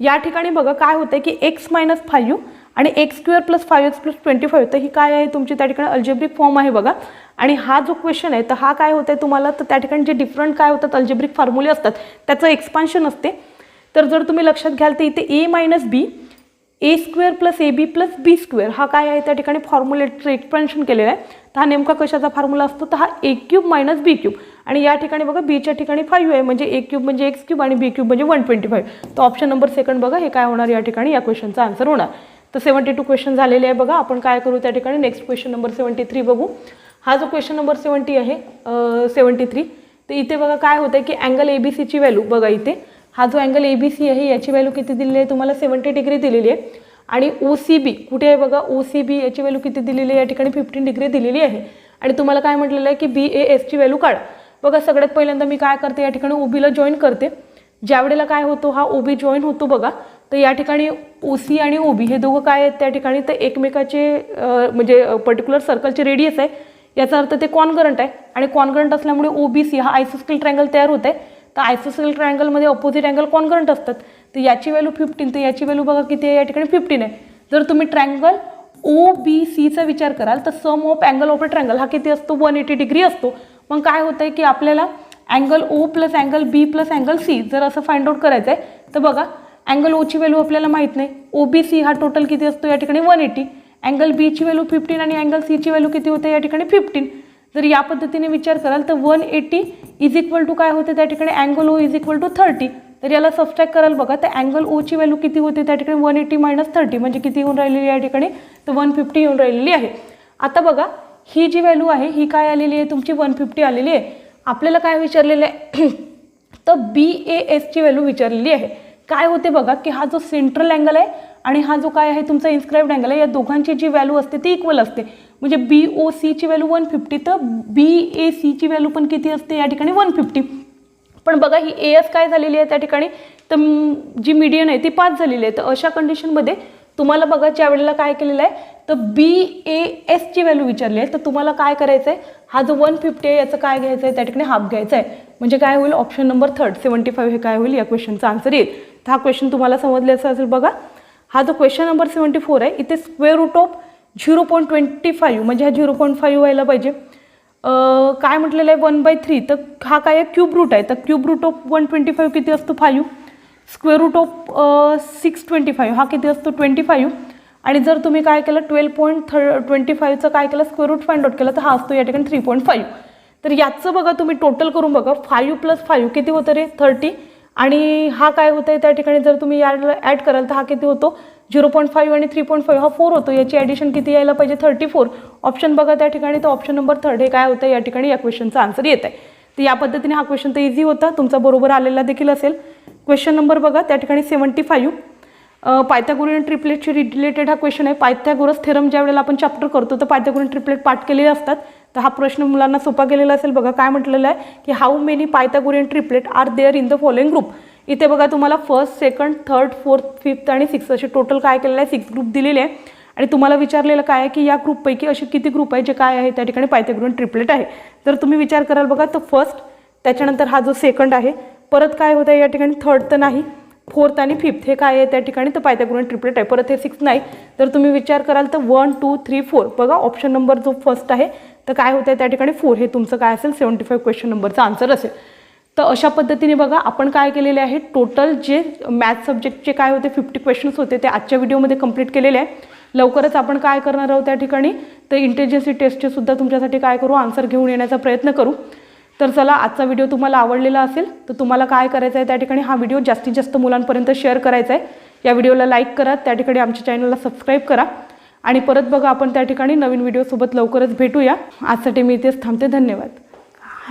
या ठिकाणी बघा काय होतं की x - 5 आणि x² + 5x + 25, तर ही काय आहे तुमची त्या ठिकाणी अल्जेब्रिक फॉर्म आहे बघा. आणि हा जो क्वेश्चन आहे तर हा काय होतं आहे तुम्हाला, तर त्या ठिकाणी जे डिफरंट काय होतात अल्जेब्रिक फॉर्म्युले असतात त्याचं एक्सपान्शन असते. तर जर तुम्ही लक्षात घ्याल तर इथे A - B A² + AB + B² हा काय आहे त्या ठिकाणी फॉर्म्युलेटचं एक्सपान्शन केलेलं आहे. तर हा नेमका कशाचा फॉर्म्युला असतो, तर हा A³ - B³ आणि या ठिकाणी बघा बीच्या ठिकाणी 5 आहे म्हणजे A³ म्हणजे x³ आणि B³ म्हणजे 125. तर ऑप्शन नंबर 2 बघा हे काय होणार या ठिकाणी या क्वेश्चनचा आन्सर होणार. तर 72 क्वेश्चन झालेले आहे बघा. आपण काय करू त्या ठिकाणी नेक्स्ट क्वेश्चन नंबर 73 बघू. हा जो क्वेश्चन नंबर 70 आहे 73, तर इथे बघा काय होतं आहे की अँगल ABCची व्हॅल्यू बघा इथे हा जो अँगल ABC आहे याची व्हॅल्यू किती दिलेली आहे तुम्हाला 70 डिग्री दिलेली आहे. आणि OCB कुठे आहे बघा OCB याची व्हॅल्यू किती दिलेली आहे या ठिकाणी 15 डिग्री दिलेली आहे. आणि तुम्हाला काय म्हटलेलं आहे की BASची व्हॅल्यू काढा. बघा सगळ्यात पहिल्यांदा मी काय करते या ठिकाणी OBला जॉईन करते. ज्यावेळेला काय होतो हा OB जॉईन होतो बघा, तर या ठिकाणी OC आणि OB हे दोघं काय आहेत त्या ठिकाणी तर एकमेकाचे म्हणजे पर्टिक्युलर सर्कलचे रेडियस आहे. याचा अर्थ ते कॉन्ग्रंट आहे आणि कॉन्ग्रंट असल्यामुळे OBC हा आयसोस्केल ट्रायंगल तयार होत आहे. तर आयसोस्केल ट्रायंगलमध्ये अपोजिट अँगल कॉन्ग्रंट असतात. तर याची व्हॅल्यू 15, तर याची व्हॅल्यू बघा किती आहे या ठिकाणी 15 आहे. जर तुम्ही ट्रायंगल OBCचा विचार कराल तर sum of angle of a triangle हा किती असतो 180 डिग्री असतो. मग काय होतं आहे की आपल्याला angle O + angle B + angle C जर असं फाइंड आउट करायचं आहे तर बघा अँगल ओची व्हॅल्यू आपल्याला माहीत नाही. OBC हा टोटल किती असतो या ठिकाणी 180, अँगल बीची व्हॅल्यू 15 आणि अँगल सीची व्हॅल्यू किती होते या ठिकाणी 15. जर या पद्धतीने विचार कराल तर 180 इज इक्वल टू काय होते त्या ठिकाणी angle O is equal to 30. तर याला सबस्ट्रॅक्ट कराल बघा तर अँगल ओची व्हॅल्यू किती होते त्या ठिकाणी 180 - 30 म्हणजे किती येऊन राहिलेली आहे या ठिकाणी तर 150 येऊन राहिलेली आहे. आता बघा ही जी व्हॅल्यू आहे ही काय आलेली आहे तुमची 150 आलेली आहे. आपल्याला काय विचारलेलं आहे तर BAS ची व्हॅल्यू विचारलेली आहे. काय होते बघा की हा जो सेंट्रल अँगल आहे आणि हा जो काय आहे तुमचा इन्स्क्राइब्ड अँगल आहे, या दोघांची जी व्हॅल्यू असते ती इक्वल असते. म्हणजे BOC ची व्हॅल्यू 150 तर BAC ची व्हॅल्यू पण किती असते या ठिकाणी 150. पण बघा ही AS काय झालेली आहे त्या ठिकाणी, तर जी मीडियन आहे ती 5 झालेली आहे. तर अशा कंडिशनमध्ये तुम्हाला बघा ज्या वेळेला काय केलेलं आहे तर BAS ची व्हॅल्यू विचारली आहे, तर तुम्हाला काय करायचं आहे, हा जो 150 आहे याचं काय घ्यायचं आहे त्या ठिकाणी हाफ घ्यायचा आहे. म्हणजे काय होईल, ऑप्शन नंबर 3 75 हे काय होईल या क्वेश्चनचा आन्सर येईल. तर हा क्वेश्चन तुम्हाला समजल्याचा असेल. बघा हा जो क्वेश्चन नंबर 74 आहे इथे स्क्वेअर रूट ऑफ 0.25 म्हणजे हा 0.5 व्हायला पाहिजे. काय म्हटलेलं आहे 1/3, तर हा काय आहे क्यूब रूट आहे. तर क्यूब रूट ऑफ 125 किती असतो 5. स्क्वेअर रूट ऑफ 625 हा किती असतो 25. आणि जर तुम्ही काय केलं 12.25चं काय केलं स्क्वेअर रूट फाइंड आउट केलं तर हा असतो या ठिकाणी 3.5. तर याचं बघा तुम्ही टोटल करून बघा 5 + 5 किती होतं रे 30. आणि हा काय होतं आहे त्या ठिकाणी जर तुम्ही याला ॲड कराल तर हा किती होतो 0.5 आणि 3.5 हा 4 होतो. याची ॲडिशन किती यायला पाहिजे 34. ऑप्शन बघा त्या ठिकाणी, तर ऑप्शन नंबर 3 हे काय होतं या ठिकाणी या क्वेश्चनचा आन्सर येत आहे. तर या पद्धतीने हा क्वेश्चन तर इझी होता, तुमचा बरोबर आलेला देखील असेल. क्वेश्चन नंबर बघा त्या ठिकाणी 75 पायथागोरियन ट्रिपलेटशी रिलेटेड हा क्वेश्चन आहे. पायथागोरस थेरम ज्या वेळेला आपण चॅप्टर करतो तर पायथागोरियन ट्रिपलेट पाठ केलेले असतात. तर हा प्रश्न मुलांना सोपा गेलेला असेल. बघा काय म्हटलेलं आहे की how many Pythagorean triplet are there in the following group. इथे बघा तुम्हाला 1st, 2nd, 3rd, 4th, 5th आणि 6th असे टोटल काय केलेलं आहे 6 ग्रुप दिलेले आहे. आणि तुम्हाला विचारलेलं काय आहे की या ग्रुपपैकी असे किती ग्रुप आहे जे काय आहे त्या ठिकाणी पायथागोरियन ट्रिपलेट आहे. तर तुम्ही विचार कराल बघा तर 1st, त्याच्यानंतर हा जो 2nd आहे, परत काय होतं या ठिकाणी 3rd तर नाही, 4th आणि 5th हे काय आहे त्या ठिकाणी तर पायथागोरियन ट्रिपलेट आहे. परत हे 6 नाही. तर तुम्ही विचार कराल तर 1, 2, 3, 4 बघा ऑप्शन नंबर जो 1st आहे तर काय होतं त्या ठिकाणी 4 हे तुमचं काय असेल 75 क्वेश्चन नंबरचा आन्सर असेल. तर अशा पद्धतीने बघा आपण काय केलेले आहे टोटल जे मॅथ्स सब्जेक्टचे काय होते 50 क्वेश्चन्स होते ते आजच्या व्हिडिओमध्ये कंप्लीट केलेले आहे. लवकरच आपण काय करणार आहोत त्या ठिकाणी तर इंटेलिजन्सी टेस्टचे सुद्धा तुमच्यासाठी काय करू आन्सर घेऊन येण्याचा प्रयत्न करू. तर चला आजचा व्हिडिओ तुम्हाला आवडलेला असेल तर तुम्हाला काय करायचं आहे त्या ठिकाणी हा व्हिडिओ जास्तीत जास्त मुलांपर्यंत शेअर करायचा आहे. या व्हिडिओला लाईक करा, त्या ठिकाणी आमच्या चॅनलला सबस्क्राईब करा आणि परत बघा आपण त्या ठिकाणी नवीन व्हिडिओसोबत लवकरच भेटूया. आजसाठी मी इथेच थांबते. धन्यवाद.